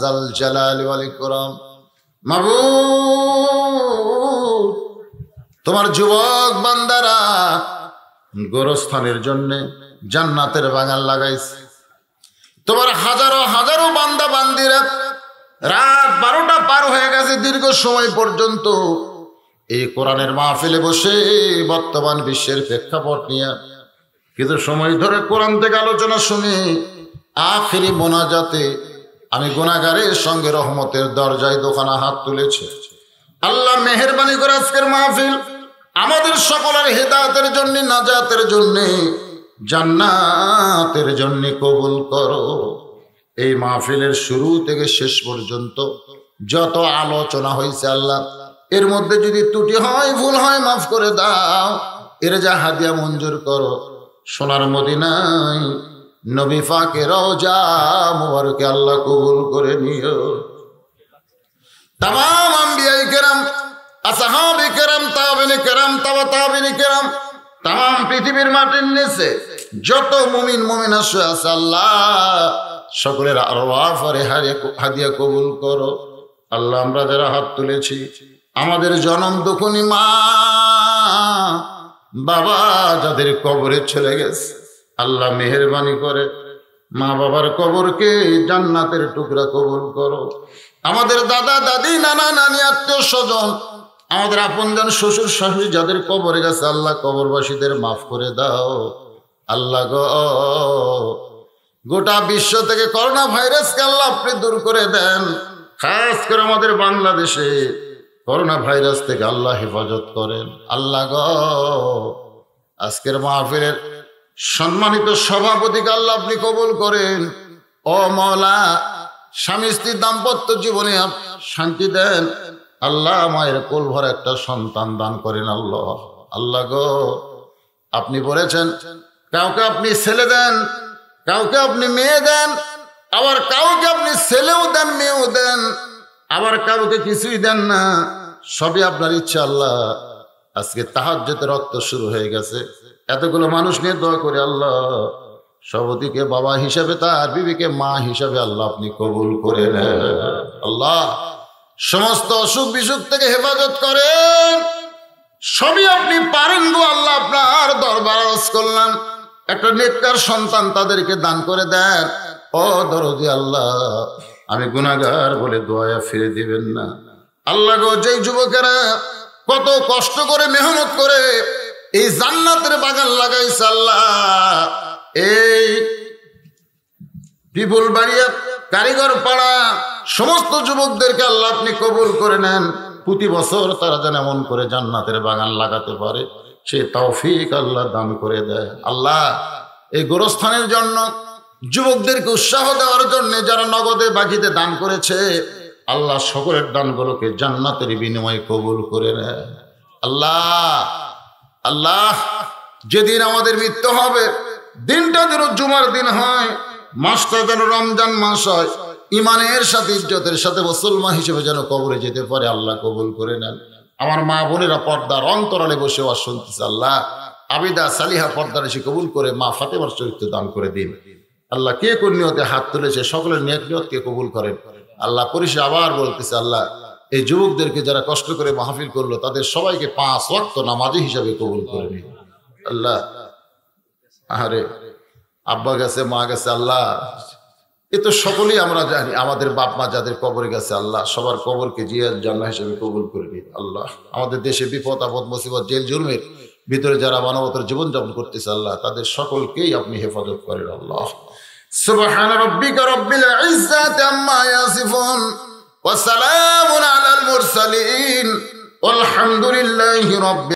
যাল জালালি ওয়াল ইকরাম। মাবুদ, তোমার যুবক বান্দারা গোরস্থানের জন্য জান্নাতের বাগান লাগাইছে। তোমার হাজারো হাজারো বান্দা বান্দিরা রাত 12টা পার হয়ে গেছে, দীর্ঘ সময় পর্যন্ত এই কোরআনের মাহফিলে বসে বর্তমান বিশ্বের প্রেক্ষাপট নিয়ে কিছু সময় ধরে কোরআন থেকে আলোচনা শুনে আখিরি মোনাজাতে আমি গুনাহগারের সঙ্গে রহমতের দরজায় দোকানা হাত তুলেছি। আল্লাহ মেহেরবানি করে আজকের মাহফিল আমাদের সকলের হেদায়েতের জন্য, নাজাতের জন্য, জান্নাতের জন্য কবুল করো। এই মাহফিলের শুরু থেকে শেষ পর্যন্ত যত আলোচনা হয়েছে আল্লাহ, এর মধ্যে যদি ত্রুটি হয়, ভুল হয়, মাফ করে দাও। এর যা হাদিয়া মঞ্জুর করো। সোনার মদিনায় নবী পাকের রওজা মুবারকে আল্লাহ কবুল করে নিও। তামাম আম্বিয়ায়ে কেরাম, আসহাবে কেরাম, তাবেঈনে কেরাম, তাবেঈনে কেরাম, তাম পৃথিবীর মাটির নিচে যত মুমিন মুমিনা শুয়ে আছে আল্লাহ সকলের আরওয়াহ আর হাদিয়া কবুল করো। আল্লাহ আমরা যারা হাত তুলেছি, আমাদের জনম দুঃখনী মা বাবা যাদের কবরে চলে গেছে, আল্লাহ মেহেরবানি করে মা বাবার কবরকে জান্নাতের টুকরা কবুল করো। আমাদের দাদা দাদি, নানা নানি, আত্মীয় স্বজন, আমাদের আপনজন শ্বশুর শাশুড়ি যাদের কবরে গেছে আল্লাহ কবরবাসীদের মাফ করে দাও। আল্লাহ গো, গোটা বিশ্ব থেকে করোনা ভাইরাসকে আল্লাহ আপনি দূর করে দেন। খাস করে আমাদের বাংলাদেশে করোনা ভাইরাস থেকে আল্লাহ হেফাজত করেন। আল্লাহ গো, আজকের মাহফিলের সম্মানিত সভাপতিকে আল্লাহ আপনি কবুল করেন। ও মওলা, স্বামী স্ত্রীর দাম্পত্য জীবনে শান্তি দেন। আল্লাহ মায়ের কোল ভরা একটা সন্তান দান করেন। আল্লাহ আল্লাহ গো, আপনি বলেছেন কাউকে আপনি ছেলে দেন, কাউকে আপনি মেয়ে দেন, আবার কাউকে আপনি ছেলেও দেন, মেয়েও দেন, আবার কাউকে কিছুই দেন না, সবই আপনার ইচ্ছা। আল্লাহ আজকে তাহাজ্জুদের রক্ত শুরু হয়ে গেছে, এতগুলো মানুষ নিয়ে দোয়া করে আল্লাহ সভাপতিকে বাবা হিসাবে, তার বিবিকে মা হিসাবে আল্লাহ আপনি কবুল করে নেন। আল্লাহ সমস্ত অসুখ বিসুখ থেকে হেফাজত করেন। সবই আপনি পারেন গো আল্লাহ, আপনার দরবার আরজ করলাম একটা নেককার সন্তান তাদেরকে দান করে দেন। ও দরদি আল্লাহ, আমি গুনাহগার বলে দোয়া ফিরে দিবেন না। আল্লাহ গো, যেই যুবকেরা কত কষ্ট করে মেহনত করে এই জান্নাতের বাগান লাগাইছে আল্লাহ, এই পিপুল বাড়িয়া কারিগর পাড়া সমস্ত যুবকদেরকে আল্লাহ আপনি কবুল করে নেন। প্রতি বছর তারা যেন এমন করে জান্নাতের বাগান লাগাতে পারে সে তৌফিক আল্লাহ দান করে দেয়। আল্লাহ এই গোরস্থানের জন্য যুবকদেরকে উৎসাহ দেওয়ার জন্য যারা নগদে বাকিতে দান করেছে আল্লাহ সকলের দানগুলোকে জান্নাতের বিনিময়ে কবুল করে নেয়। আল্লাহ আল্লাহ যেদিন আমাদের মৃত্যু হবে দিনটা যেন জুমার দিন হয়, মাসটা যেন রমজান মাস হয়, ইমানের সাথে ইজ্জতের সাথে মুসলমান হিসেবে যেন কবরে যেতে পারে আল্লাহ কবুল করে নেন। আমার মা বোনেরা পর্দার অন্তরালে বসে ওয়াজ শুনতেছে, আল্লাহ আবিদা সালিহা পর্দার এসে কবুল করে মা ফাতেমার চরিত্র দান করে দিন। আল্লাহ কে কোন নিয়তে হাত তুলেছে সকলের নেক নিয়তকে কবুল করেন। আল্লাহ পরিষে আবার বলতেছে, আল্লাহ এই যুবকদেরকে যারা কষ্ট করে মাহফিল করলো তাদের সবাইকে 5 ওয়াক্ত নামাজি হিসাবে কবুল করে নিন। আল্লাহ আরে আব্বা গেছে, মা গেছে, আল্লাহ এ তো সকলেই আমরা জানি, আমাদের বাপ মা যাদের কবরে গেছে আল্লাহ সবার কবরকে জিয়াল জান্নাহ হিসেবে কবুল করে নিন। আল্লাহ আমাদের দেশে বিপদ আপদ মুসিবত জেল জুলমের ভিতরে যারা মানবতার জীবনযাপন করতেছে আল্লাহ তাদের সকলকেই আপনি হেফাজত করেন। আল্লাহ সুবহান রাব্বিকা রাব্বিল ইজ্জাতি আম্মা ইয়াসিফুন ওয়া সালামুন আলাল মুরসালিন ওয়ালহামদুলিল্লাহি রাব্বিল